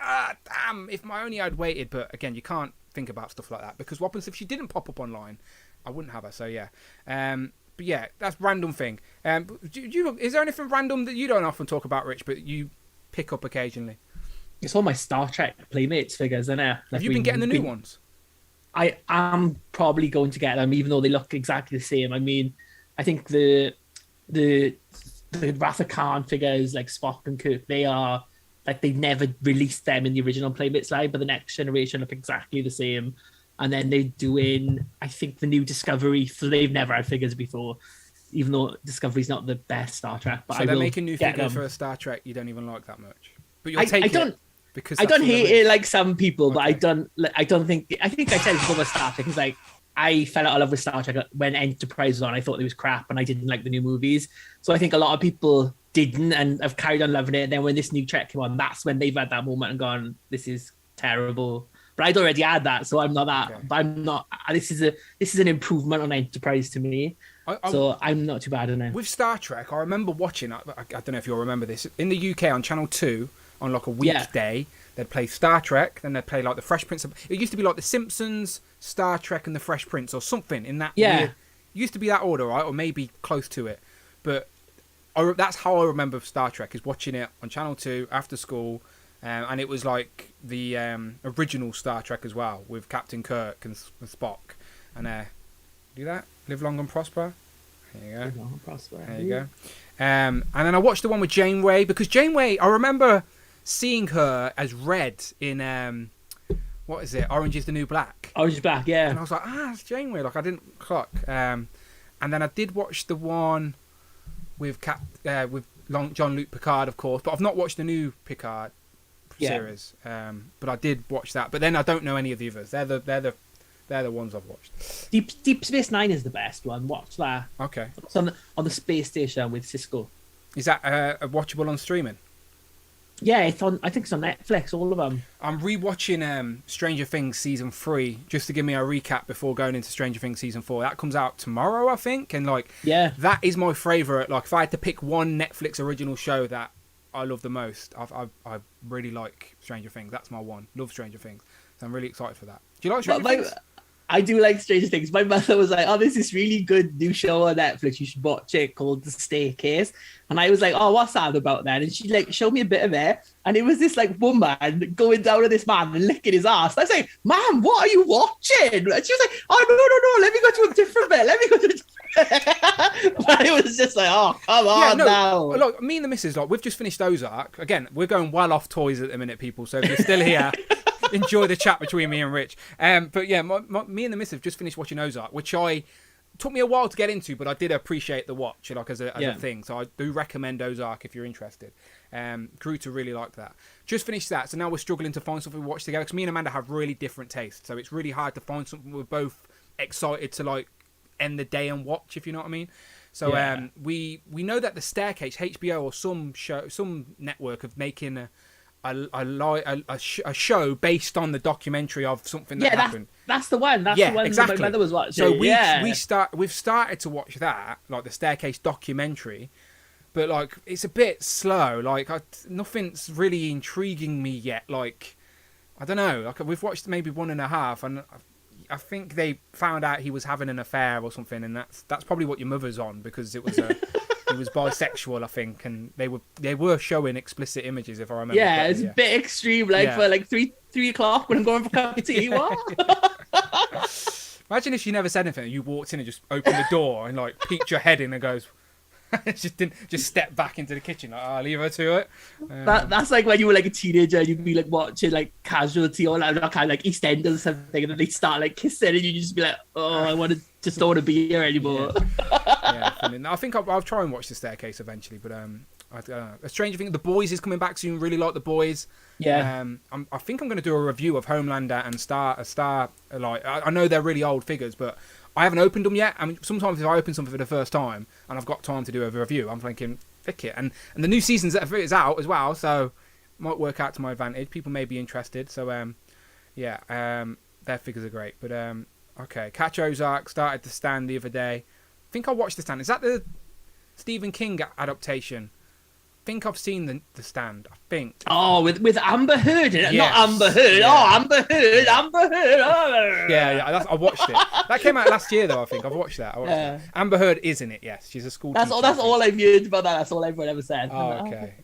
damn! If my only I'd waited. But again, you can't think about stuff like that because what happens if she didn't pop up online? I wouldn't have her, so yeah. But yeah, that's random thing. Is there anything random that you don't often talk about, Rich, but you pick up occasionally? It's all my Star Trek Playmates figures, isn't it? Like, have you been getting the new ones? I am probably going to get them, even though they look exactly the same. I mean, I think the Wrath of Khan figures, like Spock and Kirk, they are like they never released them in the original Playmates line, but the next generation look exactly the same. And then they're doing, I think, the new Discovery. So they've never had figures before, even though Discovery's not the best Star Trek. But so they're making new figures for a Star Trek you don't even like that much. But you'll take it because I don't hate it like some people, but I don't think. I think I said it's about Star Trek. It's like I fell out of love with Star Trek when Enterprise was on. I thought it was crap, and I didn't like the new movies. So I think a lot of people didn't and have carried on loving it. And then when this new Trek came on, that's when they've had that moment and gone, "This is terrible." But I'd already had that, so I'm not that. Okay. But I'm not. This is an improvement on Enterprise to me. So I'm not too bad on it. With Star Trek, I remember watching. I don't know if you'll remember this in the UK on Channel 2 on like a weekday. They'd play Star Trek, then they'd play like the Fresh Prince. It used to be like the Simpsons, Star Trek, and the Fresh Prince, or something in that. Yeah. Weird, used to be that order, right, or maybe close to it. But that's how I remember Star Trek, is watching it on Channel 2 after school. And it was like the original Star Trek as well, with Captain Kirk and Spock. And Do that. Live long and prosper. There you go. Live long and prosper. There you go. And then I watched the one with Janeway because Janeway, I remember seeing her as Red in what is it? Orange is the New Black. Orange is Black, yeah. And I was like, it's Janeway. Like I didn't clock. And then I did watch the one with Jean-Luc Picard, of course, but I've not watched the new Picard series. But I did watch that. But then I don't know any of the others. They're the ones I've watched. Deep Space Nine is the best one. Watch that. Okay. It's on the space station with Cisco. Is that watchable on streaming? Yeah, it's on. I think it's on Netflix. All of them. I'm rewatching Stranger Things season 3 just to give me a recap before going into Stranger Things season 4. That comes out tomorrow, I think, and that is my favourite. Like, if I had to pick one Netflix original show that I love the most, I really like Stranger Things. That's my one. Love Stranger Things, so I'm really excited for that. Do you like Stranger Things? I do like Stranger Things. My mother was like, "Oh, there's this really good new show on Netflix. You should watch it called The Staircase." And I was like, "Oh, what's that about then?" And she showed me a bit of it, and it was this woman going down on this man and licking his ass. And I was like, "Mom, what are you watching?" And she was like, "Oh, no, let me go to a different bit. Let me go to a different." But it was just like, "Oh, come on now." Look, me and the missus, we've just finished Ozark. Again, we're going well off toys at the minute, people. So if you're still here. Enjoy the chat between me and Rich. But yeah, me and the missus have just finished watching Ozark, which took me a while to get into, but I did appreciate the watch, as a thing. So I do recommend Ozark if you're interested. Grew to really like that. Just finished that, so now we're struggling to find something to watch together because me and Amanda have really different tastes. So it's really hard to find something we're both excited to end the day and watch, if you know what I mean. So we know that The Staircase, HBO or some network of making a show based on the documentary of something that happened. That's the one. That's the one exactly. that my mother was watching. So we've started to watch that, The Staircase documentary, but it's a bit slow. Nothing's really intriguing me yet. I don't know. We've watched maybe 1.5, and I think they found out he was having an affair or something, and that's probably what your mother's on because it was he was bisexual, I think, and they were showing explicit images, if I remember. Yeah, it's a bit extreme, for 3 o'clock when I'm going for a cup of tea. What? Imagine if she never said anything, you walked in and just opened the door and peeked your head in and goes, just step back into the kitchen. I'll leave her to it. That's like when you were a teenager and you'd be watching Casualty or kind of EastEnders or something, and then they start kissing and you just be like, oh, I just don't want to be here anymore. I think I'll try and watch The Staircase eventually, but I don't know. A Stranger Thing, The Boys is coming back soon. Really like The Boys. Yeah. I think I'm going to do a review of Homelander and Star. I know they're really old figures, but I haven't opened them yet. I mean, sometimes if I open something for the first time and I've got time to do a review, I'm thinking, pick it. And the new season's out as well, so it might work out to my advantage. People may be interested. So, their figures are great. But, okay, Catch Ozark started The Stand the other day. I think I watched The Stand. Is that the Stephen King adaptation? I think I've seen the Stand. I think. Oh, with Amber Heard in it, yes. Not Amber Heard. Yeah. Oh, Amber Heard. Oh. Yeah. I watched it. That came out last year, though. I think I've watched that. It. Amber Heard is in it. Yes, she's a school teacher. That's all I've heard about that. That's all everyone ever said. Oh, okay.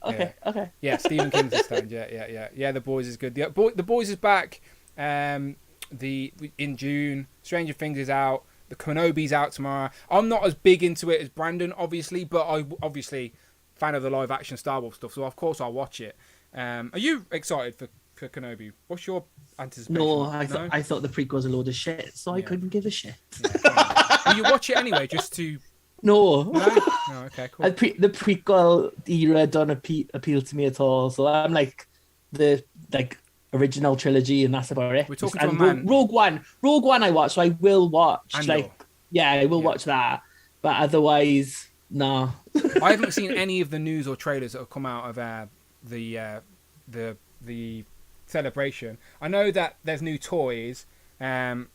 Okay. Yeah, Stephen King's The Stand. Yeah. The Boys is good. The Boys is back. In June. Stranger Things is out. The Kenobi's out tomorrow. I'm not as big into it as Brandon, obviously, but I obviously fan of the live action Star Wars stuff, so of course I'll watch it. Are you excited for Kenobi? What's your anticipation? No, I thought the prequel was a load of shit, so I couldn't give a shit. Will you watch it anyway, just to? No. No, okay, cool. The prequel era don't appeal to me at all, so I'm the original trilogy, and that's about it. We're talking to a man. Rogue One I watched, so I will watch. Andor. I will watch that, but otherwise, no. I haven't seen any of the news or trailers that have come out of the celebration. I know that there's new toys. Again,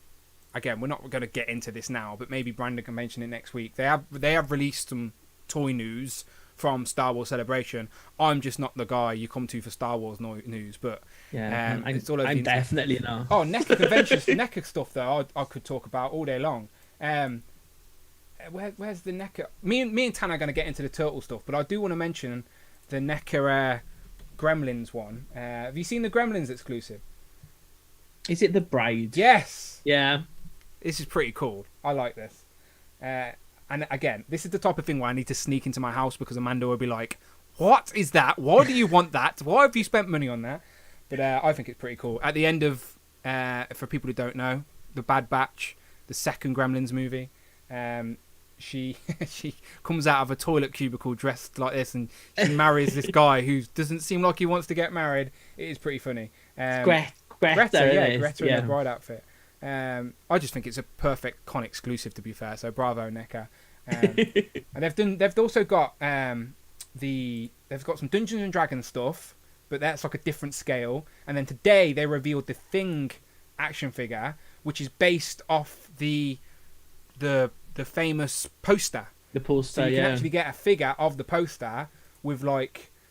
we're not going to get into this now, but maybe Brandon can mention it next week. They have released some toy news from Star Wars Celebration. I'm just not the guy you come to for Star Wars news, but it's all over I'm definitely not. Oh, NECA conventions, NECA stuff though. I could talk about all day long. Where's the NECA? Me and Tan are going to get into the turtle stuff, but I do want to mention the NECA Gremlins one. Have you seen the Gremlins exclusive? Is it the Bride? Yes. Yeah. This is pretty cool. I like this. And again, this is the type of thing where I need to sneak into my house because Amanda will be like, "What is that? Why do you want that? Why have you spent money on that?" But I think it's pretty cool. At the end of, for people who don't know, The Bad Batch, the second Gremlins movie, she comes out of a toilet cubicle dressed like this, and she marries this guy who doesn't seem like he wants to get married. It is pretty funny. Greta, Greta in the bride outfit. I just think it's a perfect con exclusive, to be fair. So bravo, NECA. And they've also got they've got some Dungeons and Dragons stuff, but that's like a different scale. And then today they revealed the Thing action figure, which is based off the famous poster. The poster, so you can actually get a figure of the poster with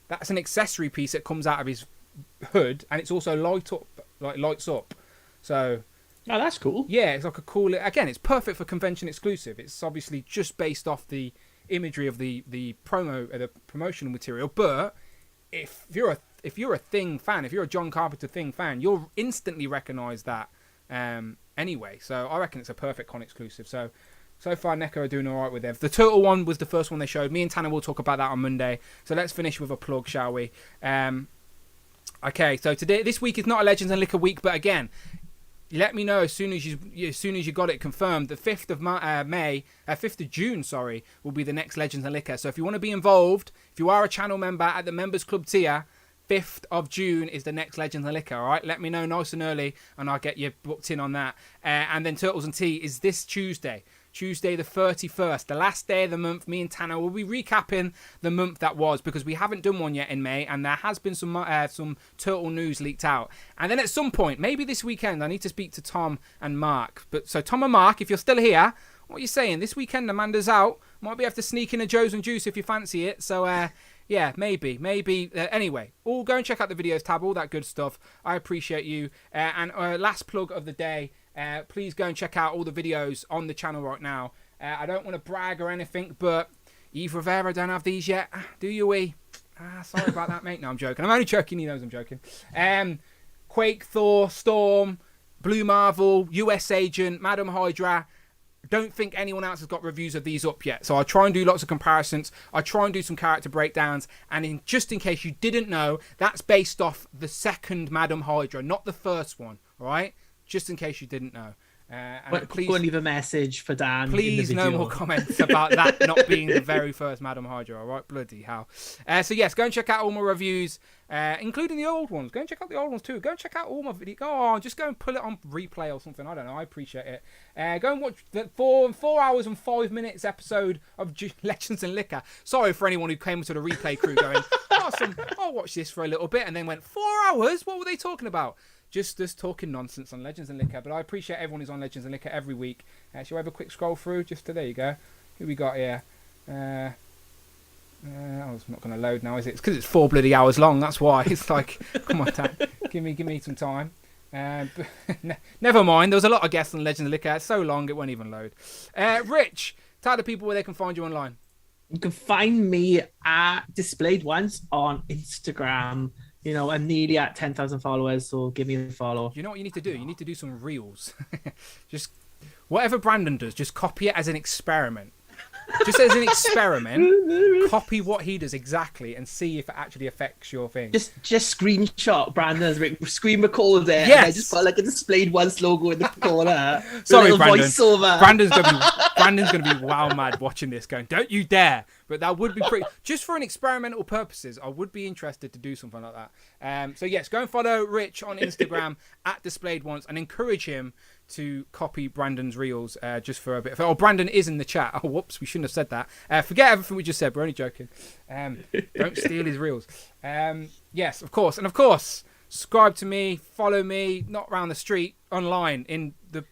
that's an accessory piece that comes out of his hood, and it's also lights up. So oh, that's cool. Yeah, it's like a cool. Again, it's perfect for convention exclusive. It's obviously just based off the imagery of the promotional material. But if you're a Thing fan, if you're a John Carpenter Thing fan, you'll instantly recognise that anyway. So I reckon it's a perfect con exclusive. So far, NECA are doing all right with them. The Turtle one was the first one they showed. Me and Tanner will talk about that on Monday. So let's finish with a plug, shall we? Okay, so this week is not a Legends and Liquor week, but again, let me know as soon as you got it confirmed. The 5th of June, will be the next Legends and Liquor. So if you want to be involved, if you are a channel member at the Members Club tier, 5th of June is the next Legends and Liquor. All right, let me know nice and early, and I'll get you booked in on that. And then Turtles and Tea is this Tuesday the 31st, the last day of the month. Me and Tanner will be recapping the month that was, because we haven't done one yet in May, and there has been some Turtle news leaked out. And then at some point, maybe this weekend, I need to speak to Tom and Mark. So Tom and Mark, if you're still here, what are you saying? This weekend, Amanda's out. Might be able to sneak in a Joe's and Juice if you fancy it. So, yeah, maybe. Anyway, all go and check out the videos tab, all that good stuff. I appreciate you. And last plug of the day. Please go and check out all the videos on the channel right now. I don't want to brag or anything, but Eve Rivera don't have these yet. Do you, we? Sorry about that, mate. No, I'm joking. I'm only joking. He knows I'm joking. Quake, Thor, Storm, Blue Marvel, US Agent, Madam Hydra. Don't think anyone else has got reviews of these up yet. So I'll try and do lots of comparisons. I'll try and do some character breakdowns. And just in case you didn't know, that's based off the second Madam Hydra, not the first one. All right? Just in case you didn't know. Please go and leave a message for Dan. Please, no more comments about that not being the very first Madam Hydra. All right, bloody hell. So yes, go and check out all my reviews, including the old ones. Go and check out the old ones too. Go and check out all my videos. Go on, just go and pull it on replay or something. I don't know. I appreciate it. Go and watch the 4 hours and 5 minutes episode of Legends and Liquor. Sorry for anyone who came to the replay crew going, awesome, I'll watch this for a little bit, and then went 4 hours. What were they talking about? Just us talking nonsense on Legends and Liquor. But I appreciate everyone who's on Legends and Liquor every week. Shall I have a quick scroll through? There you go. Who we got here? It's not going to load now, is it? It's because it's 4 bloody hours long. That's why. It's like, come on, Tam. Give me some time. Never mind. There was a lot of guests on Legends and Liquor. It's so long, it won't even load. Rich, tell the people where they can find you online. You can find me at Displayed Once on Instagram. You know, I'm nearly at 10,000 followers, so give me a follow. You know what you need to do? You need to do some reels. Just whatever Brandon does, just copy it as an experiment. Just as an experiment, copy what he does exactly and see if it actually affects your thing. Just screenshot Brandon's screen record it. Yes. And I just put like a Displayed Once logo in the corner. Sorry, Brandon. Voiceover. Brandon's gonna be wow mad watching this, going, "Don't you dare!" But that would be pretty. Just for an experimental purposes, I would be interested to do something like that. So yes, go and follow Rich on Instagram at Displayed Once and encourage him to copy Brandon's reels just for a bit. Oh, Brandon is in the chat. Oh, whoops, we shouldn't have said that. Forget everything we just said. We're only joking. Don't steal his reels. Yes, of course. And of course, subscribe to me, follow me, not around the street, online, in the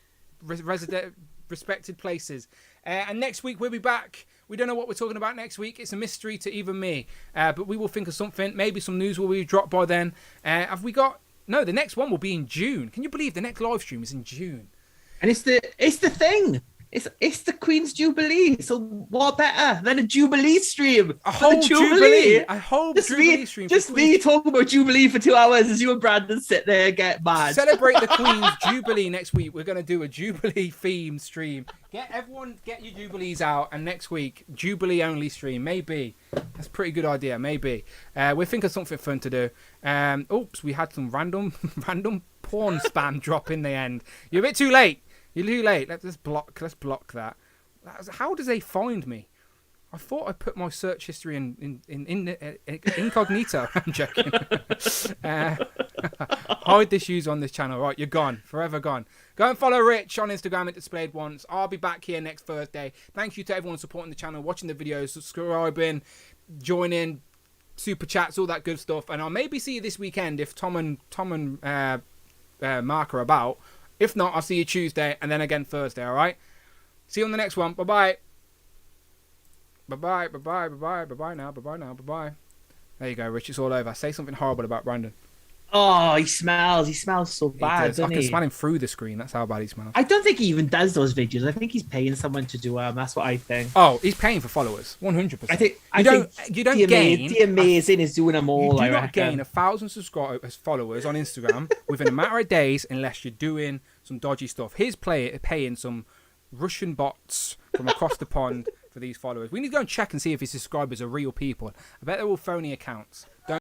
respected places. And next week, we'll be back. We don't know what we're talking about next week. It's a mystery to even me. But we will think of something. Maybe some news will be dropped by then. Have we got... No, the next one will be in June. Can you believe the next live stream is in June? And it's the thing. It's the Queen's Jubilee, so what better than a Jubilee stream? A whole Jubilee. A whole Jubilee stream. Just me talking about Jubilee for 2 hours as you and Brandon sit there and get mad. Celebrate the Queen's Jubilee next week. We're going to do a Jubilee theme stream. Get your Jubilees out, and next week, Jubilee only stream. Maybe. That's a pretty good idea. Maybe. We're thinking of something fun to do. Oops, we had some random porn spam drop in the end. You're a bit too late. You're too late. Let's block that. How does they find me? I thought I put my search history in incognito. I'm joking. Hide this use on this channel. Right, you're gone. Forever gone. Go and follow Rich on Instagram at Displayed Once. I'll be back here next Thursday. Thank you to everyone supporting the channel, watching the videos, subscribing, joining, super chats, all that good stuff. And I'll maybe see you this weekend if Tom and Mark are about. If not, I'll see you Tuesday and then again Thursday, all right? See you on the next one. Bye-bye. Bye-bye, bye-bye, bye-bye, bye-bye now, bye-bye now, bye-bye. There you go, Rich. It's all over. Say something horrible about Brandon. Oh, he smells so bad, doesn't he? I can smell him through the screen. That's how bad he smells. I don't think he even does those videos. I think he's paying someone to do them. That's what I think. Oh, he's paying for followers. 100%. I think you don't gain. The amazing is doing them all. You do not gain 1,000 subscribers, followers on Instagram within a matter of days unless you're doing some dodgy stuff. He's paying some Russian bots from across the pond for these followers. We need to go and check and see if his subscribers are real people. I bet they're all phony accounts. Don't